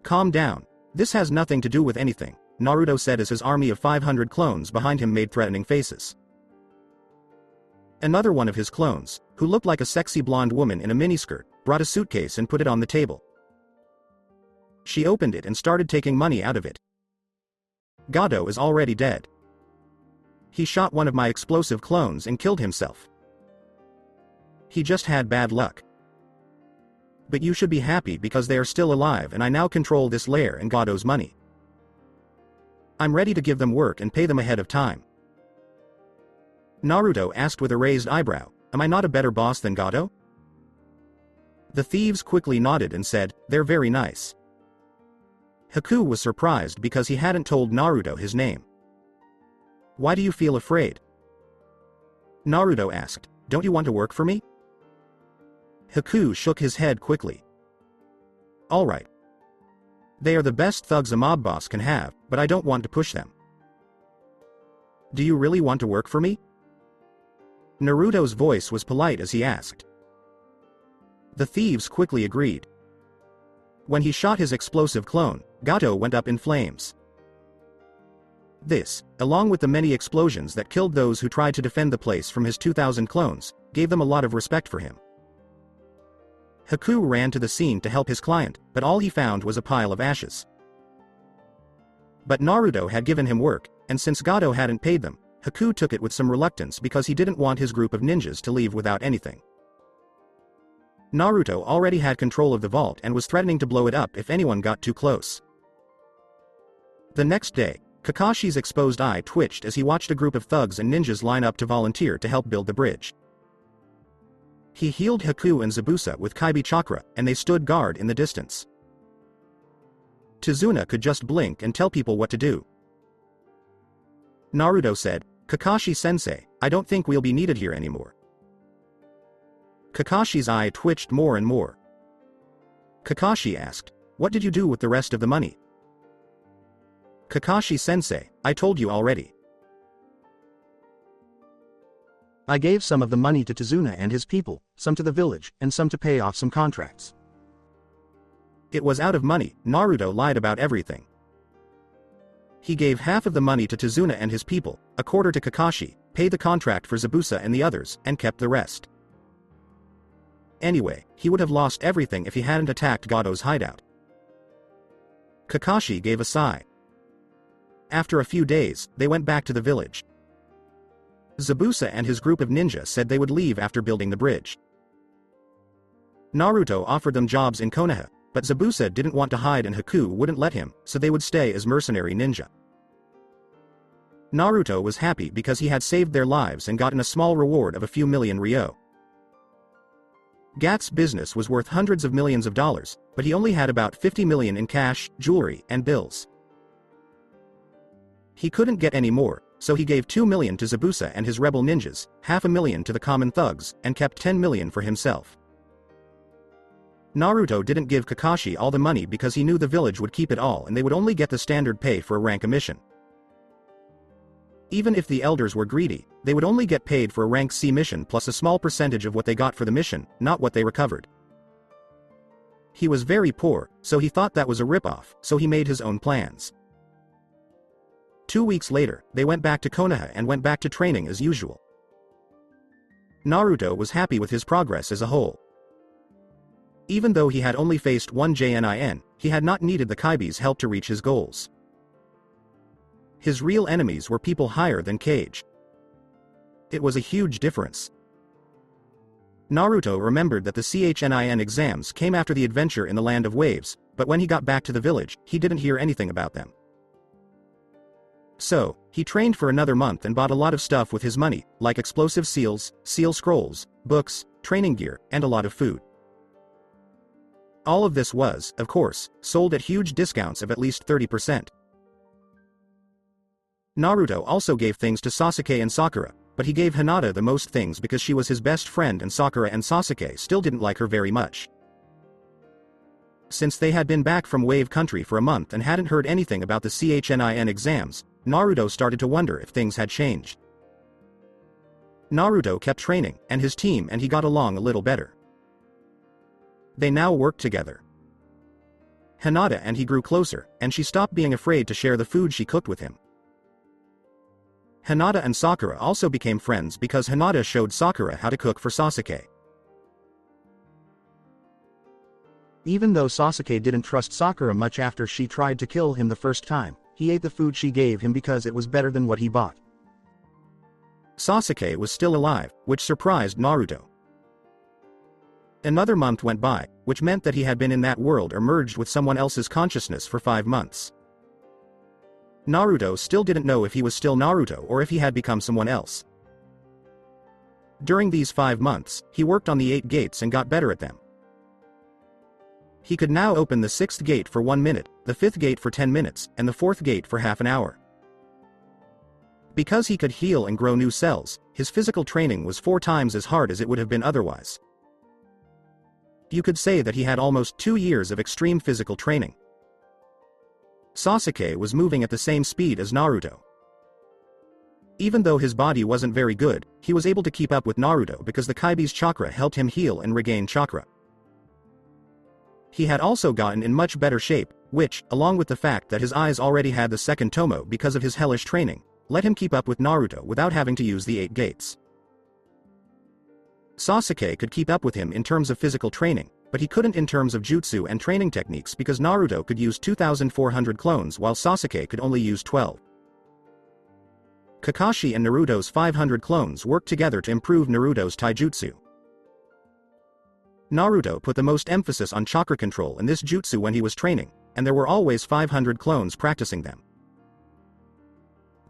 "Calm down. This has nothing to do with anything," Naruto said as his army of 500 clones behind him made threatening faces. Another one of his clones, who looked like a sexy blonde woman in a miniskirt, brought a suitcase and put it on the table. She opened it and started taking money out of it. "Gado is already dead. He shot one of my explosive clones and killed himself. He just had bad luck. But you should be happy because they are still alive and I now control this lair and Gado's money. I'm ready to give them work and pay them ahead of time." Naruto asked with a raised eyebrow, "Am I not a better boss than Gado?" The thieves quickly nodded and said, "They're very nice." Haku was surprised because he hadn't told Naruto his name. "Why do you feel afraid?" Naruto asked, "Don't you want to work for me?" Haku shook his head quickly. "Alright. They are the best thugs a mob boss can have, but I don't want to push them." "Do you really want to work for me?" Naruto's voice was polite as he asked. The thieves quickly agreed. When he shot his explosive clone, Gato went up in flames. This, along with the many explosions that killed those who tried to defend the place from his 2,000 clones, gave them a lot of respect for him. Haku ran to the scene to help his client, but all he found was a pile of ashes. But Naruto had given him work, and since Gato hadn't paid them, Haku took it with some reluctance because he didn't want his group of ninjas to leave without anything. Naruto already had control of the vault and was threatening to blow it up if anyone got too close. The next day, Kakashi's exposed eye twitched as he watched a group of thugs and ninjas line up to volunteer to help build the bridge. He healed Haku and Zabusa with Kaibi chakra, and they stood guard in the distance. Tizuna could just blink and tell people what to do. Naruto said, "Kakashi-sensei, I don't think we'll be needed here anymore." Kakashi's eye twitched more and more. Kakashi asked, "What did you do with the rest of the money?" "Kakashi-sensei, I told you already. I gave some of the money to Tizuna and his people, some to the village, and some to pay off some contracts." It was out of money. Naruto lied about everything. He gave half of the money to Tizuna and his people, a quarter to Kakashi, paid the contract for Zabusa and the others, and kept the rest. Anyway, he would have lost everything if he hadn't attacked Gado's hideout. Kakashi gave a sigh. After a few days, they went back to the village. Zabusa and his group of ninja said they would leave after building the bridge. Naruto offered them jobs in Konoha, but Zabusa didn't want to hide and Haku wouldn't let him, so they would stay as mercenary ninja. Naruto was happy because he had saved their lives and gotten a small reward of a few million ryo. Gat's business was worth hundreds of millions of dollars, but he only had about 50 million in cash, jewelry, and bills. He couldn't get any more, so he gave 2 million to Zabusa and his rebel ninjas, 500,000 to the common thugs, and kept 10 million for himself. Naruto didn't give Kakashi all the money because he knew the village would keep it all and they would only get the standard pay for a rank mission. Even if the elders were greedy, they would only get paid for a rank C mission plus a small percentage of what they got for the mission, not what they recovered. He was very poor, so he thought that was a ripoff, so he made his own plans. 2 weeks later, they went back to Konoha and went back to training as usual. Naruto was happy with his progress as a whole. Even though he had only faced one Jnin, he had not needed the Kaibi's help to reach his goals. His real enemies were people higher than Kage. It was a huge difference. Naruto remembered that the Chnin exams came after the adventure in the Land of Waves, but when he got back to the village, he didn't hear anything about them. So, he trained for another month and bought a lot of stuff with his money, like explosive seals, seal scrolls, books, training gear, and a lot of food. All of this was, of course, sold at huge discounts of at least 30%. Naruto also gave things to Sasuke and Sakura, but he gave Hinata the most things because she was his best friend and Sakura and Sasuke still didn't like her very much. Since they had been back from Wave Country for a month and hadn't heard anything about the CHNIN exams, Naruto started to wonder if things had changed. Naruto kept training, and his team and he got along a little better. They now worked together. Hinata and he grew closer, and she stopped being afraid to share the food she cooked with him. Hinata and Sakura also became friends because Hinata showed Sakura how to cook for Sasuke. Even though Sasuke didn't trust Sakura much after she tried to kill him the first time, he ate the food she gave him because it was better than what he bought. Sasuke was still alive, which surprised Naruto. Another month went by, which meant that he had been in that world or merged with someone else's consciousness for 5 months. Naruto still didn't know if he was still Naruto or if he had become someone else. During these 5 months, he worked on the 8 gates and got better at them. He could now open the 6th gate for 1 minute, the 5th gate for 10 minutes, and the 4th gate for half an hour. Because he could heal and grow new cells, his physical training was 4 times as hard as it would have been otherwise. You could say that he had almost 2 years of extreme physical training. Sasuke was moving at the same speed as Naruto. Even though his body wasn't very good, he was able to keep up with Naruto because the Kaibi's chakra helped him heal and regain chakra. He had also gotten in much better shape, which, along with the fact that his eyes already had the second tomo because of his hellish training, let him keep up with Naruto without having to use the 8 gates. Sasuke could keep up with him in terms of physical training, but he couldn't in terms of jutsu and training techniques because Naruto could use 2,400 clones while Sasuke could only use 12. Kakashi and Naruto's 500 clones worked together to improve Naruto's taijutsu. Naruto put the most emphasis on chakra control in this jutsu when he was training, and there were always 500 clones practicing them.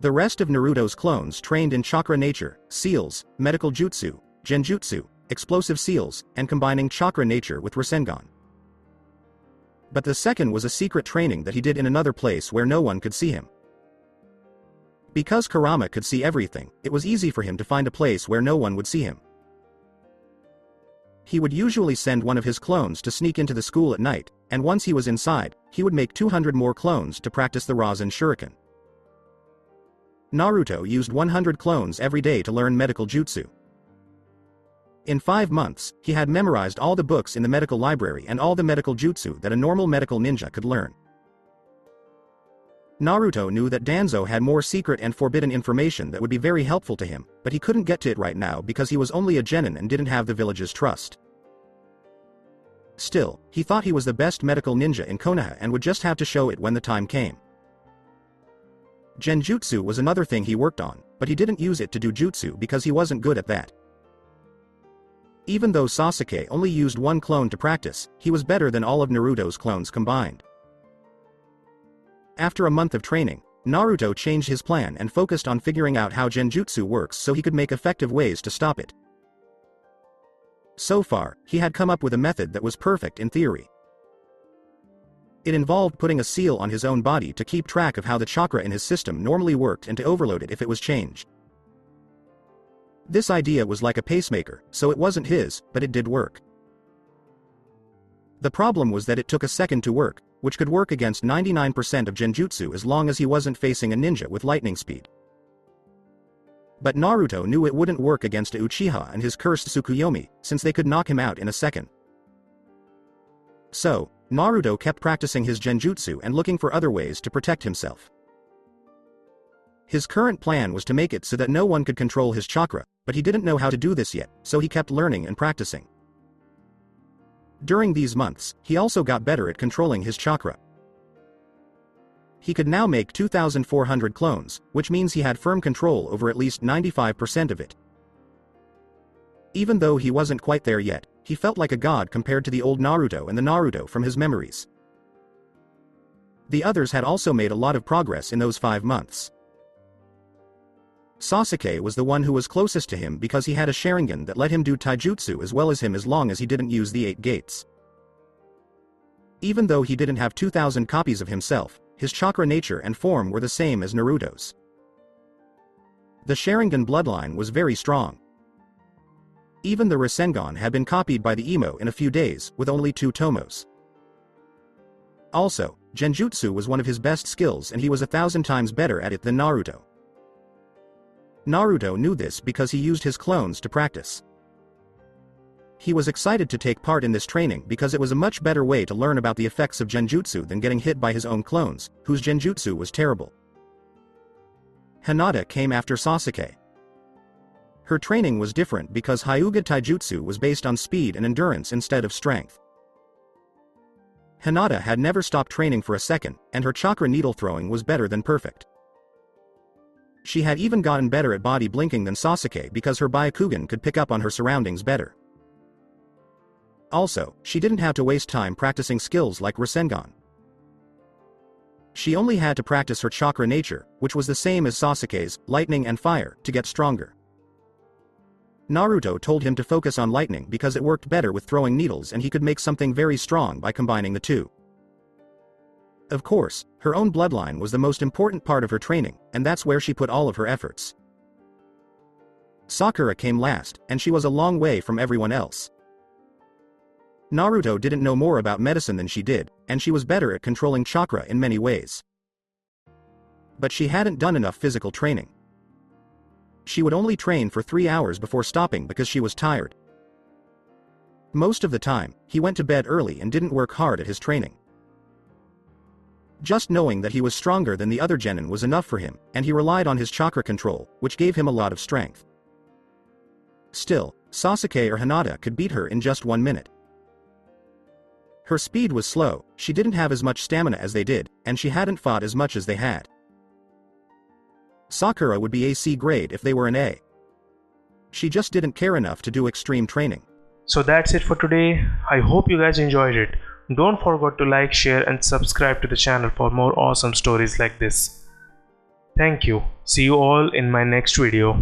The rest of Naruto's clones trained in chakra nature, seals, medical jutsu, genjutsu, explosive seals, and combining chakra nature with Rasengan. But the second was a secret training that he did in another place where no one could see him. Because Kurama could see everything, it was easy for him to find a place where no one would see him. He would usually send one of his clones to sneak into the school at night, and once he was inside, he would make 200 more clones to practice the Rasen Shuriken. Naruto used 100 clones every day to learn medical jutsu. In 5 months, he had memorized all the books in the medical library and all the medical jutsu that a normal medical ninja could learn. Naruto knew that Danzo had more secret and forbidden information that would be very helpful to him, but he couldn't get to it right now because he was only a genin and didn't have the village's trust. Still, he thought he was the best medical ninja in Konoha and would just have to show it when the time came. Genjutsu was another thing he worked on, but he didn't use it to do jutsu because he wasn't good at that. Even though Sasuke only used 1 clone to practice, he was better than all of Naruto's clones combined. After a month of training, Naruto changed his plan and focused on figuring out how genjutsu works so he could make effective ways to stop it. So far, he had come up with a method that was perfect in theory. It involved putting a seal on his own body to keep track of how the chakra in his system normally worked and to overload it if it was changed. This idea was like a pacemaker, so it wasn't his, but it did work. The problem was that it took a second to work, which could work against 99% of genjutsu as long as he wasn't facing a ninja with lightning speed. But Naruto knew it wouldn't work against a Uchiha and his cursed Tsukuyomi, since they could knock him out in a second. So, Naruto kept practicing his genjutsu and looking for other ways to protect himself. His current plan was to make it so that no one could control his chakra, but he didn't know how to do this yet, so he kept learning and practicing. During these months, he also got better at controlling his chakra. He could now make 2,400 clones, which means he had firm control over at least 95% of it. Even though he wasn't quite there yet, he felt like a god compared to the old Naruto and the Naruto from his memories. The others had also made a lot of progress in those 5 months. Sasuke was the one who was closest to him because he had a Sharingan that let him do taijutsu as well as him as long as he didn't use the 8 gates. Even though he didn't have 2,000 copies of himself, his chakra nature and form were the same as Naruto's. The Sharingan bloodline was very strong. Even the Rasengan had been copied by the Emo in a few days, with only 2 tomos. Also, Genjutsu was one of his best skills and he was 1,000 times better at it than Naruto. Naruto knew this because he used his clones to practice. He was excited to take part in this training because it was a much better way to learn about the effects of Genjutsu than getting hit by his own clones, whose Genjutsu was terrible. Hinata came after Sasuke. Her training was different because Hyuga Taijutsu was based on speed and endurance instead of strength. Hinata had never stopped training for a second, and her chakra needle throwing was better than perfect. She had even gotten better at body blinking than Sasuke because her Byakugan could pick up on her surroundings better. Also, she didn't have to waste time practicing skills like Rasengan. She only had to practice her chakra nature, which was the same as Sasuke's, lightning and fire, to get stronger. Naruto told him to focus on lightning because it worked better with throwing needles and he could make something very strong by combining the two. Of course, her own bloodline was the most important part of her training, and that's where she put all of her efforts. Sakura came last, and she was a long way from everyone else. Naruto didn't know more about medicine than she did, and she was better at controlling chakra in many ways. But she hadn't done enough physical training. She would only train for 3 hours before stopping because she was tired. Most of the time, he went to bed early and didn't work hard at his training. Just knowing that he was stronger than the other genin was enough for him, and he relied on his chakra control, which gave him a lot of strength. Still, Sasuke or Hinata could beat her in just 1 minute. Her speed was slow, she didn't have as much stamina as they did, and she hadn't fought as much as they had. Sakura would be a C grade if they were an A. She just didn't care enough to do extreme training. So that's it for today. I hope you guys enjoyed it. Don't forget to like, share and subscribe to the channel for more awesome stories like this. Thank you. See you all in my next video.